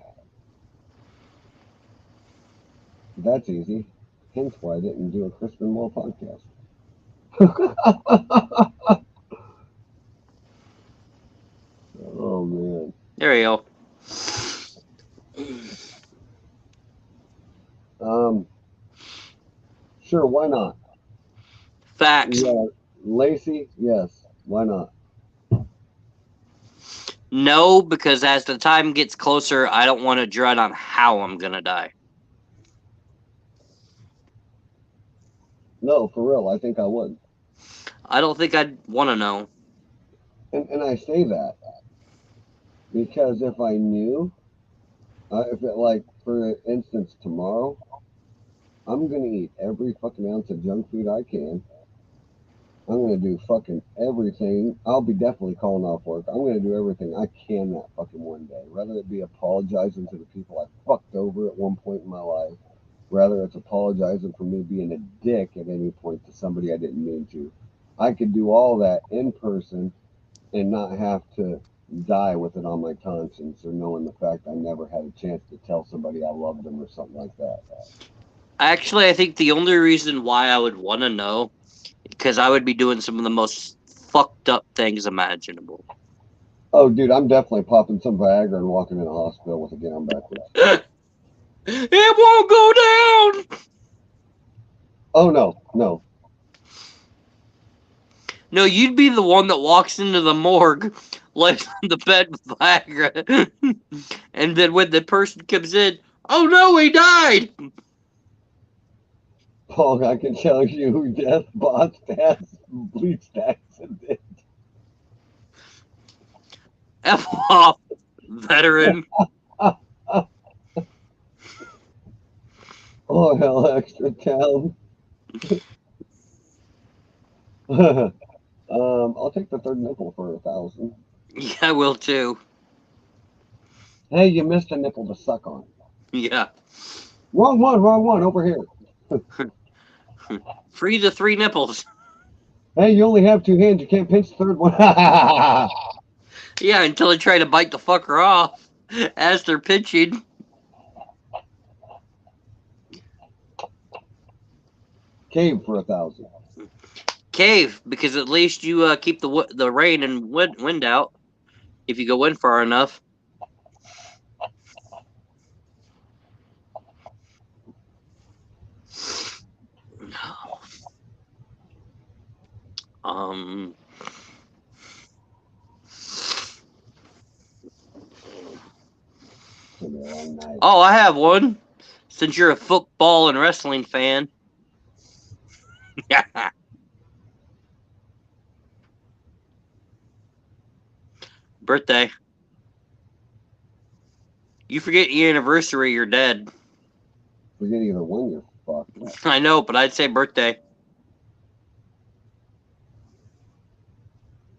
That's easy. Hence why I didn't do a Chris Benoit podcast. Oh man. There you go. Sure, why not? Facts. Yeah, Lacey, yes, why not? No, because as the time gets closer, I don't want to dread on how I'm going to die. No, for real, I think I would. I don't think I'd want to know. And I say that because if I knew, if it, like, for instance, tomorrow, I'm going to eat every fucking ounce of junk food I can. I'm going to do fucking everything. I'll be definitely calling off work. I'm going to do everything I can that fucking one day. Whether it be apologizing to the people I fucked over at one point in my life, whether it's apologizing for me being a dick at any point to somebody I didn't mean to. I could do all that in person and not have to die with it on my conscience or knowing the fact I never had a chance to tell somebody I loved them or something like that. Actually, I think the only reason why I would want to know because I would be doing some of the most fucked up things imaginable. Oh, dude, I'm definitely popping some Viagra and walking in a hospital with a gown backwards. It won't go down! Oh, no. No, you'd be the one that walks into the morgue, lays on the bed with Viagra, and then when the person comes in, oh no, he died! Paul, I can tell you, death bots has bleached accident. F off, veteran. Oh, hell, extra town. I'll take the third nipple for 1,000. Yeah, I will too. Hey, you missed a nipple to suck on. Yeah. Wrong one, over here. Free the 3 nipples. Hey, you only have 2 hands, you can't pinch the third one. Yeah, until they try to bite the fucker off as they're pinching. Cave for 1,000. Cave, because at least you keep the rain and wind out if you go in far enough. Oh, I have one. Since you're a football and wrestling fan. Birthday. You forget your anniversary, you're dead. Forget either one, you're fucked. I know, but I'd say birthday.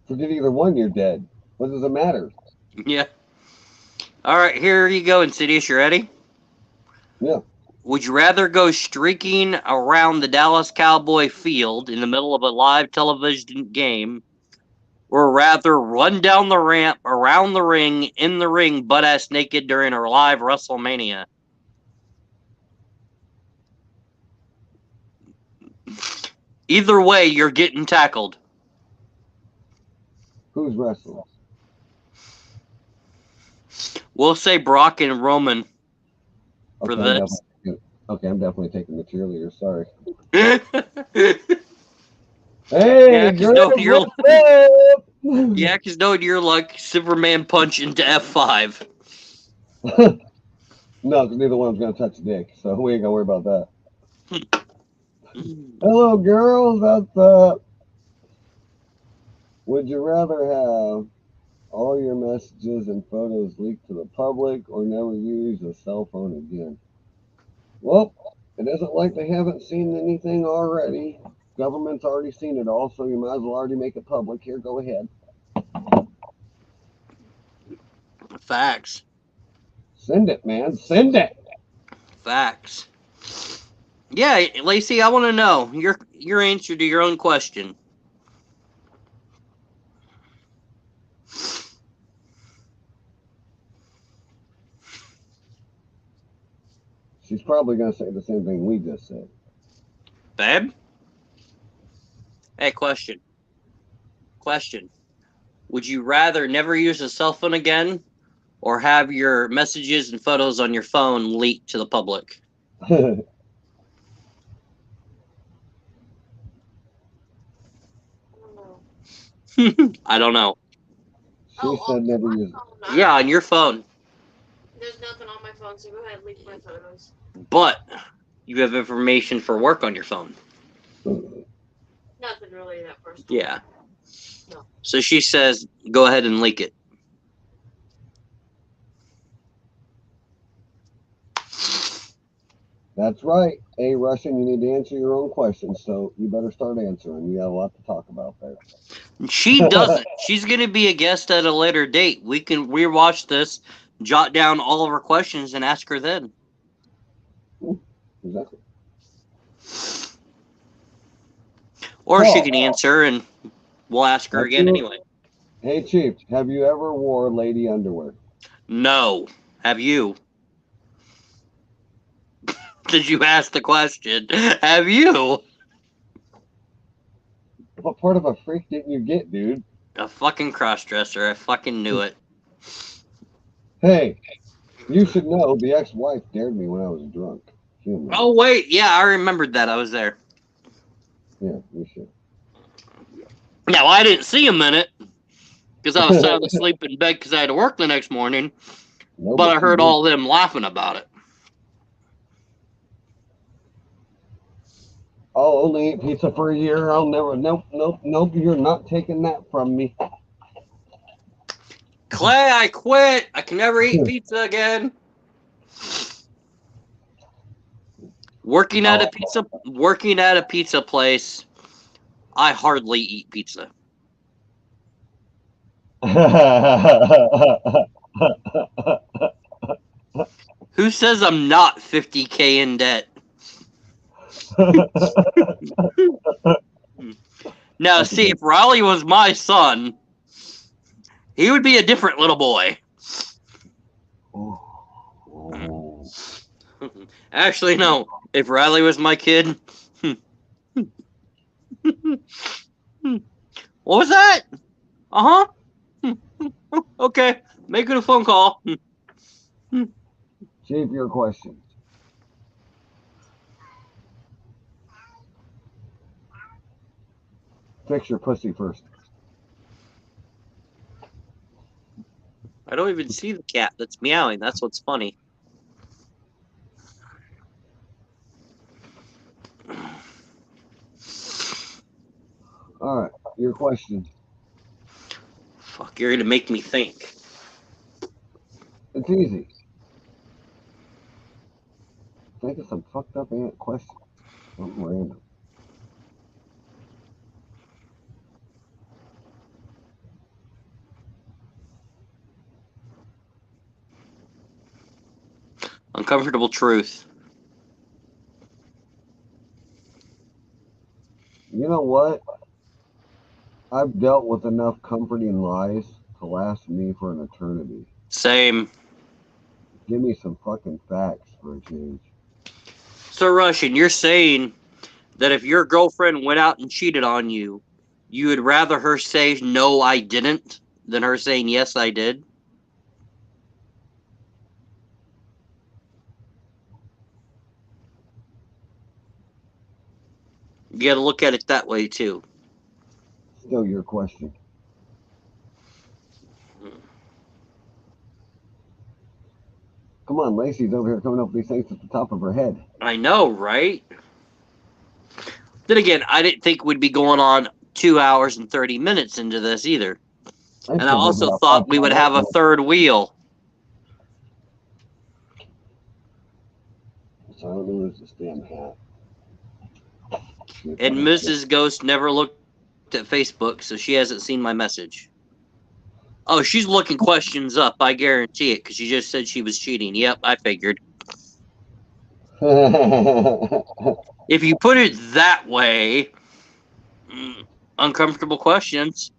Forget either one, you're dead. What does it matter? Yeah. All right, here you go, Insidious. You ready? Yeah. Would you rather go streaking around the Dallas Cowboy field in the middle of a live television game or rather run down the ramp, around the ring, in the ring, butt-ass naked during a live WrestleMania? Either way, you're getting tackled. Who's wrestling? We'll say Brock and Roman for Okay, this. I'm definitely taking the cheerleader. Sorry. Yeah, Hey, because girl, you're what's up? yeah, because no, you're like Superman punch into F5. No, because neither one's gonna touch dick, so we ain't gonna worry about that. Hello, girls. What's up? Would you rather have all your messages and photos leaked to the public or never use a cell phone again? Well, it isn't like they haven't seen anything already. Government's already seen it all, so you might as well already make it public. Here, go ahead. Facts. Send it, man. Send it. Facts. Yeah, Lacey, I want to know your answer to your own question. She's probably going to say the same thing we just said. Babe? Hey, question. Question. Would you rather never use a cell phone again or have your messages and photos on your phone leaked to the public? I don't know. She said never use it. Yeah, on your phone. There's nothing on my phone, so go ahead, leak my photos. But you have information for work on your phone. Nothing really that personal. Yeah. No. So she says, go ahead and leak it. That's right. Hey, Russian, you need to answer your own questions, so you better start answering. You got a lot to talk about there. She doesn't. She's going to be a guest at a later date. We can rewatch this, jot down all of her questions, and ask her then. Exactly. Or she can answer, and we'll ask her again anyway. Hey, Chief, have you ever wore lady underwear? No. Have you? Did you ask the question? Have you? What part of a freak didn't you get, dude? A fucking crossdresser. I fucking knew it. Hey, you should know the ex-wife dared me when I was drunk. Oh, wait. Yeah, I remembered that. I was there. Yeah, you should. Now, I didn't see him in it because I was sound asleep in bed because I had to work the next morning. No, But I heard all of them laughing about it. I'll only eat pizza for a year. I'll never. Nope. You're not taking that from me. Clay, I quit. I can never eat pizza again. Working at a pizza place, I hardly eat pizza. Who says I'm not 50K in debt? Now, see, if Riley was my son, he would be a different little boy. Actually, no. If Riley was my kid... What was that? Uh-huh. Okay. Making a phone call. Chief, your question. Fix your pussy first. I don't even see the cat that's meowing. That's what's funny. All right, your question. Fuck, you're gonna make me think. It's easy. Think of some fucked up question. Something random. Uncomfortable truth. You know what? I've dealt with enough comforting lies to last me for an eternity. Same. Give me some fucking facts for a change. So, Russian, you're saying that if your girlfriend went out and cheated on you, you would rather her say, no, I didn't, than her saying, yes, I did? You gotta look at it that way, too. Still your question. Come on, Lacey's over here coming up with these things at the top of her head. I know, right? Then again, I didn't think we'd be going on 2 hours and 30 minutes into this either. And I figured also about thought we 5 would have a minutes. third wheel. So I don't know who's this damn hat. And Mrs. Ghost never looked at Facebook, so she hasn't seen my message. Oh, she's looking questions up, I guarantee it, because she just said she was cheating. Yep, I figured. If you put it that way, uncomfortable questions.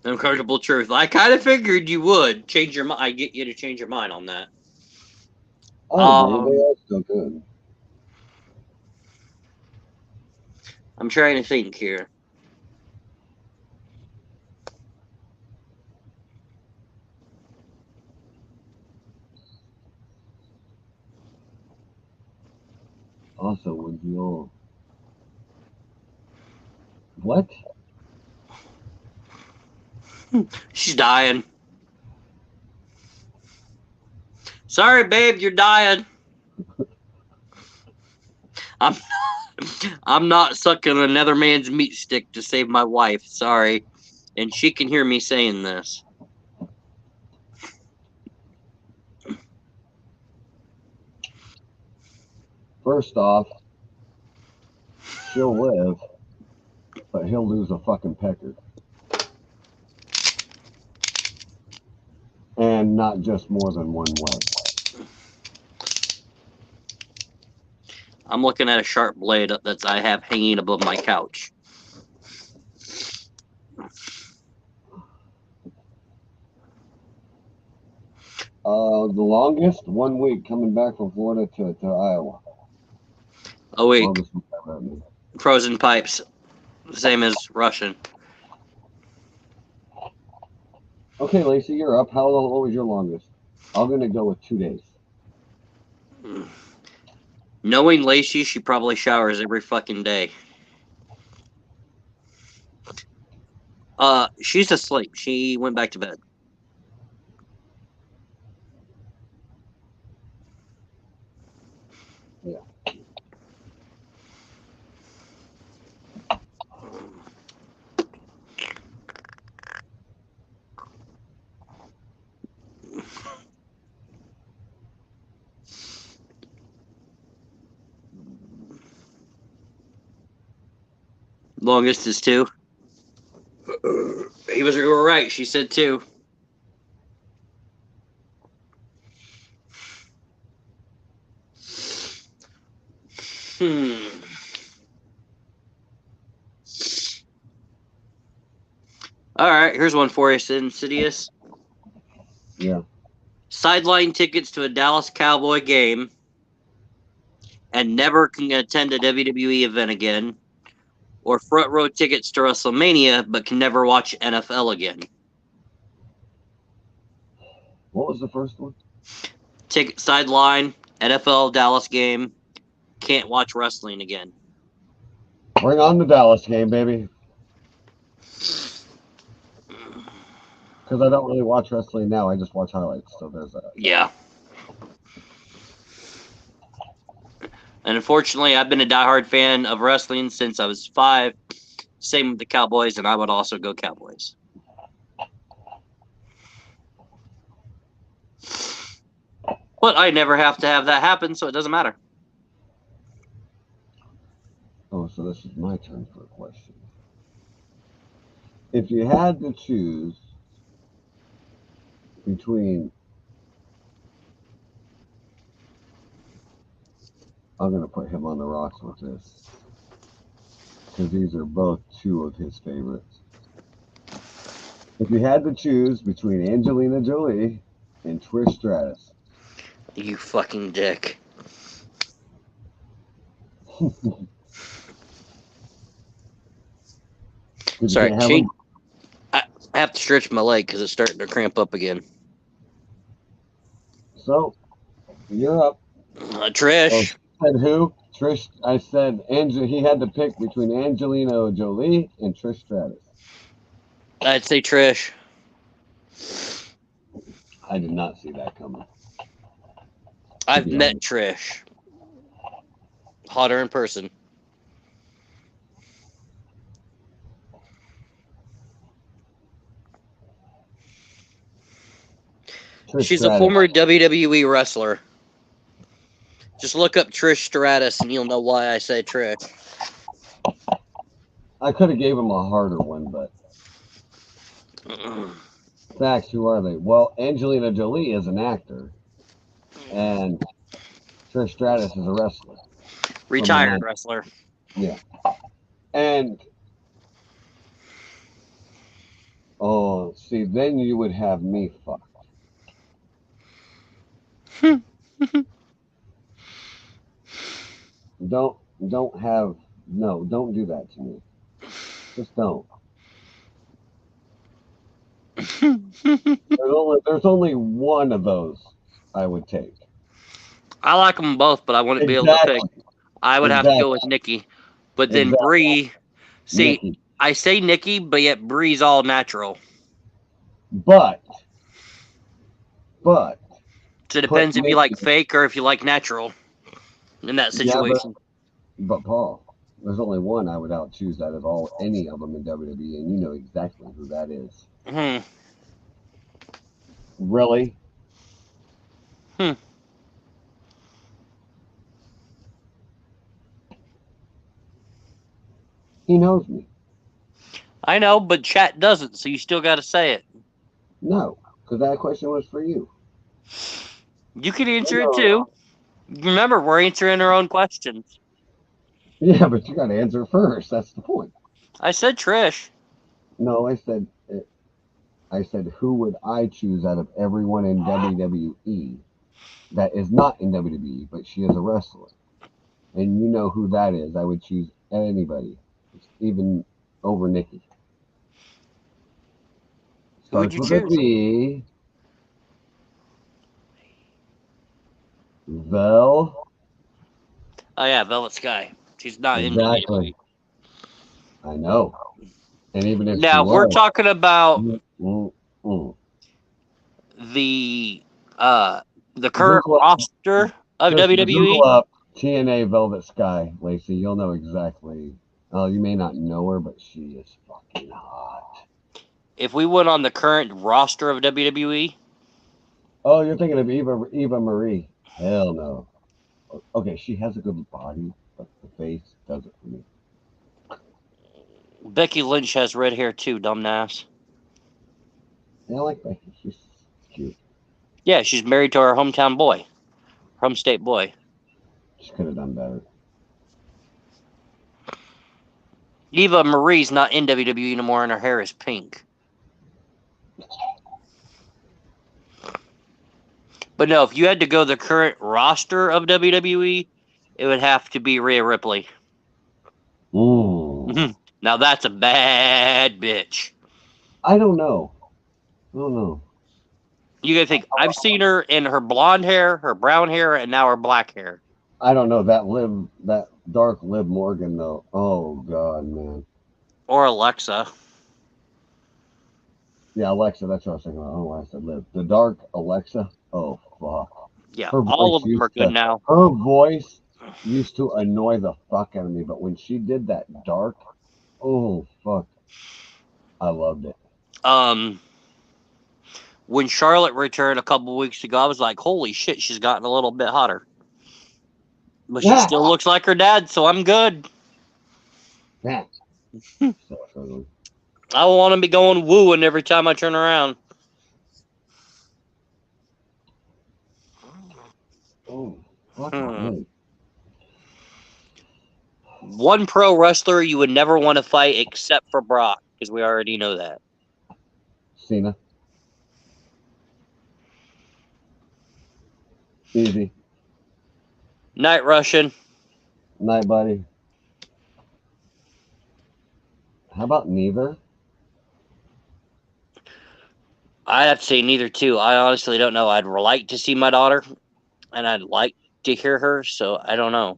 Uncomfortable truth. I kind of figured you would change your mind. I get you to change your mind on that. Oh, they are still good. I'm trying to think here. Also, would you... What? She's dying. Sorry, babe, you're dying. I'm not sucking another man's meat stick to save my wife. Sorry. And she can hear me saying this. First off, she'll live, but he'll lose a fucking pecker. And not just more than one leg. I'm looking at a sharp blade that I have hanging above my couch. The longest, 1 week coming back from Florida to Iowa. Oh, wait. Longest week ever, I mean. Frozen pipes. Same as Russian. Okay, Lacey, you're up. How long? What was your longest? I'm going to go with 2 days. Knowing Lacey, she probably showers every fucking day. She's asleep. She went back to bed. Yeah. Longest is 2. You were right. She said 2. All right, here's one for you, Insidious. Yeah. Sideline tickets to a Dallas Cowboy game and never can attend a WWE event again, or front row tickets to WrestleMania but can never watch NFL again. What was the first one? Ticket sideline, NFL Dallas game, can't watch wrestling again. Bring on the Dallas game, baby. Because I don't really watch wrestling now. I just watch highlights. So there's that. Yeah. And unfortunately, I've been a diehard fan of wrestling since I was 5. Same with the Cowboys, and I would also go Cowboys. But I never have to have that happen, so it doesn't matter. Oh, so this is my turn for a question. If you had to choose between. I'm going to put him on the rocks with this. Because these are both two of his favorites. If you had to choose between Angelina Jolie and Trish Stratus. You fucking dick. Sorry, I have to stretch my leg because it's starting to cramp up again. So, you're up. Trish. Said who? Trish. I said he had to pick between Angelina Jolie and Trish Stratus. I'd say Trish. I did not see that coming. I've met Trish. Hotter in person. She's a former WWE wrestler. Just look up Trish Stratus and you'll know why I say Trish. I could have gave him a harder one, but facts, who are they? Well, Angelina Jolie is an actor, and Trish Stratus is a wrestler. Retired wrestler. Yeah. And see, then you would have me fucked. Don't do that to me. Just don't. There's only one of those I would take. I like them both, but I wouldn't be able to pick. I would have to go with Nikki. But then Brie, see, Nikki. I say Nikki, but yet Brie's all natural. But. So it depends if you like fake or if you like natural in that situation. Yeah, but Paul, there's only one I would out choose out of any of them in WWE, and you know exactly who that is. Really? He knows me. I know, but chat doesn't, so you still got to say it. No, because that question was for you. You can answer it too. Remember, we're answering our own questions. Yeah, but you got to answer first. That's the point. I said Trish. No, I said who would I choose out of everyone in WWE that is not in WWE, but she is a wrestler? And you know who that is. I would choose anybody, even over Nikki. Who would you choose? Vel. Oh yeah, Velvet Sky. She's not in WWE. I know. And even if now we're talking about the current roster of WWE. Google up TNA Velvet Sky, Lacey. You'll know exactly. Oh, you may not know her, but she is fucking hot. If we went on the current roster of WWE. Oh, you're thinking of Eva Marie. Hell no. Okay, she has a good body, but the face does it for me. Becky Lynch has red hair too, dumbass. Yeah, I like Becky. She's cute. Yeah, she's married to her hometown boy. Home state boy. She could have done better. Eva Marie's not in WWE anymore and her hair is pink. But no, if you had to go the current roster of WWE, it would have to be Rhea Ripley. Ooh. Now that's a bad bitch. I don't know. You gotta think, I've seen her in her blonde hair, her brown hair, and now her black hair. I don't know. That dark Liv Morgan though. Oh god, man. Or Alexa. Yeah, Alexa, that's what I was thinking about. Oh, I said Liv. The dark Alexa. Oh fuck. Yeah, all of them are good now. Her voice used to annoy the fuck out of me, but when she did that dark, oh fuck, I loved it. When Charlotte returned a couple weeks ago, I was like, holy shit, she's gotten a little bit hotter. But she still looks like her dad, so I'm good. Yeah. I want to be going wooing every time I turn around. Oh, fucking Hmm. A. One pro wrestler you would never want to fight except for Brock, because we already know that. Cena. Easy. Night Russian. Night Buddy. How about neither? I'd have to say neither too. I honestly don't know. I'd like to see my daughter, and I'd like to hear her, so I don't know.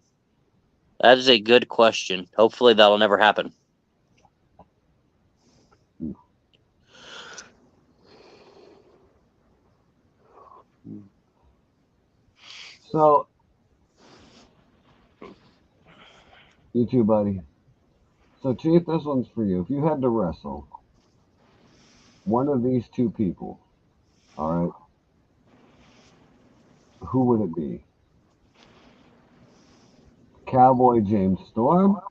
That is a good question. Hopefully that'll never happen. So, you too, buddy. So, Chief, this one's for you. If you had to wrestle one of these two people, all right, who would it be? Cowboy James Storm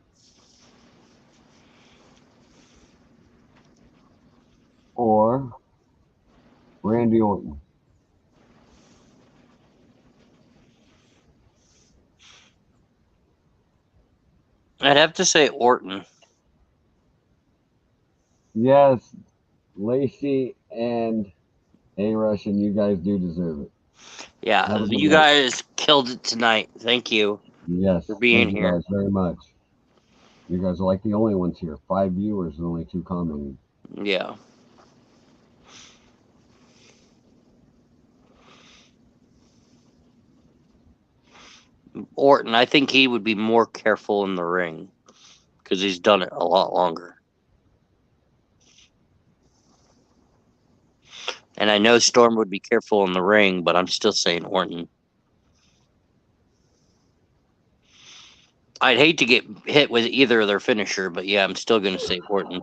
or Randy Orton? I'd have to say Orton. Yes, Lacey and A Russian, you guys do deserve it. Yeah, Have a good you night. guys killed it tonight. Thank you Yes, for being thank you here. guys very much. You guys are like the only ones here. 5 viewers and only 2 commenting. Yeah. Orton, I think he would be more careful in the ring because he's done it a lot longer. And I know Storm would be careful in the ring, but I'm still saying Orton. I'd hate to get hit with either of their finisher, but yeah, I'm still going to say Orton.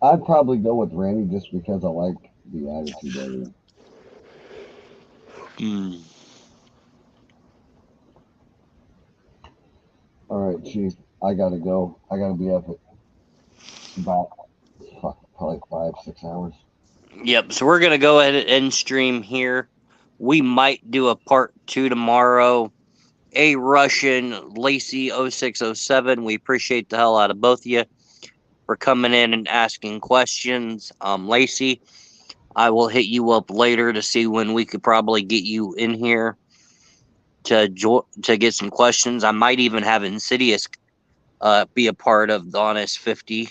I'd probably go with Randy just because I like the attitude of him. Hmm. All right, Chief, I gotta go. I gotta be up at about probably 5, 6 hours. Yep, so we're going to go ahead and end stream here. We might do a part 2 tomorrow. A Russian, Lacey 0607. We appreciate the hell out of both of you for coming in and asking questions. Lacey, I will hit you up later to see when we could probably get you in here to get some questions. I might even have Insidious be a part of the Honest 50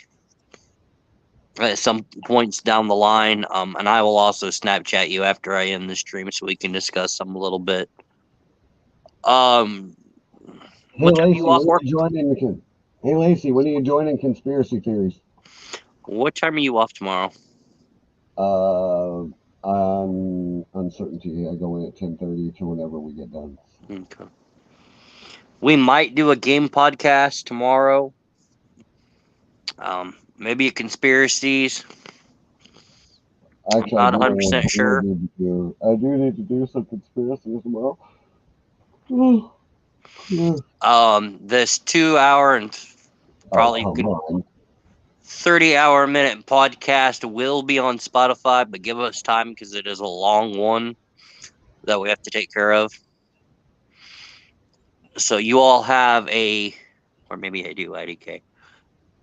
at some points down the line. And I will also Snapchat you after I end the stream so we can discuss some a little bit. Hey What time are Lacey, you off when are work? you joining? Hey Lacey, when are you joining conspiracy theories? What time are you off tomorrow? On uncertainty, I go in at 10:30 to whenever we get done. Okay. We might do a game podcast tomorrow. Maybe a conspiracies. Actually, I'm not 100% sure. I do need to do some conspiracies tomorrow. This 2 hour and Oh, probably come on. 30-hour minute podcast will be on Spotify, but give us time because it is a long one that we have to take care of. So you all have or maybe I do, IDK.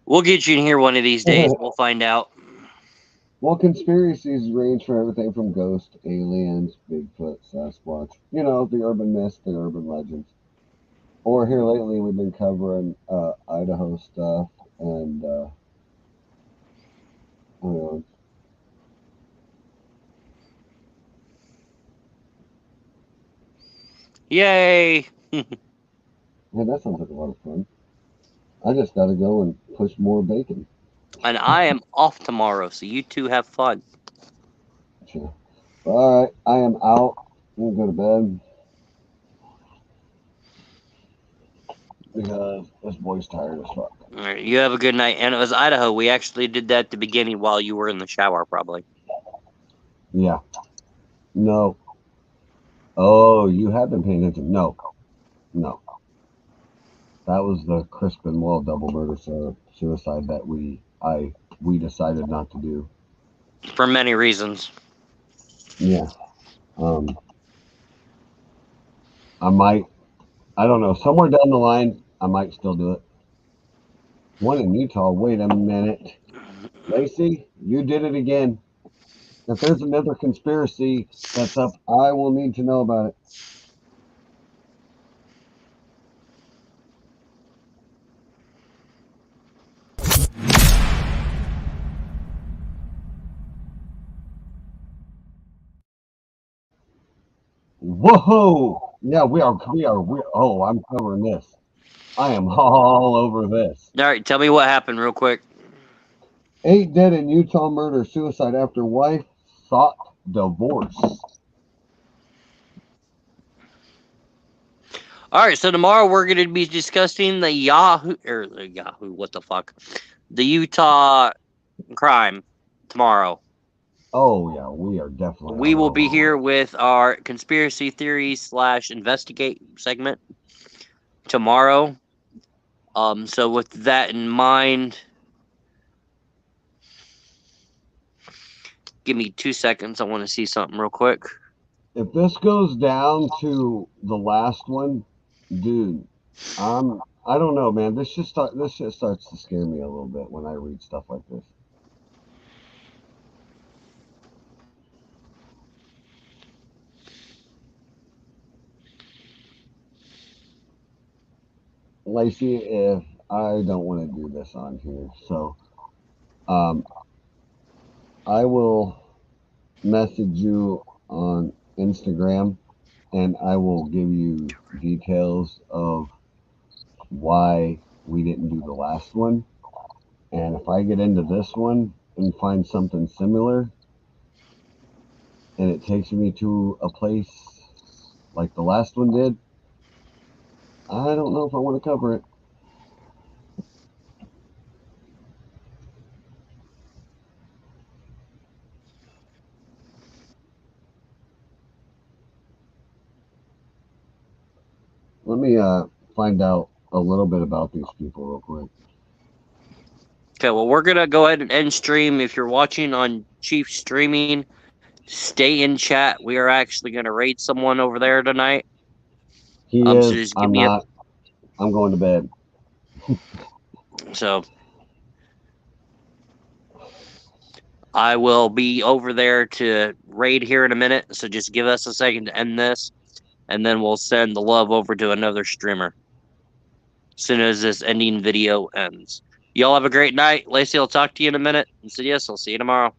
We'll get you in here one of these days. We'll find out. Well, conspiracies range from everything from ghosts, aliens, Bigfoot, Sasquatch, the urban myths, the urban legends. Or here lately, we've been covering Idaho stuff and, Yay! hey, that sounds like a lot of fun. I just got to go and push more bacon. And I am off tomorrow, so you two have fun. Sure. All right, I am out. I'm going to go to bed. Because this boy's tired as fuck. All right, you have a good night. And it was Idaho. We actually did that at the beginning while you were in the shower, probably. Yeah. No. Oh, you have been paying attention. No. That was the Crispin Wall double murder suicide that I we decided not to do. For many reasons. Yeah. Um, I might, I don't know, somewhere down the line, I might still do it. One in Utah, wait a minute. Lacey, you did it again. If there's another conspiracy that's up, I will need to know about it. Whoa! Yeah, oh, I'm covering this. I am all over this. All right, tell me what happened real quick. 8 dead in Utah murder suicide after wife sought divorce. All right, so tomorrow we're going to be discussing the Yahoo, what the fuck? The Utah crime tomorrow. Oh yeah, we are definitely. We will be here with our conspiracy theories / investigate segment tomorrow. So with that in mind, give me 2 seconds. I want to see something real quick. If this goes down to the last one, dude, I don't know, man. This shit starts to scare me a little bit when I read stuff like this. Lacey, if I don't want to do this on here, so um, I will message you on Instagram, and I will give you details of why we didn't do the last one. And if I get into this one and find something similar, and it takes me to a place like the last one did, I don't know if I want to cover it. Let me find out a little bit about these people real quick. Okay, well, we're going to go ahead and end stream. If you're watching on Chief Streaming, stay in chat. We are actually going to raid someone over there tonight. He So is. just give I'm me not. I'm going to bed. So I will be over there to raid here in a minute. So just give us a second to end this, and then we'll send the love over to another streamer as soon as this ending video ends. Y'all have a great night. Lacey, I'll talk to you in a minute. Insidious, I'll see you tomorrow.